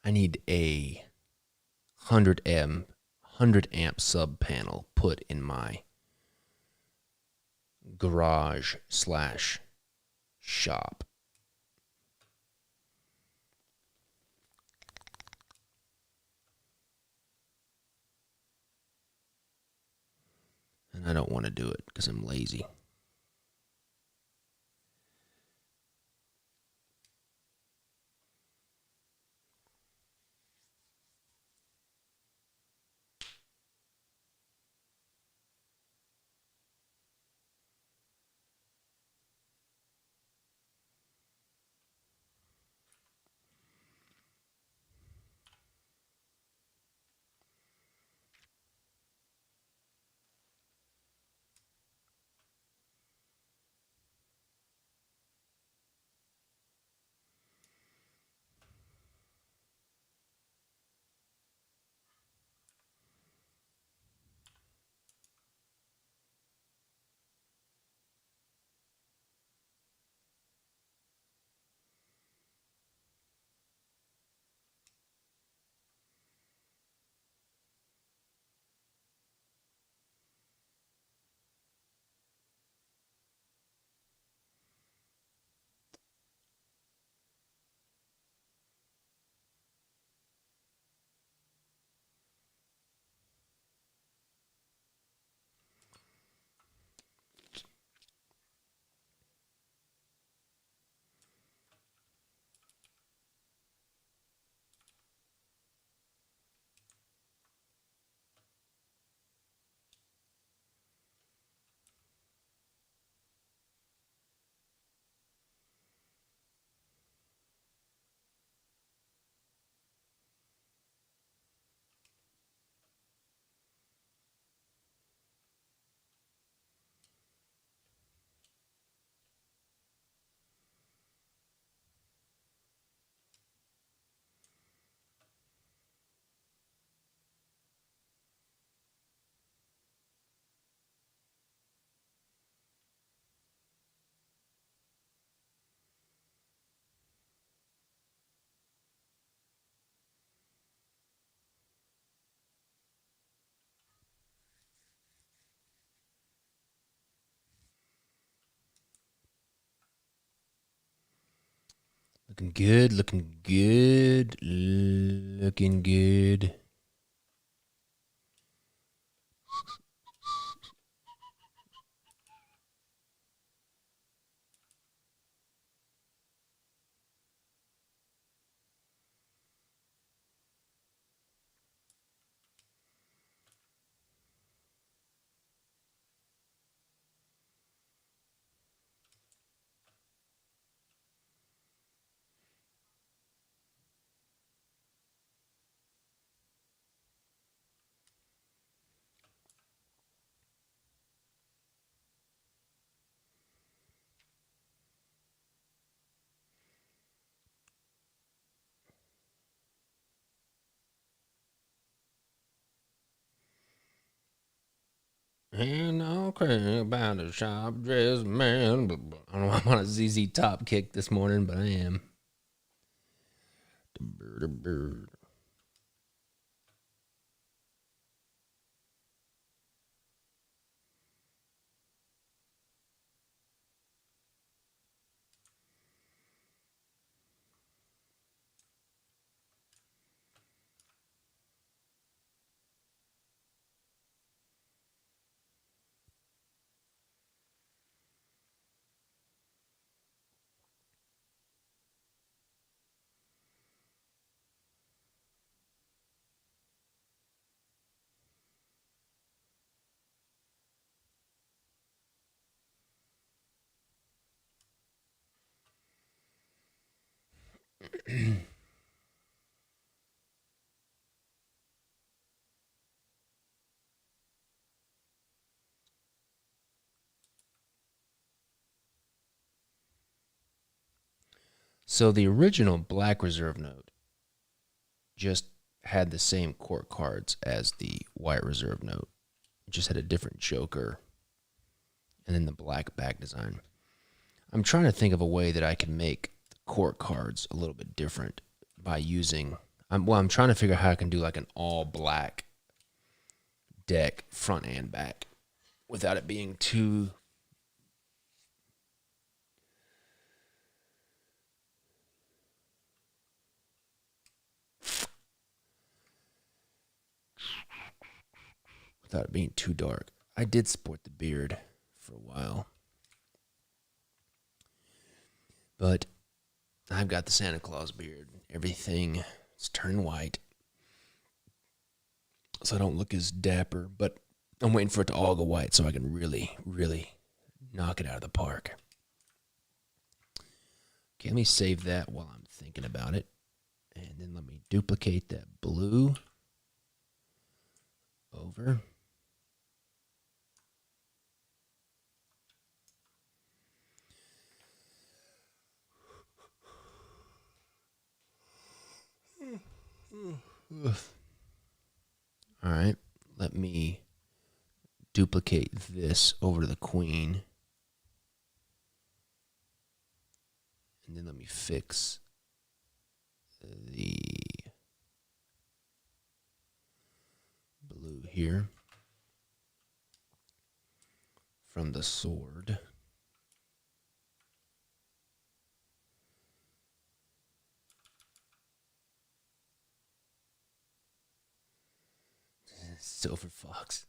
I need a 100 amp sub panel put in my garage slash shop. And I don't want to do it because I'm lazy. Looking good, looking good, looking good. Ain't no crazy about a shop dressed man. I don't know if I'm on a ZZ Top kick this morning, but I am. So the original Black Reserve note just had the same court cards as the White Reserve note. It just had a different joker and then the black back design. I'm trying to think of a way that I can make the court cards a little bit different by using... I'm trying to figure out how I can do like an all black deck front and back without it being too... without it being too dark. I did sport the beard for a while. But I've got the Santa Claus beard. Everything is turned white. So I don't look as dapper. But I'm waiting for it to all go white so I can really, really knock it out of the park. Okay, let me save that while I'm thinking about it. And then let me duplicate that blue over. All right, let me duplicate this over to the queen. And then let me fix the blue here from the sword. Silver Fox.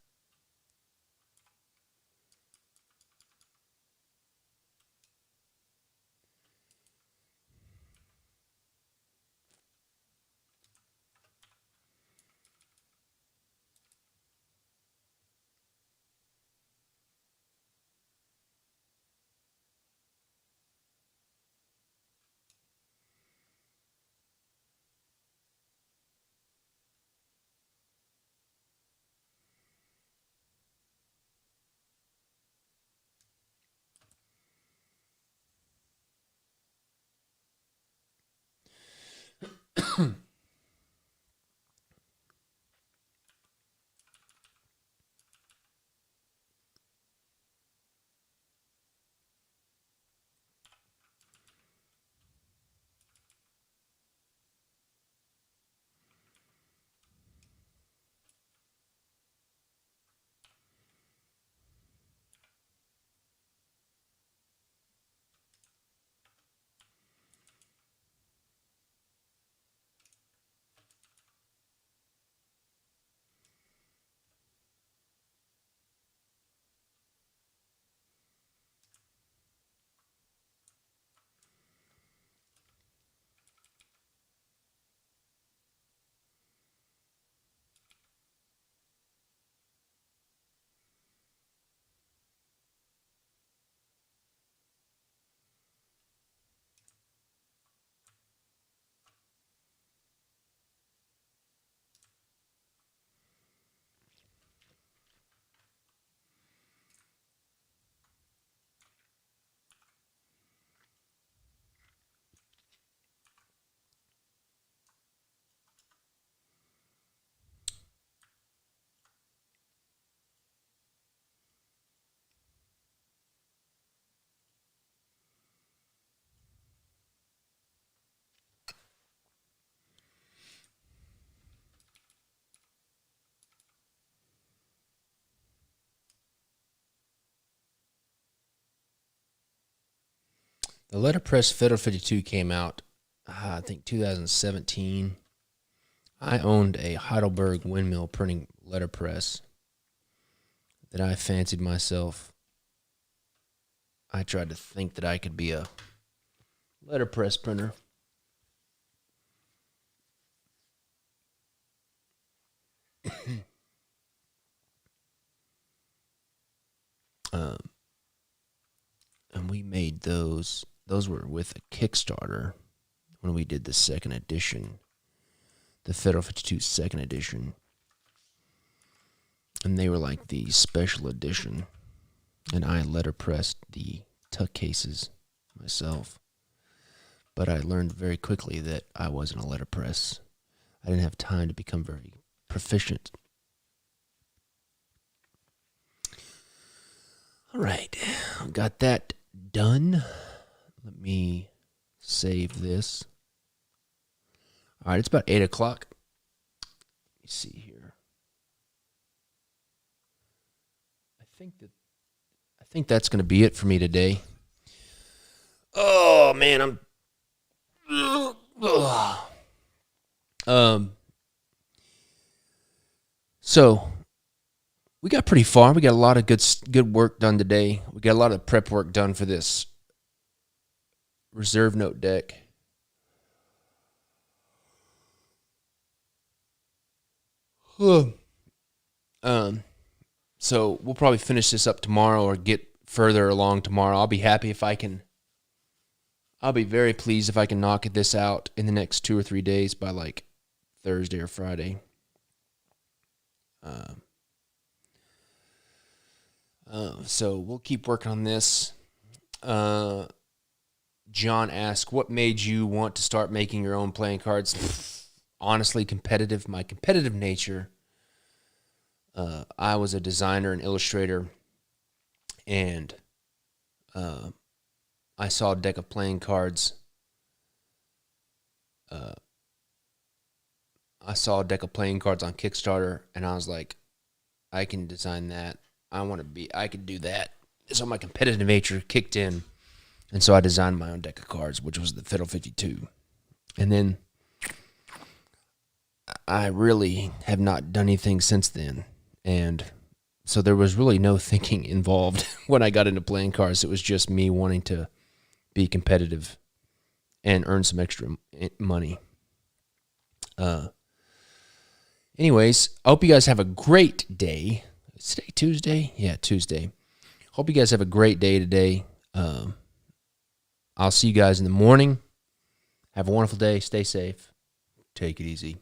The letterpress Fiddle 52 came out, I think, 2017. I owned a Heidelberg windmill printing letterpress that I fancied myself. I tried to think that I could be a letterpress printer. And we made those. Those were with a Kickstarter when we did the second edition, the Fiddle 52 second edition. And they were like the special edition. And I letterpressed the tuck cases myself. But I learned very quickly that I wasn't a letterpress. I didn't have time to become very proficient. All right, got that done. Let me save this. All right, it's about 8 o'clock. Let me see here. I think that's going to be it for me today. Oh man, So we got pretty far. We got a lot of good work done today. We got a lot of prep work done for this reserve note deck. So we'll probably finish this up tomorrow or get further along tomorrow. I'll be happy if I can. I'll be very pleased if I can knock this out in the next 2 or 3 days by like Thursday or Friday. So we'll keep working on this. John asked, what made you want to start making your own playing cards? Honestly, competitive. My competitive nature. I was a designer and illustrator, and I saw a deck of playing cards. I saw a deck of playing cards on Kickstarter, and I was like, I can design that. I could do that. So my competitive nature kicked in, and so I designed my own deck of cards, which was the Fiddle 52. And then I really have not done anything since then. And so there was really no thinking involved when I got into playing cards. It was just me wanting to be competitive and earn some extra money. Anyways, I hope you guys have a great day. Is today Tuesday? Yeah, Tuesday. Hope you guys have a great day today. I'll see you guys in the morning. Have a wonderful day. Stay safe. Take it easy.